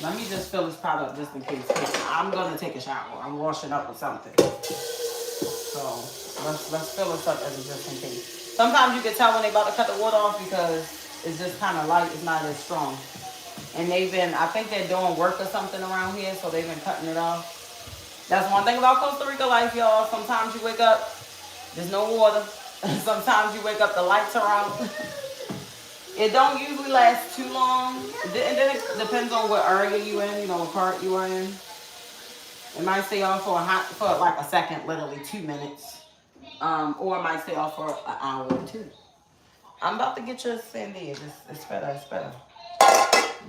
Speaker 1: Let me just fill this pot up just in case. I'm going to take a shower. I'm washing up or something. So let's fill this up as a just in case. Sometimes you can tell when they about to cut the water off because it's just kind of light. It's not as strong. And I think they're doing work or something around here, so they've been cutting it off. That's one thing about Costa Rica life, y'all. Sometimes you wake up, there's no water. Sometimes you wake up, the lights are out. It don't usually last too long. And then it depends on what area you in, what part you are in. It might stay off for like a second, literally 2 minutes. Or it might stay off for an hour or two. I'm about to get your sandia. It's better.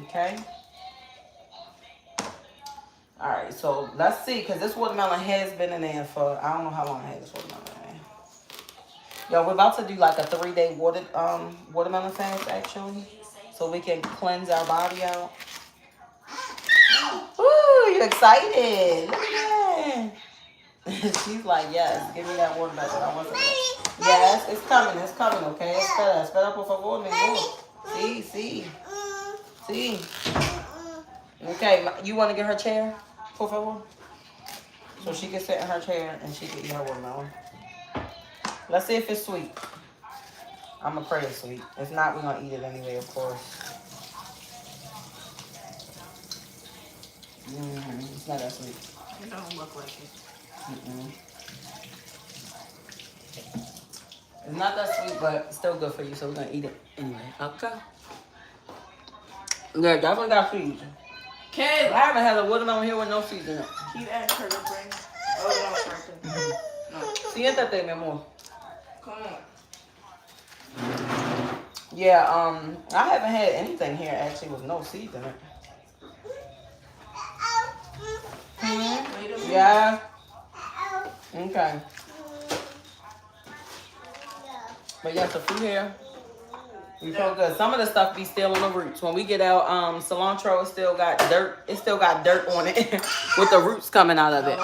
Speaker 1: Okay. All right, so let's see, because this watermelon has been in there for, I don't know how long I had this watermelon in there. Yo, we're about to do like a 3-day watermelon fast, actually, so we can cleanse our body out. Ooh, you excited? Look at that. She's like, yes, give me that watermelon. I want some. Yes, it's coming, okay? Espera, por favor, mi amor. Sí. Okay, you want to get her chair, por favor? So she can sit in her chair and she can eat her watermelon. Let's see if it's sweet. I'm going to pray it's sweet. If not, we're going to eat it anyway, of course. It's not that sweet.
Speaker 2: It don't look like it.
Speaker 1: It's not that sweet, but it's still good for you, so we're going to eat it anyway. Okay. Yeah, definitely got seeds.
Speaker 2: Okay.
Speaker 1: I haven't had a watermelon here with no seeds in it.
Speaker 2: Can you add her to bring? Oh, no, right there. No.
Speaker 1: Siéntate, mi amor.
Speaker 2: Come on.
Speaker 1: Yeah, I haven't had anything here actually with no seeds in it. Yeah. Okay. But yeah, the fruit here, we feel good. Some of the stuff be still on the roots. When we get out cilantro, it still got dirt. It still got dirt on it with the roots coming out of it.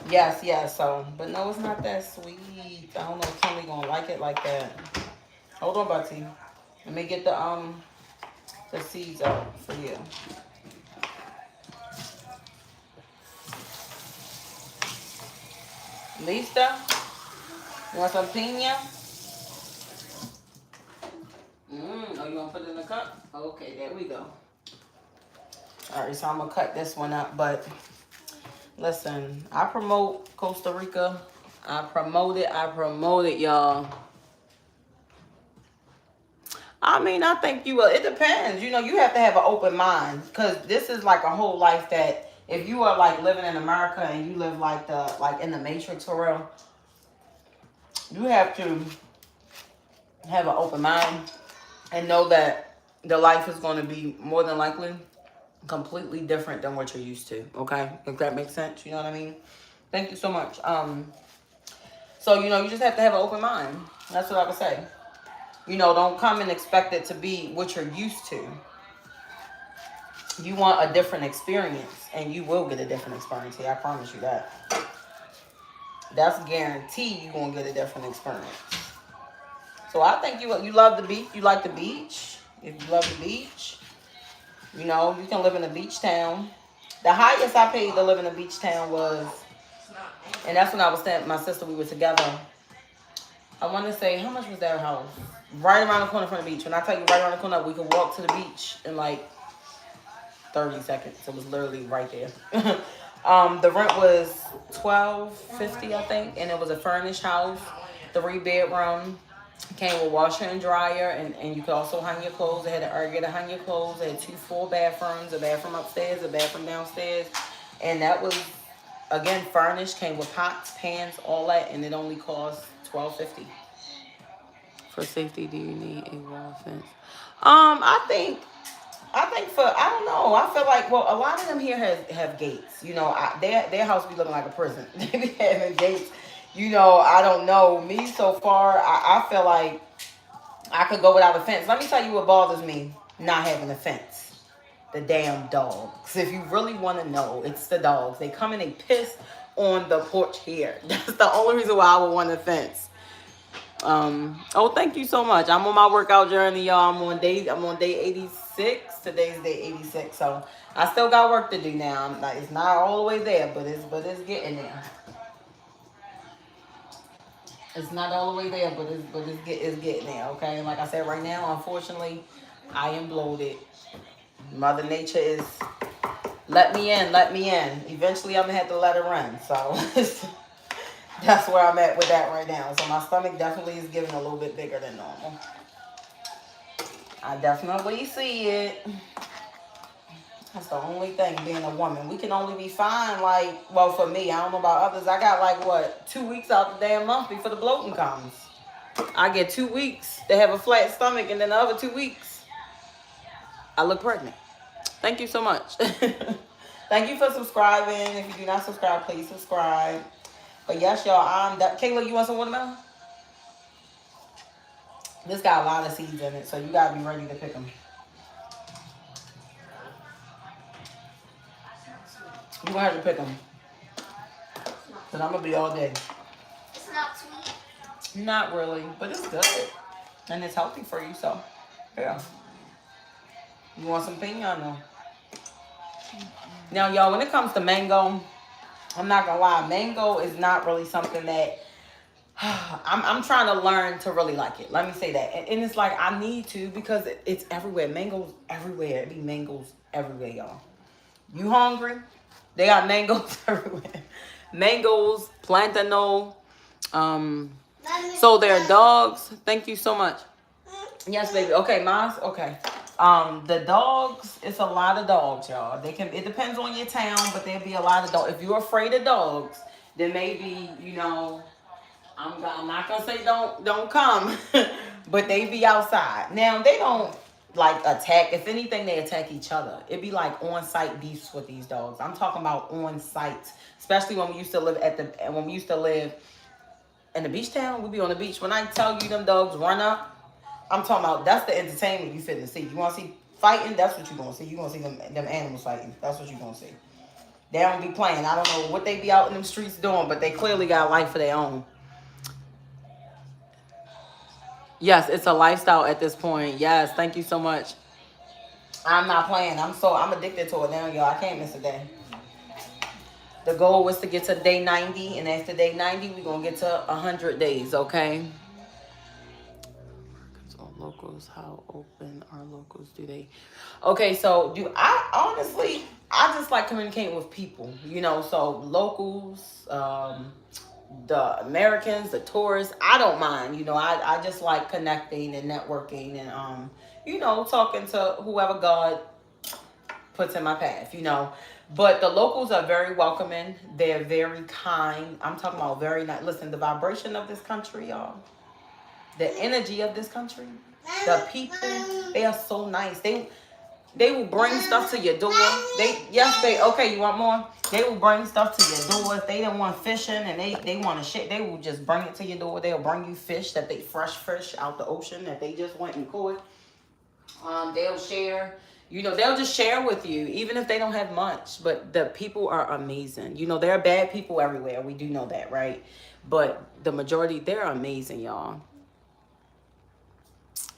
Speaker 1: Yes, yes. So, but no, it's not that sweet. I don't know if Kelly gonna like it like that. Hold on, Betsy. Let me get the seeds out for you. Lista, you want some pina? Oh, you want to put it in the cup? Okay, there we go. All right, so I'm going to cut this one up. But listen, I promote Costa Rica. I promote it, y'all. I mean, I think you will. It depends. You know, you have to have an open mind. Because this is like a whole life that if you are like living in America and you live like in the Matrix for real, you have to have an open mind and know that the life is going to be more than likely completely different than what you're used to. Okay, if that makes sense, you know what I mean. Thank you so much. So you know, you just have to have an open mind. That's what I would say. You know, don't come and expect it to be what you're used to. You want a different experience, and you will get a different experience here. I promise you that. That's guaranteed. You're gonna get a different experience. So I think you love the beach. You like the beach. If you love the beach, you know, you can live in a beach town. The highest I paid to live in a beach town was, and that's when I was staying, my sister, we were together. I want to say, how much was that house? Right around the corner from the beach. When I tell you right around the corner, we could walk to the beach in like 30 seconds. It was literally right there. The rent was $12.50, I think, and it was a furnished house, 3-bedroom. Came with washer and dryer, and you could also hang your clothes. They had an area to hang your clothes. They had 2 full bathrooms, a bathroom upstairs, a bathroom downstairs. And that was, again, furnished, came with pots, pans, all that, and it only cost $12.50. For safety, do you need a wall fence? I think for, I don't know. I feel like, well, a lot of them here have gates. You know, their house be looking like a prison. They be having gates. You know, I don't know. Me so far, I feel like I could go without a fence. Let me tell you what bothers me not having a fence. The damn dogs. If you really want to know, it's the dogs. They come and they piss on the porch here. That's the only reason why I would want a fence. Oh, thank you so much. I'm on my workout journey, y'all. I'm on day 86. Today's day 86. So I still got work to do now. It's not all the way there, but it's getting there. It's not all the way there, but it's getting there. Okay, and like I said, right now, unfortunately, I am bloated. Mother Nature is let me in, let me in. Eventually, I'm gonna have to let her run. So that's where I'm at with that right now. So my stomach definitely is getting a little bit bigger than normal. I definitely see it. That's the only thing, being a woman. We can only be fine, like, well, for me, I don't know about others. I got like, what, 2 weeks out the damn month before the bloating comes. I get 2 weeks to have a flat stomach, and then the other 2 weeks, I look pregnant. Thank you so much. Thank you for subscribing. If you do not subscribe, please subscribe. But yes, y'all, Kayla, you want some watermelon? This got a lot of seeds in it, so you gotta be ready to pick them. You gonna have to pick them. Cause I'm gonna be all day.
Speaker 2: It's not sweet.
Speaker 1: Not really, but it's good. And it's healthy for you, so yeah. You want some piña? No. Now, y'all, when it comes to mango, I'm not gonna lie, mango is not really something that I'm trying to learn to really like it. Let me say that. And it's like I need to, because it's everywhere. Mangoes everywhere. It be mangoes everywhere, y'all. You hungry? They got mangoes everywhere. Mangoes, plantano. So they're dogs. Thank you so much. Yes, baby. Okay, Maz. Okay. The dogs, it's a lot of dogs, y'all. It depends on your town, but there'll be a lot of dogs. If you're afraid of dogs, then maybe, you know, I'm not gonna say don't come, but they be outside. Now they don't like attack. If anything, they attack each other. It'd be like on-site beefs with these dogs. I'm talking about on-site, especially when we used to live in the beach town. We be on the beach. When I tell you them dogs run up, I'm talking about that's the entertainment you fit to see. You want to see fighting? That's what you gonna see. You gonna see them animals fighting. That's what you gonna see. They don't be playing. I don't know what they be out in them streets doing, but they clearly got a life of their own. Yes, it's a lifestyle at this point. Yes, thank you so much. I'm not playing. I'm addicted to it now, y'all. I can't miss a day. The goal was to get to day 90, and after day 90, we're going to get to 100 days, okay? So locals, how open are locals? Do they? Okay, so do I honestly, I just like communicating with people, you know, so locals, the Americans, the tourists, I don't mind, you know, I just like connecting and networking and, you know, talking to whoever God puts in my path, you know. But the locals are very welcoming. They're very kind. I'm talking about very nice. Listen, the vibration of this country, y'all, the energy of this country, the people, they are so nice. They will bring stuff to your door. Okay, you want more? They will bring stuff to your door. If they don't want fishing and they want to shit, they will just bring it to your door. They'll bring you fish that they fresh fish out the ocean that they just went and caught. They'll share. You know, they'll just share with you, even if they don't have much. But the people are amazing. You know, there are bad people everywhere. We do know that, right? But the majority, they're amazing, y'all.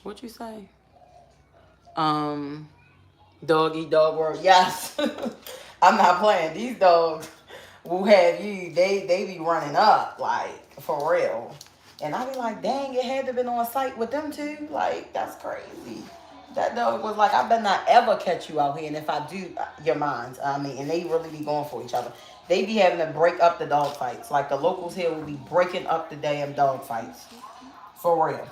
Speaker 1: What'd you say? Dog eat dog world. Yes. I'm not playing. These dogs will have you, they be running up, like, for real. And I be like, dang, it had to been on site with them too. Like, that's crazy. That dog was like, I better not ever catch you out here. And if I do, your minds. I mean, and they really be going for each other. They be having to break up the dog fights. Like, the locals here will be breaking up the damn dog fights. For real.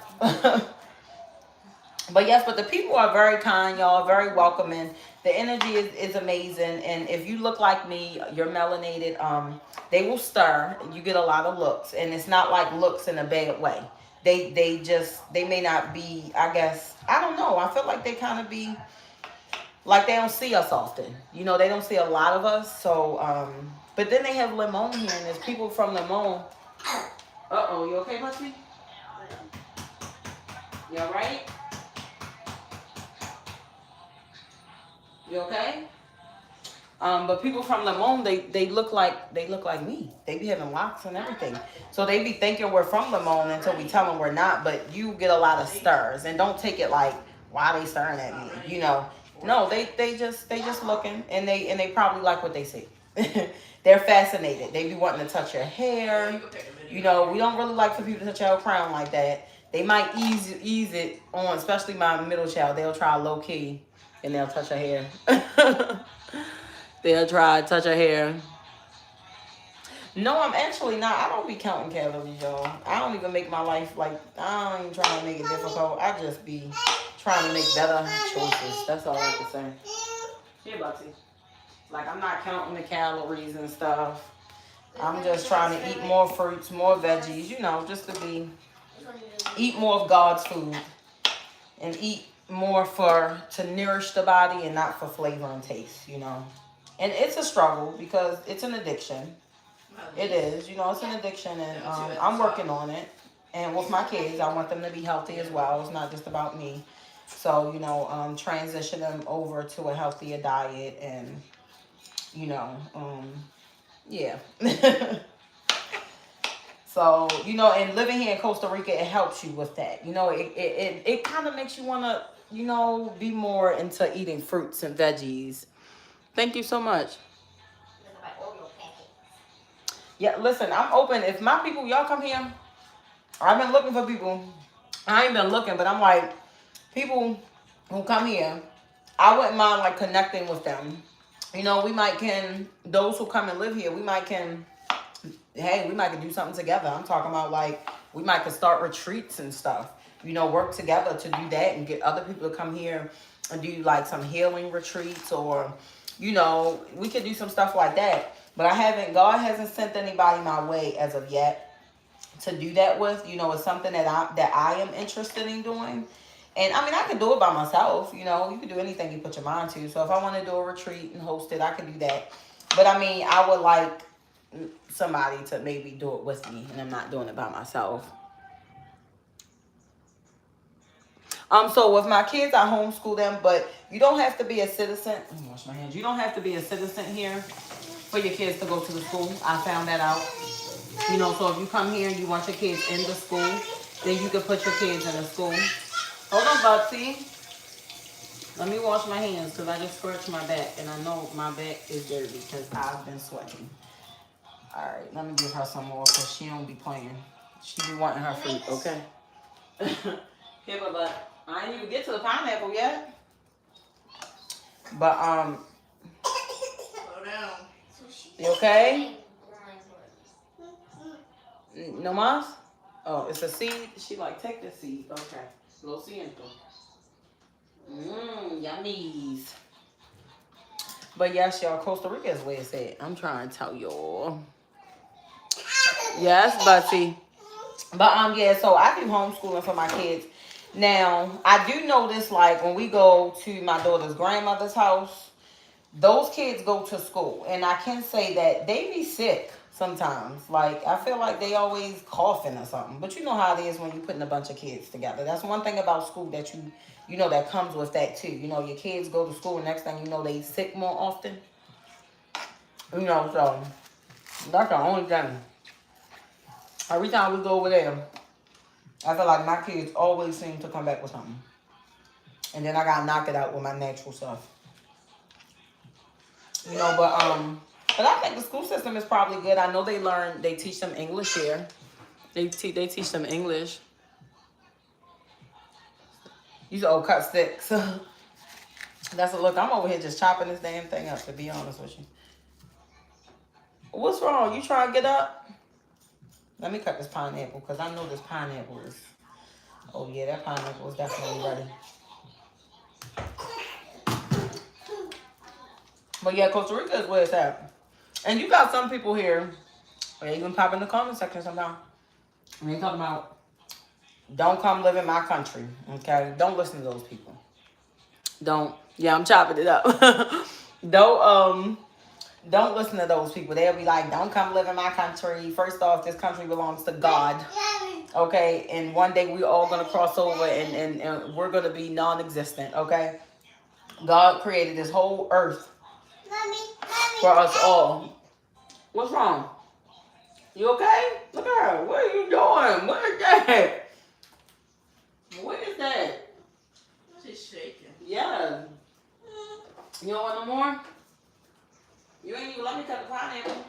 Speaker 1: But yes, but the people are very kind, y'all, very welcoming. The energy is amazing. And if you look like me, you're melanated, they will stir. You get a lot of looks. And it's not like looks in a bad way. They may not be, I guess, I don't know. I feel like they kind of be, like they don't see us often. You know, they don't see a lot of us. So, but then they have Limon here, and there's people from Limon. Uh-oh, you okay, Pussy? You all right? You okay? But people from Limon, they look like me. They be having locks and everything. So they be thinking we're from Limon until we tell them we're not. But you get a lot of stirs, and don't take it like, why are they staring at me? You know, no, they just looking, and they probably like what they see. They're fascinated. They be wanting to touch your hair. You know, we don't really like for people to touch our crown like that. They might ease it on, especially my middle child. They'll try low key. And they'll touch her hair. They'll try to touch her hair. No, I'm actually not. I don't be counting calories, y'all. I don't even make my life like, I don't even try to make it difficult. I just be trying to make better choices. That's all I can say. Here, Bugsy. Like, I'm not counting the calories and stuff. I'm just trying to eat more fruits, more veggies, you know, just to eat more of God's food. And eat more to nourish the body and not for flavor and taste, you know. And it's a struggle because it's an addiction. It is, you know, it's an addiction, and I'm working on it. And with my kids, I want them to be healthy as well. It's not just about me. So, you know, transition them over to a healthier diet and, you know, yeah. So, you know, and living here in Costa Rica, it helps you with that. You know, it kind of makes you want to, you know, be more into eating fruits and veggies. Thank you so much. Yeah, listen, I'm open. If my people, y'all come here, I've been looking for people. I ain't been looking, but I'm like, people who come here, I wouldn't mind, like, connecting with them. You know, those who come and live here, we might can do something together. I'm talking about, like, we might could start retreats and stuff. You know, work together to do that and get other people to come here and do, like, some healing retreats, or, you know, we could do some stuff like that. But God hasn't sent anybody my way as of yet to do that with. You know, it's something that I am interested in doing. And, I mean, I could do it by myself. You know, you can do anything you put your mind to. So if I want to do a retreat and host it, I could do that. But, I mean, I would like somebody to maybe do it with me, and I'm not doing it by myself. So with my kids, I homeschool them, but you don't have to be a citizen. Let me wash my hands. You don't have to be a citizen here for your kids to go to the school. I found that out. You know, so if you come here and you want your kids in the school, then you can put your kids in the school. Hold on, Bugsy. Let me wash my hands because I just scratched my back and I know my back is dirty because I've been sweating. All right, let me give her some more because she don't be playing. She be wanting her fruit, okay? Here, but I ain't even get to the pineapple yet. But
Speaker 2: Slow down.
Speaker 1: you okay? No mas? Oh, it's a seed. She like take the seed. Okay, lo siento. Yummies. But yes, y'all, Costa Rica is where it's at. I'm trying to tell y'all. Yes, Butsy. But yeah, so I do homeschooling for my kids. Now, I do notice like when we go to my daughter's grandmother's house, those kids go to school. And I can say that they be sick sometimes. Like, I feel like they always coughing or something. But you know how it is when you're putting a bunch of kids together. That's one thing about school that you know that comes with that too. You know, your kids go to school and next thing you know they sick more often. You know, so that's the only thing. Every time we go over there, I feel like my kids always seem to come back with something. And then I gotta knock it out with my natural stuff. You know, but I think the school system is probably good. I know they teach them English here. They teach them English. You said, oh, cut sticks. That's a look. I'm over here just chopping this damn thing up, to be honest with you. What's wrong? You trying to get up? Let me cut this pineapple because I know this pineapple is. Oh yeah, that pineapple is definitely ready. But yeah, Costa Rica is where it's at. And you got some people here, or even pop in the comment section sometimes. And they talking about, don't come live in my country, okay? Don't listen to those people. Don't. Yeah, I'm chopping it up. Don't listen to those people. They'll be like, don't come live in my country. First off, this country belongs to God. Okay? And one day we're all going to cross over and we're going to be non-existent. Okay? God created this whole earth for us all. What's wrong? You okay? Look at her. What are you doing? What is that? What is that?
Speaker 2: She's shaking.
Speaker 1: Yeah. You don't want no more? You ain't even let me cut the pineapple.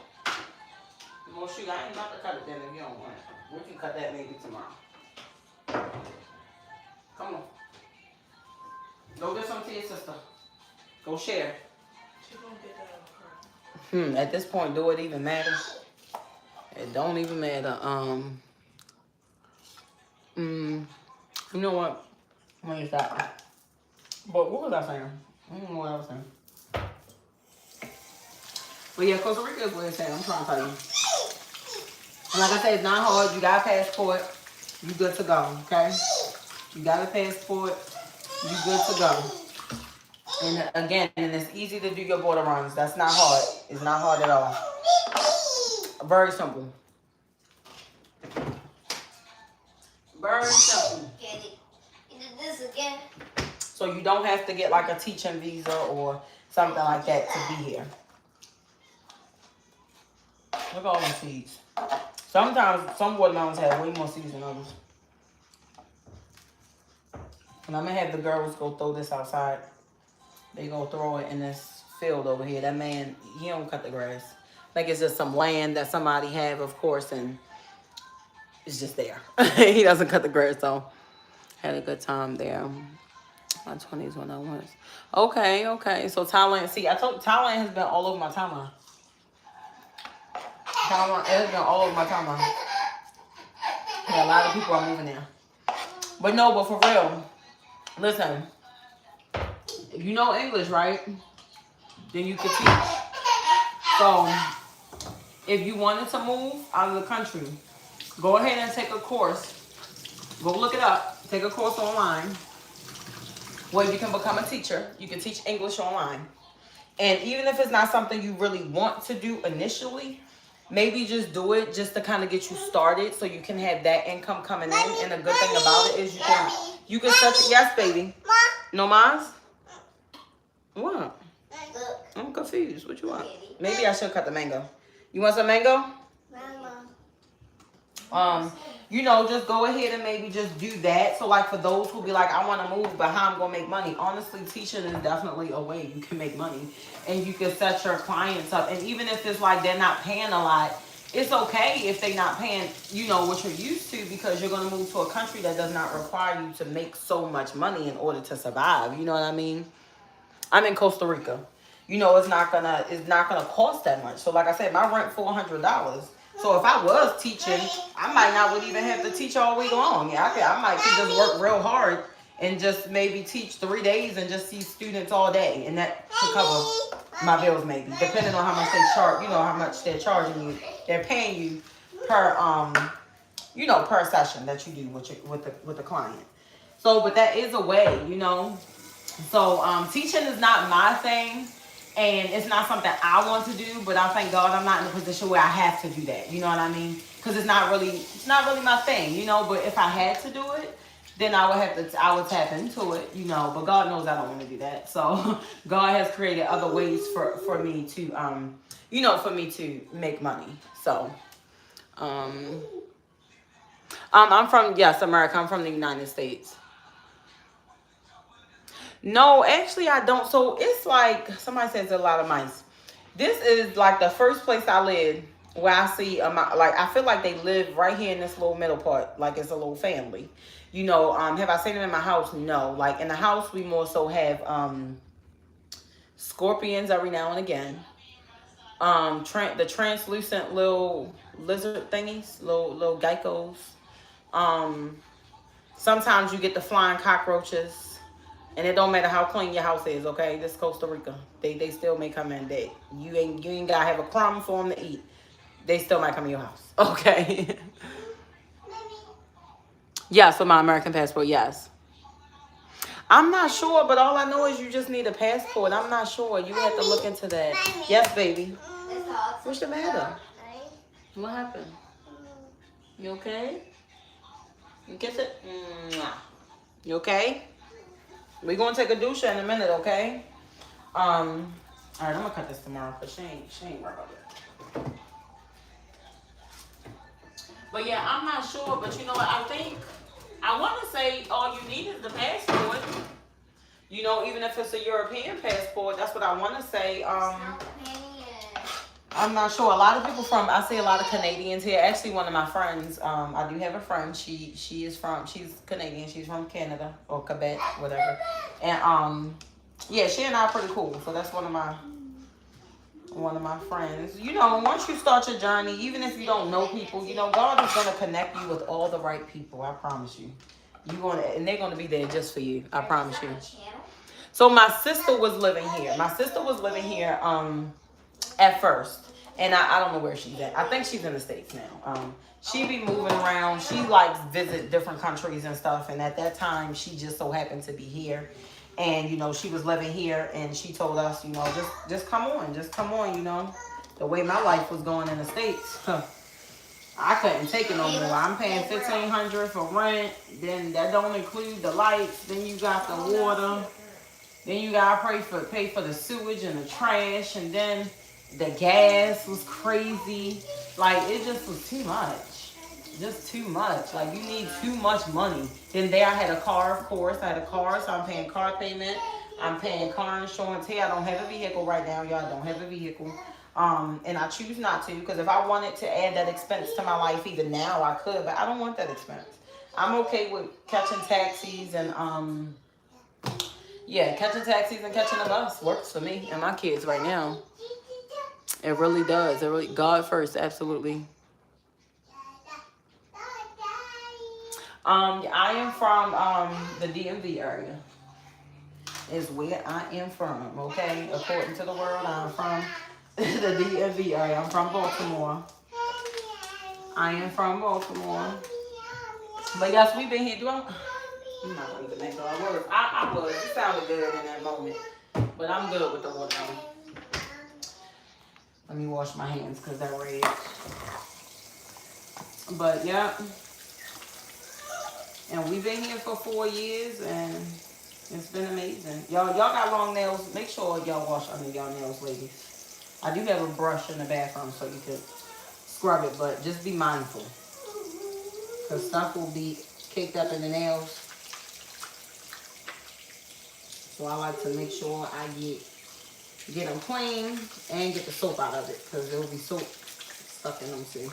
Speaker 1: Well, shoot, I ain't about to cut it then if you don't want it. We can cut that maybe tomorrow. Come on. Go get some to your sister. Go share.
Speaker 2: She gonna get that out of her.
Speaker 1: At this point, do it even matter? It don't even matter. You know what? When is that? But what was I saying? I don't know what I was saying. But yeah, Costa Rica is where it's at. I'm trying to tell you. And like I said, it's not hard. You got a passport. You good to go, okay? You got a passport. You good to go. And again, and it's easy to do your border runs. That's not hard. It's not hard at all. Very simple. Very simple.
Speaker 3: This again.
Speaker 1: So you don't have to get like a teaching visa or something like that to be here. Look at all the seeds. Sometimes some watermelons have way more seeds than others. And I'm gonna have the girls go throw this outside. They go throw it in this field over here. That man, he don't cut the grass. Like it's just some land that somebody have, of course, and it's just there. He doesn't cut the grass, so had a good time there. My 20s when I was. Okay. So Thailand, see, I told Thailand has been all over my timeline. It has been all over my timeline. Yeah, a lot of people are moving there. But for real, listen, if you know English, right, then you can teach. So, if you wanted to move out of the country, go ahead and take a course. Go look it up. Take a course online where you can become a teacher. You can teach English online. And even if it's not something you really want to do initially, maybe just do it just to kind of get you started so you can have that income coming in. And the good thing about it is you can set it. Yes, baby. No mas? What?
Speaker 3: Look.
Speaker 1: I'm confused. What you want? Maybe I should cut the mango. You want some mango? You know, just go ahead and maybe just do that. So like for those who be like, I want to move, but how I'm gonna make money? Honestly, teaching is definitely a way you can make money, and you can set your clients up. And even if it's like they're not paying a lot, it's okay if they're not paying, you know, what you're used to, because you're gonna move to a country that does not require you to make so much money in order to survive. You know what I mean? I'm in Costa Rica. You know, it's not gonna cost that much. So like I said, my rent $400. So if I was teaching, I might not would even have to teach all week long. Yeah, I might just work real hard and just maybe teach 3 days and just see students all day, and that to cover my bills maybe, depending on how much they charge. You know how much they're charging you. They're paying you per you know, per session that you do with the client. So, but that is a way, you know. So teaching is not my thing. And it's not something I want to do, but I thank God I'm not in a position where I have to do that. You know what I mean? Because it's not really my thing, you know. But if I had to do it, then I would tap into it, you know. But God knows I don't want to do that. So God has created other ways for me to, you know, for me to make money. So, I'm from, yes, America. I'm from the United States. No, actually I don't. So it's like somebody says a lot of mice. This is like the first place I live where I see like I feel like they live right here in this little middle part, like it's a little family. You know, have I seen them in my house? No. Like in the house we more so have scorpions every now and again. The translucent little lizard thingies, little geckos. Sometimes you get the flying cockroaches. And it don't matter how clean your house is, okay? This is Costa Rica. They still may come in. You ain't gotta have a crumb for them to eat. They still might come in your house, okay? Yes, with my American passport, yes. I'm not sure, but all I know is you just need a passport. I'm not sure. You have to look into that. Yes, baby. What's the matter? What happened? You okay? You kiss it? You okay? We're going to take a douche in a minute, okay? All right, I'm going to cut this tomorrow because she ain't worried about it. But yeah, I'm not sure. But you know what? I want to say all you need is the passport. You know, even if it's a European passport, that's what I want to say. I'm not sure. A lot of people I see a lot of Canadians here. Actually, one of my friends, I do have a friend. She's Canadian. She's from Canada or Quebec, whatever. And yeah, she and I are pretty cool. So that's one of my friends. You know, once you start your journey, even if you don't know people, you know, God is gonna connect you with all the right people. I promise you. And they're gonna be there just for you. I promise you. So my sister was living here. At first, and I don't know where she's at. I think she's in the States now. She be moving around. She likes visit different countries and stuff. And at that time, she just so happened to be here. And, you know, she was living here, and she told us, you know, just come on, you know. The way my life was going in the States, I couldn't take it no more. I'm paying $1,500 for rent. Then that don't include the lights. Then you got the water. Then you gotta pay for the sewage and the trash, and then the gas was crazy. Like, it just was too much. Just too much. Like, you need too much money. Then there I had a car, of course. I had a car, so I'm paying car payment. I'm paying car insurance. Here, I don't have a vehicle right now, y'all. I don't have a vehicle. And I choose not to, because if I wanted to add that expense to my life, even now I could, but I don't want that expense. I'm okay with catching taxis and, yeah, catching taxis and catching a bus works for me and my kids right now. It really does. God first, absolutely. I am from the DMV area. Is where I am from, okay? According to the world, I'm from the DMV area. I'm from Baltimore. I am from Baltimore. But yes, we've been here. I'm not going to make no words. I was. It sounded good in that moment. But I'm good with the water. Let me wash my hands because they're red. But yeah. And we've been here for 4 years and it's been amazing. Y'all got long nails. Make sure y'all wash under y'all nails, ladies. I do have a brush in the bathroom so you could scrub it, but just be mindful. Because stuff will be caked up in the nails. So I like to make sure I get them clean and get the soap out of it. Because there will be soap stuck in them too.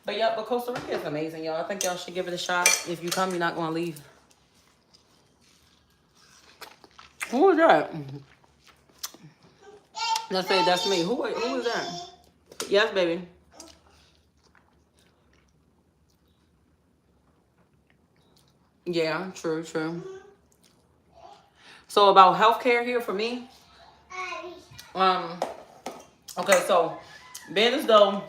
Speaker 1: But yeah, but Costa Rica is amazing, y'all. I think y'all should give it a shot. If you come, you're not going to leave. Who is that? Let's say that's me. Who is that? Yes, baby. Yeah, true. So about healthcare here for me. Okay, so being as though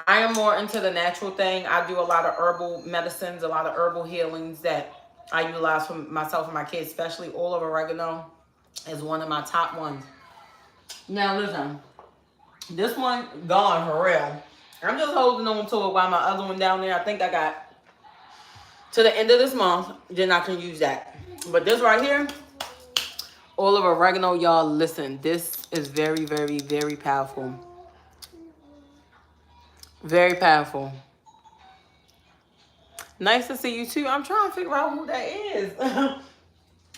Speaker 1: I am more into the natural thing, I do a lot of herbal medicines, a lot of herbal healings that I utilize for myself and my kids, especially oil of oregano is one of my top ones. Now listen, this one gone for real. I'm just holding on to it while my other one down there, I think I got to the end of this month, then I can use that. But this right here, oil of oregano, y'all, listen, this is very, very, very powerful. Very powerful. Nice to see you too. I'm trying to figure out who that is.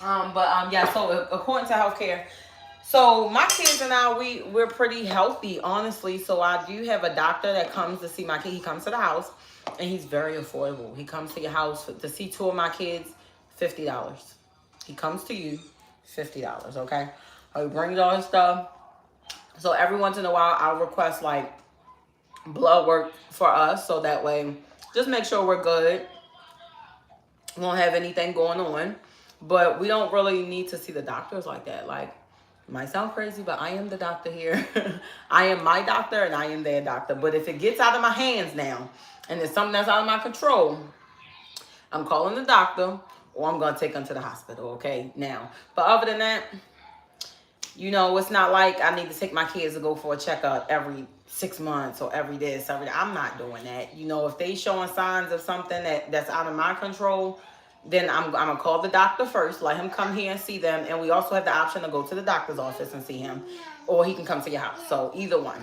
Speaker 1: Yeah, so according to healthcare, so my kids and I, we're pretty healthy, honestly. So I do have a doctor that comes to see my kid. He comes to the house and he's very affordable. He comes to your house to see 2 of my kids, $50. He comes to you, $50, okay? He brings all his stuff. So every once in a while, I'll request like blood work for us. So that way, just make sure we're good. We won't have anything going on. But we don't really need to see the doctors like that. Like, it might sound crazy, but I am the doctor here. I am my doctor and I am their doctor. But if it gets out of my hands now and it's something that's out of my control, I'm calling the doctor or I'm going to take them to the hospital, okay, now. But other than that, you know, it's not like I need to take my kids to go for a checkup every 6 months or every this, every that. I'm not doing that. You know, if they showing signs of something that's out of my control, then I'm going to call the doctor first, let him come here and see them. And we also have the option to go to the doctor's office and see him, or he can come to your house. So either one.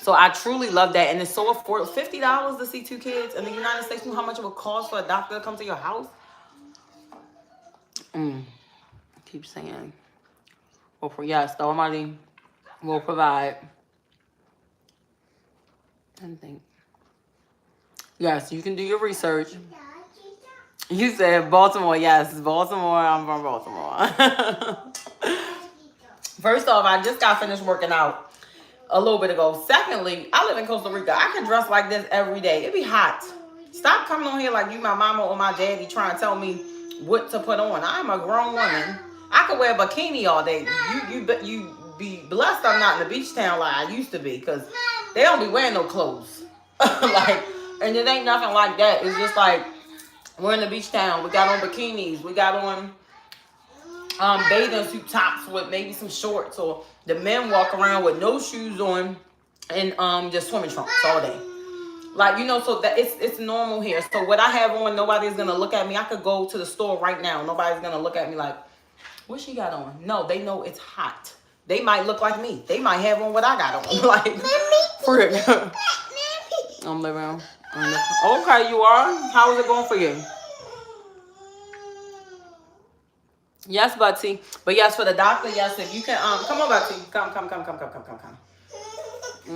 Speaker 1: So I truly love that. And it's so affordable. $50 to see 2 kids in the United States. You know how much it would cost for a doctor to come to your house? Keep saying. Well, for yes, the Almighty will provide. I think. Yes, you can do your research. You said Baltimore. Yes, Baltimore. I'm from Baltimore. First off, I just got finished working out a little bit ago. Secondly, I live in Costa Rica. I can dress like this every day. It be hot. Stop coming on here like you my mama or my daddy trying to tell me what to put on. I'm a grown woman. I could wear a bikini all day. You be blessed I'm not in the beach town like I used to be, because they don't be wearing no clothes. Like, and it ain't nothing like that. It's just like, we're in the beach town. We got on bikinis. We got on bathing suit tops with maybe some shorts, or the men walk around with no shoes on and just swimming trunks all day. Like, you know, so that it's normal here. So what I have on, nobody's gonna look at me. I could go to the store right now. Nobody's gonna look at me like, what she got on? No, they know it's hot. They might look like me. They might have on what I got on. Like, for real. I'm living. Okay, you are? How is it going for you? Yes, Butsy. But yes, for the doctor, yes, if you can, come on, Butsy. Come.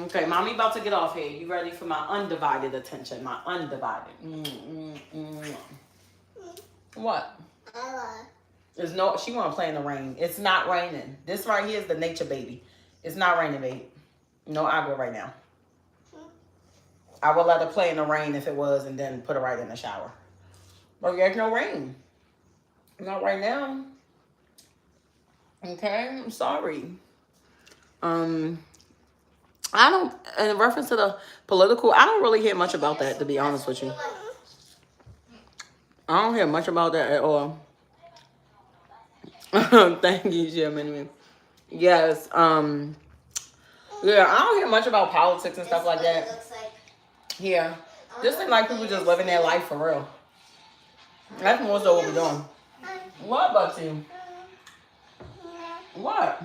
Speaker 1: Okay, mommy about to get off here. You ready for my undivided attention? My undivided. What? There's no, she want to play in the rain. It's not raining. This right here is the nature baby. It's not raining, babe. No agua right now. I would let her play in the rain if it was, and then put her right in the shower. But there's no rain. Not right now. Okay, I'm sorry. I don't, in reference to the political, I don't really hear much about that, to be honest with you. I don't hear much about that at all. Thank you, Jim. Yes. Yeah, I don't hear much about politics and stuff like
Speaker 3: That's what it
Speaker 1: that.
Speaker 3: looks like.
Speaker 1: Yeah. Just seem like people just living their life for real. That's more so what we're doing. What about you? What?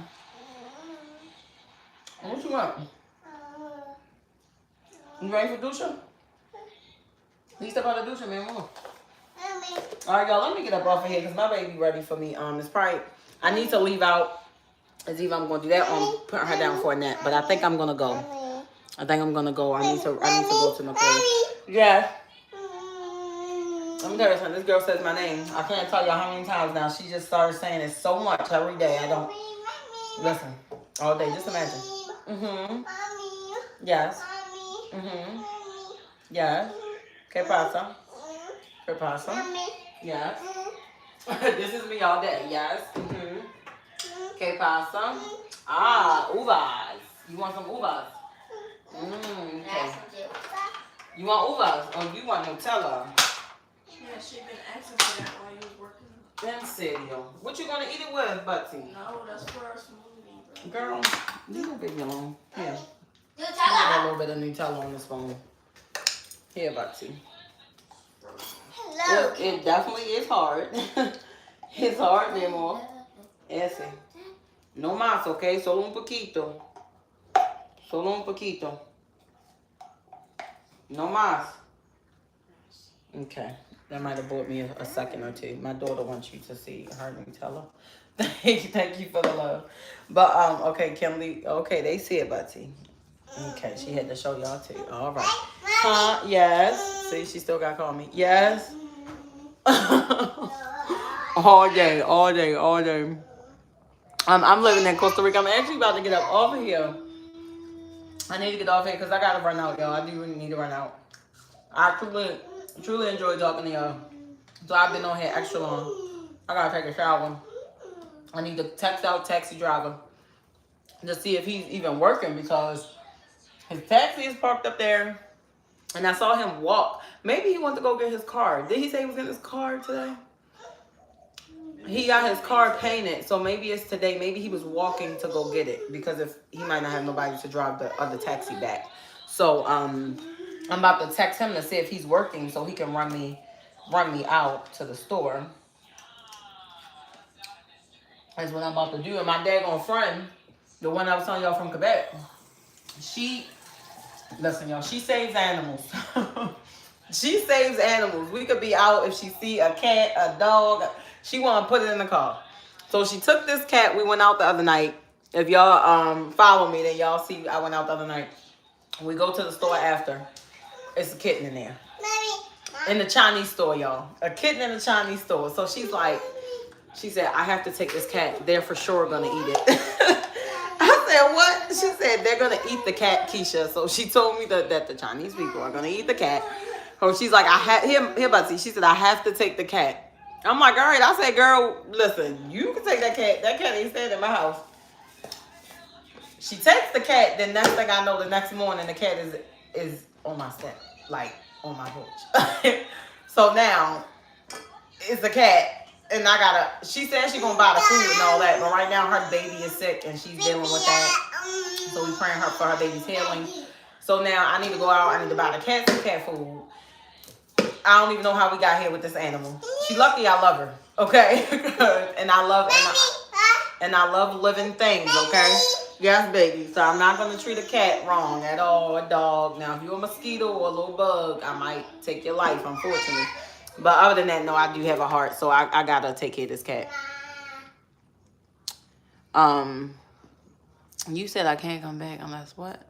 Speaker 1: What you want? You ready for Dusha? You step out of Dusha, man. Move. Alright, y'all, let me get up off of here because my baby ready for me. It's probably, I need to leave out. As either I'm gonna do that or I'm putting her down for a nap. But I think I'm gonna go. I think I'm gonna go. I need to go to Nicole. Yeah. Let me tell you something. This girl says my name. I can't tell y'all how many times now. She just started saying it so much every day. I don't listen all day. Just imagine. Yes. Yes. ¿Qué pasa? ¿Qué pasa? Yes. This is me all day. Yes. ¿Qué pasa? Ah, uvas. You want some uvas? Okay. You want uvas? Or you want Nutella?
Speaker 2: Yeah, she been asking for that while you was working.
Speaker 1: En serio. What you gonna eat it with, Butsy?
Speaker 2: No, that's for our smoothie, bro.
Speaker 1: Girl, leave that baby alone. Here. Get a
Speaker 3: Nutella.
Speaker 1: little bit of Nutella on this phone. Here, Butsy.
Speaker 3: Hello.
Speaker 1: It definitely is hard. It's hard, mi amor. Ese. No más, okay? Solo un poquito. Solo un poquito. No más. Okay. That might have bought me a second or two. My daughter wants you to see her Nutella. Thank you for the love. But, okay, Kimberly. Okay, they see it, Butsy. Okay, she had to show y'all too. All right. Huh? Yes. See, she still got to call me. Yes. All day, all day, all day. I'm living in Costa Rica. I'm actually about to get up off of here. I need to get off here because I got to run out, y'all. I do really need to run out. I truly enjoy talking to y'all. So I've been on here extra long. I got to take a shower. I need to text out taxi driver to see if he's even working because his taxi is parked up there. And I saw him walk. Maybe he went to go get his car. Did he say he was getting his car today? He got his car painted, so maybe it's today. Maybe he was walking to go get it because if he might not have nobody to drive the other taxi back. So I'm about to text him to see if he's working so he can run me out to the store. That's what I'm about to do. And my daggone friend, the one I was telling y'all from Quebec, listen, y'all, she saves animals. She saves animals. We could be out if she see a cat, a dog. She want to put it in the car. So she took this cat. We went out the other night. If y'all follow me, then y'all see I went out the other night. We go to the store after. It's a kitten in there. In the Chinese store, y'all. A kitten in the Chinese store. So she's like, she said, I have to take this cat. They're for sure going to eat it. I said, what? She said, they're going to eat the cat, Keisha. So she told me that the Chinese people are going to eat the cat. So she's like, here, Butsy. She said, I have to take the cat. I'm like, all right. I said, girl, listen, you can take that cat. That cat ain't staying in my house. She takes the cat. Then next thing I know, the next morning, the cat is on my step, like on my porch. So now it's a cat. And I gotta, she said she gonna buy the food and all that. But right now her baby is sick and she's dealing with that. So we praying for her baby's healing. So now I need to go out. I need to buy the cat some cat food. I don't even know how we got here with this animal. She lucky I love her, okay? and I love living things, okay? Yes, baby. So I'm not gonna treat a cat wrong at all, a dog. Now, if you're a mosquito or a little bug, I might take your life, unfortunately. But other than that, no, I do have a heart, so I gotta take care of this cat. You said I can't come back unless what?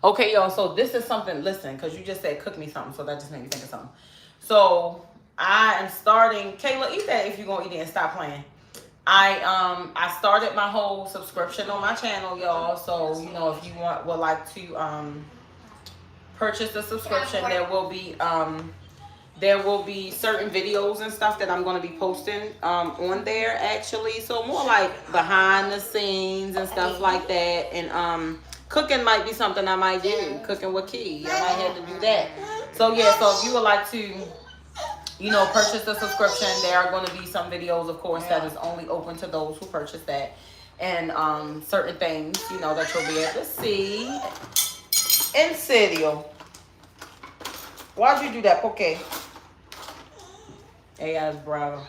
Speaker 1: Okay, y'all, so this is something, listen, because you just said cook me something, so that just made me think of something. So I am starting, Kayla, eat that if you're going to eat it and stop playing. I started my whole subscription on my channel, y'all. So, you know, if you would like to purchase the subscription, there will be certain videos and stuff that I'm going to be posting on there, actually. So more like behind the scenes and stuff like that. And cooking might be something I might do. Cooking with Key. I might have to do that. So yeah, so if you would like to you know, purchase the subscription. There are going to be some videos, of course, that is only open to those who purchase that. And certain things, you know, that you'll be able to see. In serio. Why'd you do that? Okay. Hey, guys, bravo.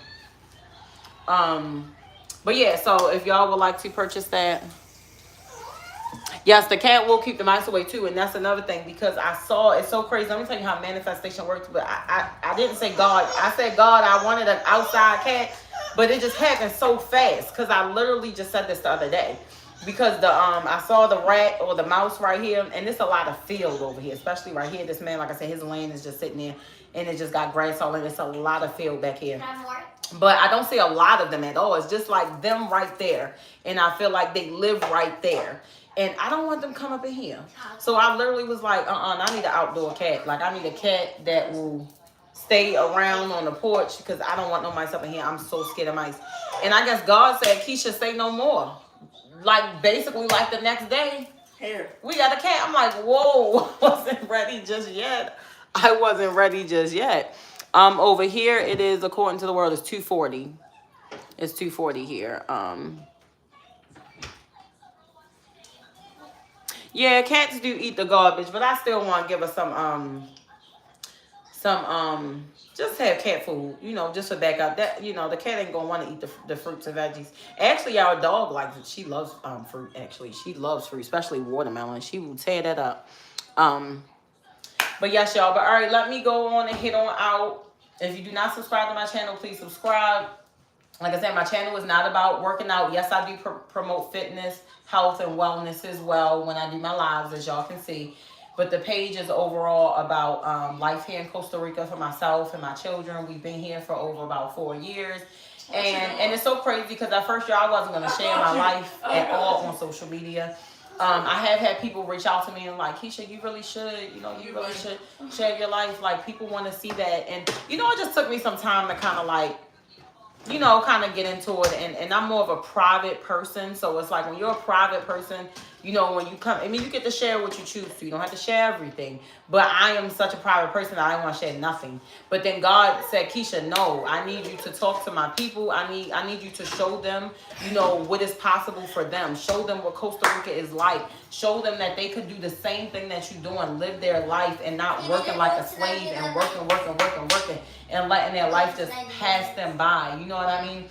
Speaker 1: But yeah, so if y'all would like to purchase that, yes, the cat will keep the mice away too, and that's another thing because I saw it's so crazy. Let me tell you how manifestation works. But I didn't say God. I said God. I wanted an outside cat, but it just happened so fast because I literally just said this the other day because the I saw the rat or the mouse right here, and it's a lot of field over here, especially right here. This man, like I said, his land is just sitting there, and it just got grass all in. It's a lot of field back here. But I don't see a lot of them at all. It's just like them right there. And I feel like they live right there. And I don't want them to come up in here. So I literally was like, I need an outdoor cat. Like, I need a cat that will stay around on the porch because I don't want no mice up in here. I'm so scared of mice. And I guess God said, Keisha, say no more. Like, basically, like the next day,
Speaker 2: Here.
Speaker 1: we got a cat. I'm like, whoa, wasn't ready just yet. I wasn't ready just yet. Over here it is, according to the world, it's 240. It's 240 here. Yeah, cats do eat the garbage, but I still want to give her just have cat food, you know, just for backup. That, you know, the cat ain't gonna want to eat the fruits and veggies. Actually, our dog likes it. She loves fruit. Actually, she loves fruit, especially watermelon. She will tear that up. But yes, y'all. But all right, let me go on and hit on out. If you do not subscribe to my channel, please subscribe. Like I said, my channel is not about working out. Yes, I do promote fitness, health, and wellness as well when I do my lives, as y'all can see. But the page is overall about life here in Costa Rica for myself and my children. We've been here for over about 4 years. And it's so crazy because at first, y'all, I wasn't going to share my life at all on social media. I have had people reach out to me and like, Keisha, you really should, you know, you really should share your life. Like, people want to see that. And, you know, it just took me some time to kind of like, you know, kind of get into it. And I'm more of a private person. So it's like when you're a private person, you know, when you come, I mean, you get to share what you choose to. You don't have to share everything. But I am such a private person that I don't want to share nothing. But then God said, Keisha, no, I need you to talk to my people. I need you to show them, you know, what is possible for them. Show them what Costa Rica is like. Show them that they could do the same thing that you're doing, live their life and not working like a slave and working and letting their life just pass them by. You know what I mean?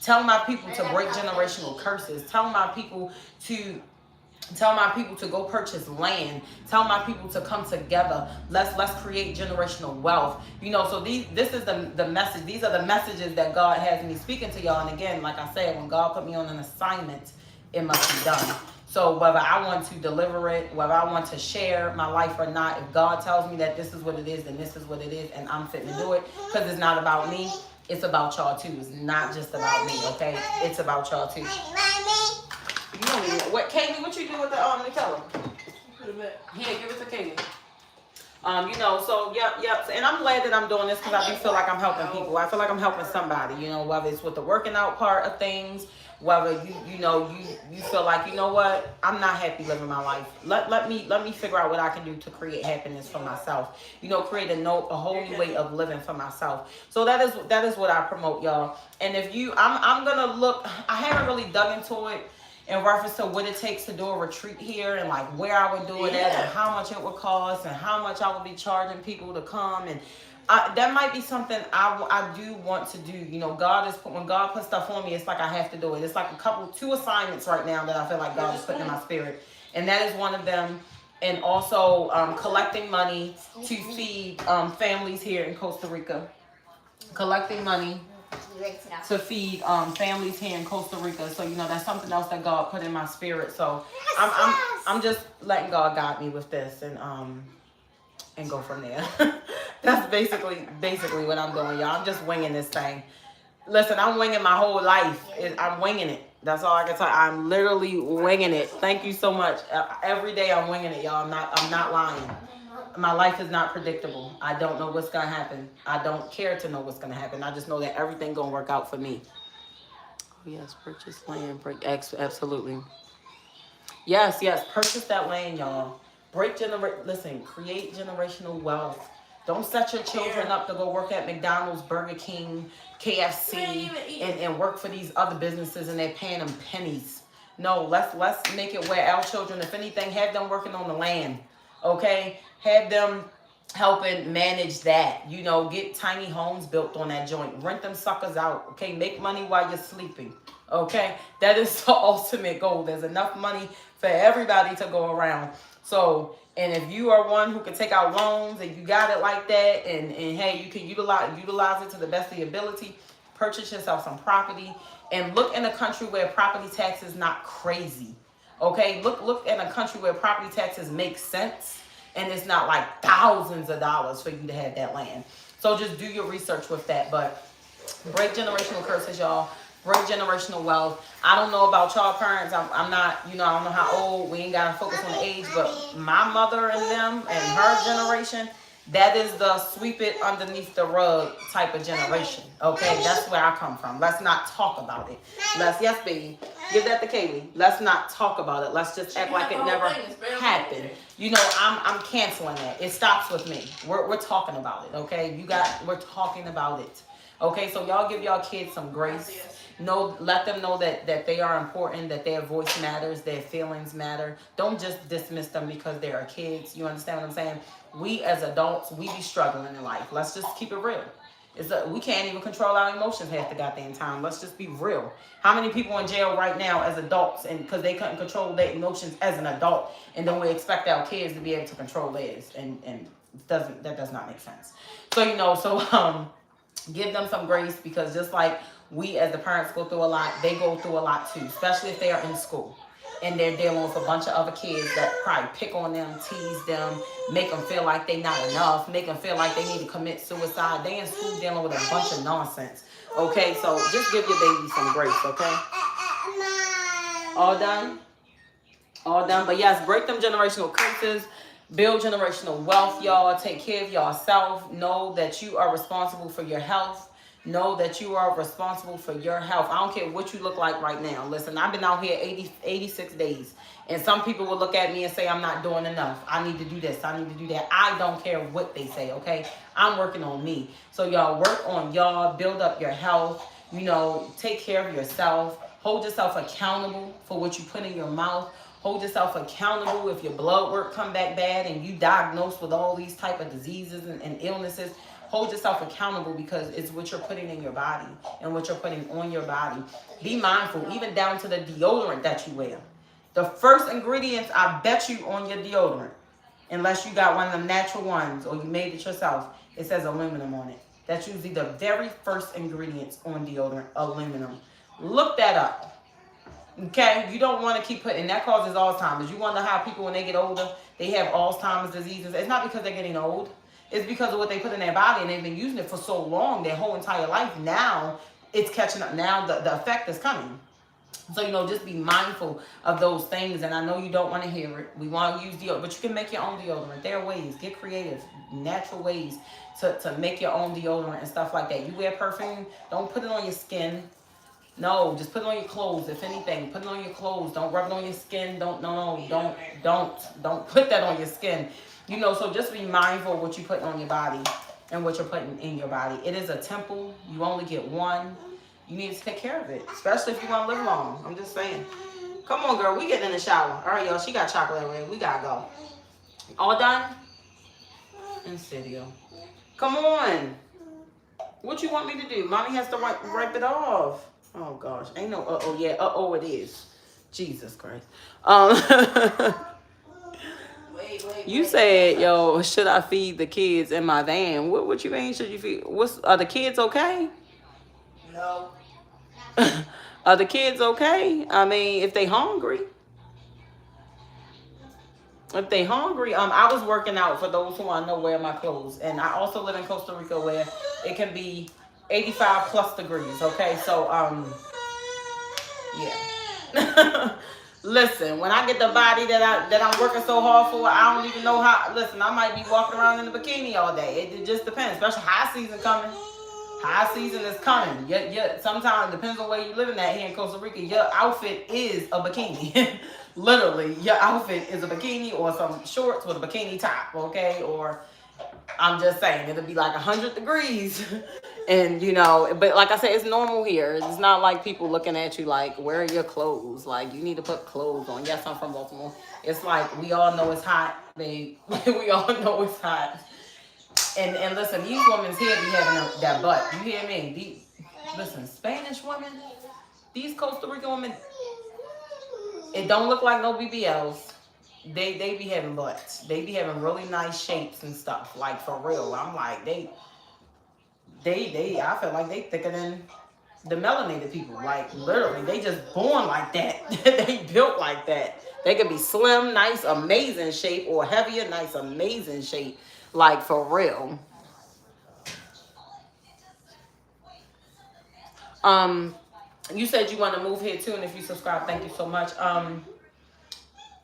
Speaker 1: Tell my people to break generational curses. Tell my people to go purchase land. Tell my people to come together. Let's create generational wealth. You know, so this is the message. These are the messages that God has me speaking to y'all. And again, like I said, when God put me on an assignment, it must be done. So whether I want to deliver it, whether I want to share my life or not, if God tells me that this is what it is, then this is what it is, and I'm fit to do it, because it's not about me. It's about y'all too. It's not just about me, okay? It's about y'all too. You don't even, Kaylee, what you do with the Nutella? Here, give it to Kaylee. You know, so yep. And I'm glad that I'm doing this because I do feel like I'm helping people. I feel like I'm helping somebody, you know, whether it's with the working out part of things, whether you feel like, you know what, I'm not happy living my life. Let me figure out what I can do to create happiness for myself. You know, create a whole new way of living for myself. So that is what I promote, y'all. And if I'm gonna look, I haven't really dug into it in reference to what it takes to do a retreat here and like where I would do it at and how much it would cost and how much I would be charging people to come. And that might be something I do want to do. You know, when God puts stuff on me, it's like I have to do it. It's like 2 assignments right now that I feel like God is putting in my spirit. And that is one of them. And also collecting money to feed families here in Costa Rica. Collecting money to feed families here in Costa Rica. So, you know, that's something else that God put in my spirit. So I'm just letting God guide me with this and go from there. That's basically what I'm doing, y'all. I'm just winging this thing. Listen, I'm winging my whole life. I'm winging it. That's all I can tell you. I'm literally winging it. Thank you so much. Every day I'm winging it, y'all. I'm not lying. My life is not predictable. I don't know what's going to happen. I don't care to know what's going to happen. I just know that everything going to work out for me. Oh, yes. Purchase land. Absolutely. Yes. Purchase that land, y'all. Listen, create generational wealth. Don't set your children up to go work at McDonald's, Burger King, KFC, and work for these other businesses and they're paying them pennies. No, let's make it where our children, if anything, have them working on the land. Okay? Have them helping manage that. You know, get tiny homes built on that joint. Rent them suckers out. Okay? Make money while you're sleeping. Okay? That is the ultimate goal. There's enough money for everybody to go around. So, and if you are one who can take out loans and you got it like that, and hey, you can utilize it to the best of your ability, purchase yourself some property, and look in a country where property tax is not crazy. Okay, look in a country where property taxes make sense, and it's not like thousands of dollars for you to have that land. So just do your research with that. But break generational curses, y'all. Break generational wealth. I don't know about y'all parents. I'm not, I don't know how old. We ain't got to focus on the age. But my mother and them and her generation, that is the sweep it underneath the rug type of generation. Okay, that's where I come from. Let's not talk about it. Yes, baby. Give that to Kaylee. Let's not talk about it. Let's just act like it never happened. I'm canceling that. It stops with me. We're talking about it. Okay, we're talking about it. Okay, so y'all give y'all kids some grace. Let them know that they are important, that their voice matters, their feelings matter. Don't just dismiss them because they are kids. You understand what I'm saying? We as adults, we be struggling in life. Let's just keep it real. We can't even control our emotions half the goddamn time. Let's just be real. How many people in jail right now as adults, and because they couldn't control their emotions as an adult, and then we expect our kids to be able to control theirs, and that does not make sense. So give them some grace, because just like we as the parents go through a lot, they go through a lot too, especially if they are in school and they're dealing with a bunch of other kids that probably pick on them, tease them, make them feel like they're not enough, make them feel like they need to commit suicide. They in school dealing with a bunch of nonsense. Okay, so just give your baby some grace, okay? All done? All done. But yes, break them generational curses. Build generational wealth, y'all. Take care of yourself. Know that you are responsible for your health. Know that you are responsible for your health. I don't care what you look like right now. Listen, I've been out here 86 days. And some people will look at me and say, I'm not doing enough. I need to do this. I need to do that. I don't care what they say, okay? I'm working on me. So y'all work on y'all. Build up your health. Take care of yourself. Hold yourself accountable for what you put in your mouth. Hold yourself accountable if your blood work come back bad and you diagnosed with all these type of diseases and illnesses. Hold yourself accountable, because it's what you're putting in your body and what you're putting on your body. Be mindful, even down to the deodorant that you wear. The first ingredients, I bet you, on your deodorant, unless you got one of them natural ones or you made it yourself, it says aluminum on it. That's usually the very first ingredients on deodorant, aluminum. Look that up. Okay, you don't want to keep putting, that causes Alzheimer's. You wonder how people, when they get older, they have Alzheimer's diseases. It's not because they're getting old. It's because of what they put in their body, and they've been using it for so long, their whole entire life. Now it's catching up. Now the effect is coming. So, just be mindful of those things. And I know you don't want to hear it. We want to use deodorant, but you can make your own deodorant. There are ways. Get creative, natural ways to make your own deodorant and stuff like that. You wear perfume, don't put it on your skin. No, just put it on your clothes. If anything, put it on your clothes. Don't rub it on your skin. Don't put that on your skin. So just be mindful of what you're putting on your body and what you're putting in your body. It is a temple. You only get one. You need to take care of it, especially if you want to live long. I'm just saying. Come on, girl. We getting in the shower. All right, y'all. She got chocolate already. We got to go. All done? In studio. Come on. What you want me to do? Mommy has to wipe it off. Oh, gosh. Ain't no uh-oh. Yeah, uh-oh it is. Jesus Christ. You said, yo, should I feed the kids in my van? What you mean, should you feed? Are the kids okay?
Speaker 2: No.
Speaker 1: Are the kids okay? I mean, if they hungry. If they hungry, I was working out, for those who want to know, wear my clothes. And I also live in Costa Rica, where it can be 85 plus degrees, okay? So, yeah. Listen, when I get the body that I'm working so hard for, I don't even know how. Listen, I might be walking around in a bikini all day. It just depends, especially high season coming. High season is coming. Sometimes it depends on where you living at here in Costa Rica. Your outfit is a bikini. Literally, your outfit is a bikini or some shorts with a bikini top, okay? Or I'm just saying, it'll be like 100 degrees. And, you know, but like I said, it's normal here. It's not like people looking at you like, where are your clothes? Like, you need to put clothes on. Yes, I'm from Baltimore. It's like, we all know it's hot, babe. We all know it's hot. And listen, these women here be having that butt. You hear me? Listen, Spanish women, these Costa Rican women, it don't look like no BBLs. They be having butts. They be having really nice shapes and stuff. Like, for real. I'm like, I feel like they thicker than the melanated people. Like, literally, they just born like that. They built like that. They could be slim, nice, amazing shape, or heavier, nice, amazing shape. Like, for real. You said you want to move here too, and if you subscribe, thank you so much.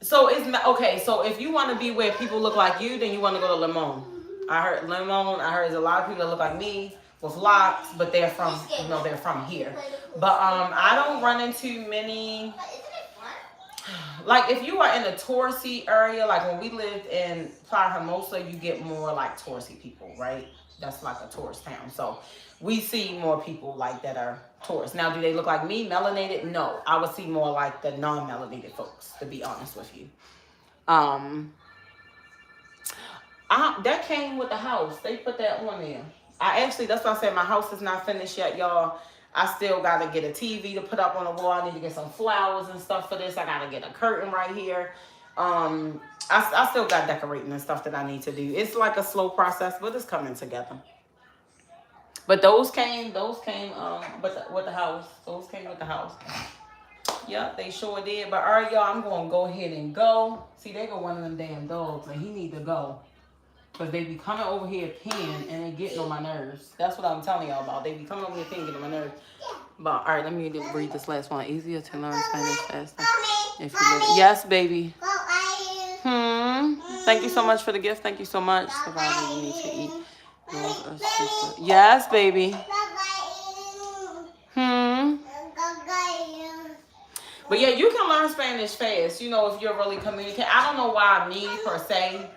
Speaker 1: So it's okay. So if you want to be where people look like you, then you want to go to Limon. I heard there's a lot of people that look like me with locks, but they're from they're from here. But I don't run into many. Like, if you are in a touristy area, like when we lived in Playa Hermosa, you get more like touristy people, right? That's like a tourist town. So we see more people like that are tourists. Now, do they look like me, melanated? No. I would see more like the non-melanated folks, to be honest with you. That came with the house. They put that on there. That's why I said my house is not finished yet, y'all. I still got to get a TV to put up on the wall. I need to get some flowers and stuff for this. I got to get a curtain right here. I still got decorating and stuff that I need to do. It's like a slow process, but it's coming together. But those came with the house. Those came with the house. Yep, they sure did. But all right, y'all, I'm going to go ahead and go. See, they got one of them damn dogs, and he need to go. Because they be coming over here peeing, and they getting on my nerves. That's what I'm telling y'all about. They be coming over here peeing, getting on my nerves. But all right, let me read this last one. Easier to learn Spanish faster. If you yes, baby. Thank you so much for the gift. Thank you so much. Survivor, you need to eat. Yes, baby. But yeah, you can learn Spanish fast, you know, if you're really communicating. I don't know why me, per se,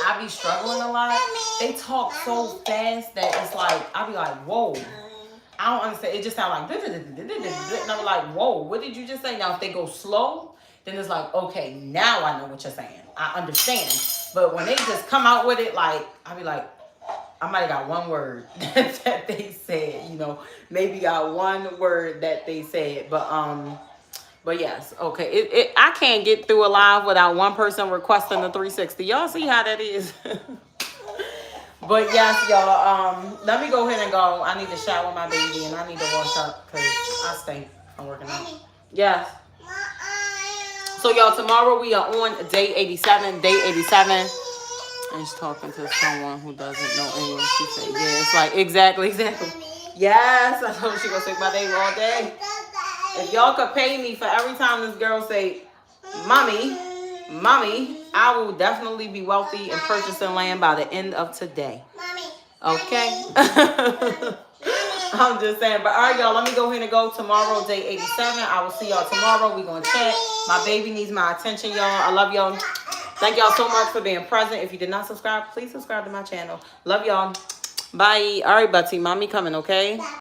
Speaker 1: I be struggling a lot. They talk so fast that it's like, I be like, whoa. I don't understand. It just sounds like, and I'm like, whoa, what did you just say? Now, if they go slow, then it's like, okay, now I know what you're saying. I understand. But when they just come out with it, like, I be like, I might have got one word that they said, you know, maybe got one word that they said, but yes, okay. I can't get through a live without one person requesting the 360. Y'all see how that is? But yes, y'all, let me go ahead and go. I need to shower my baby and I need to wash up because I stink from working out. Yes. So y'all, tomorrow we are on day 87. Day 87. I'm just talking to someone who doesn't know English. She said, yeah, it's like, exactly. Yes, I know she gonna take my name all day. If y'all could pay me for every time this girl say, mommy, I will definitely be wealthy and purchasing land by the end of today. Okay? I'm just saying. But all right, y'all, let me go ahead and go. Tomorrow, day 87. I will see y'all tomorrow. We're going to chat. My baby needs my attention, y'all. I love y'all. Thank y'all so much for being present. If you did not subscribe, please subscribe to my channel. Love y'all. Bye. All right, Betsy. Mommy coming, okay?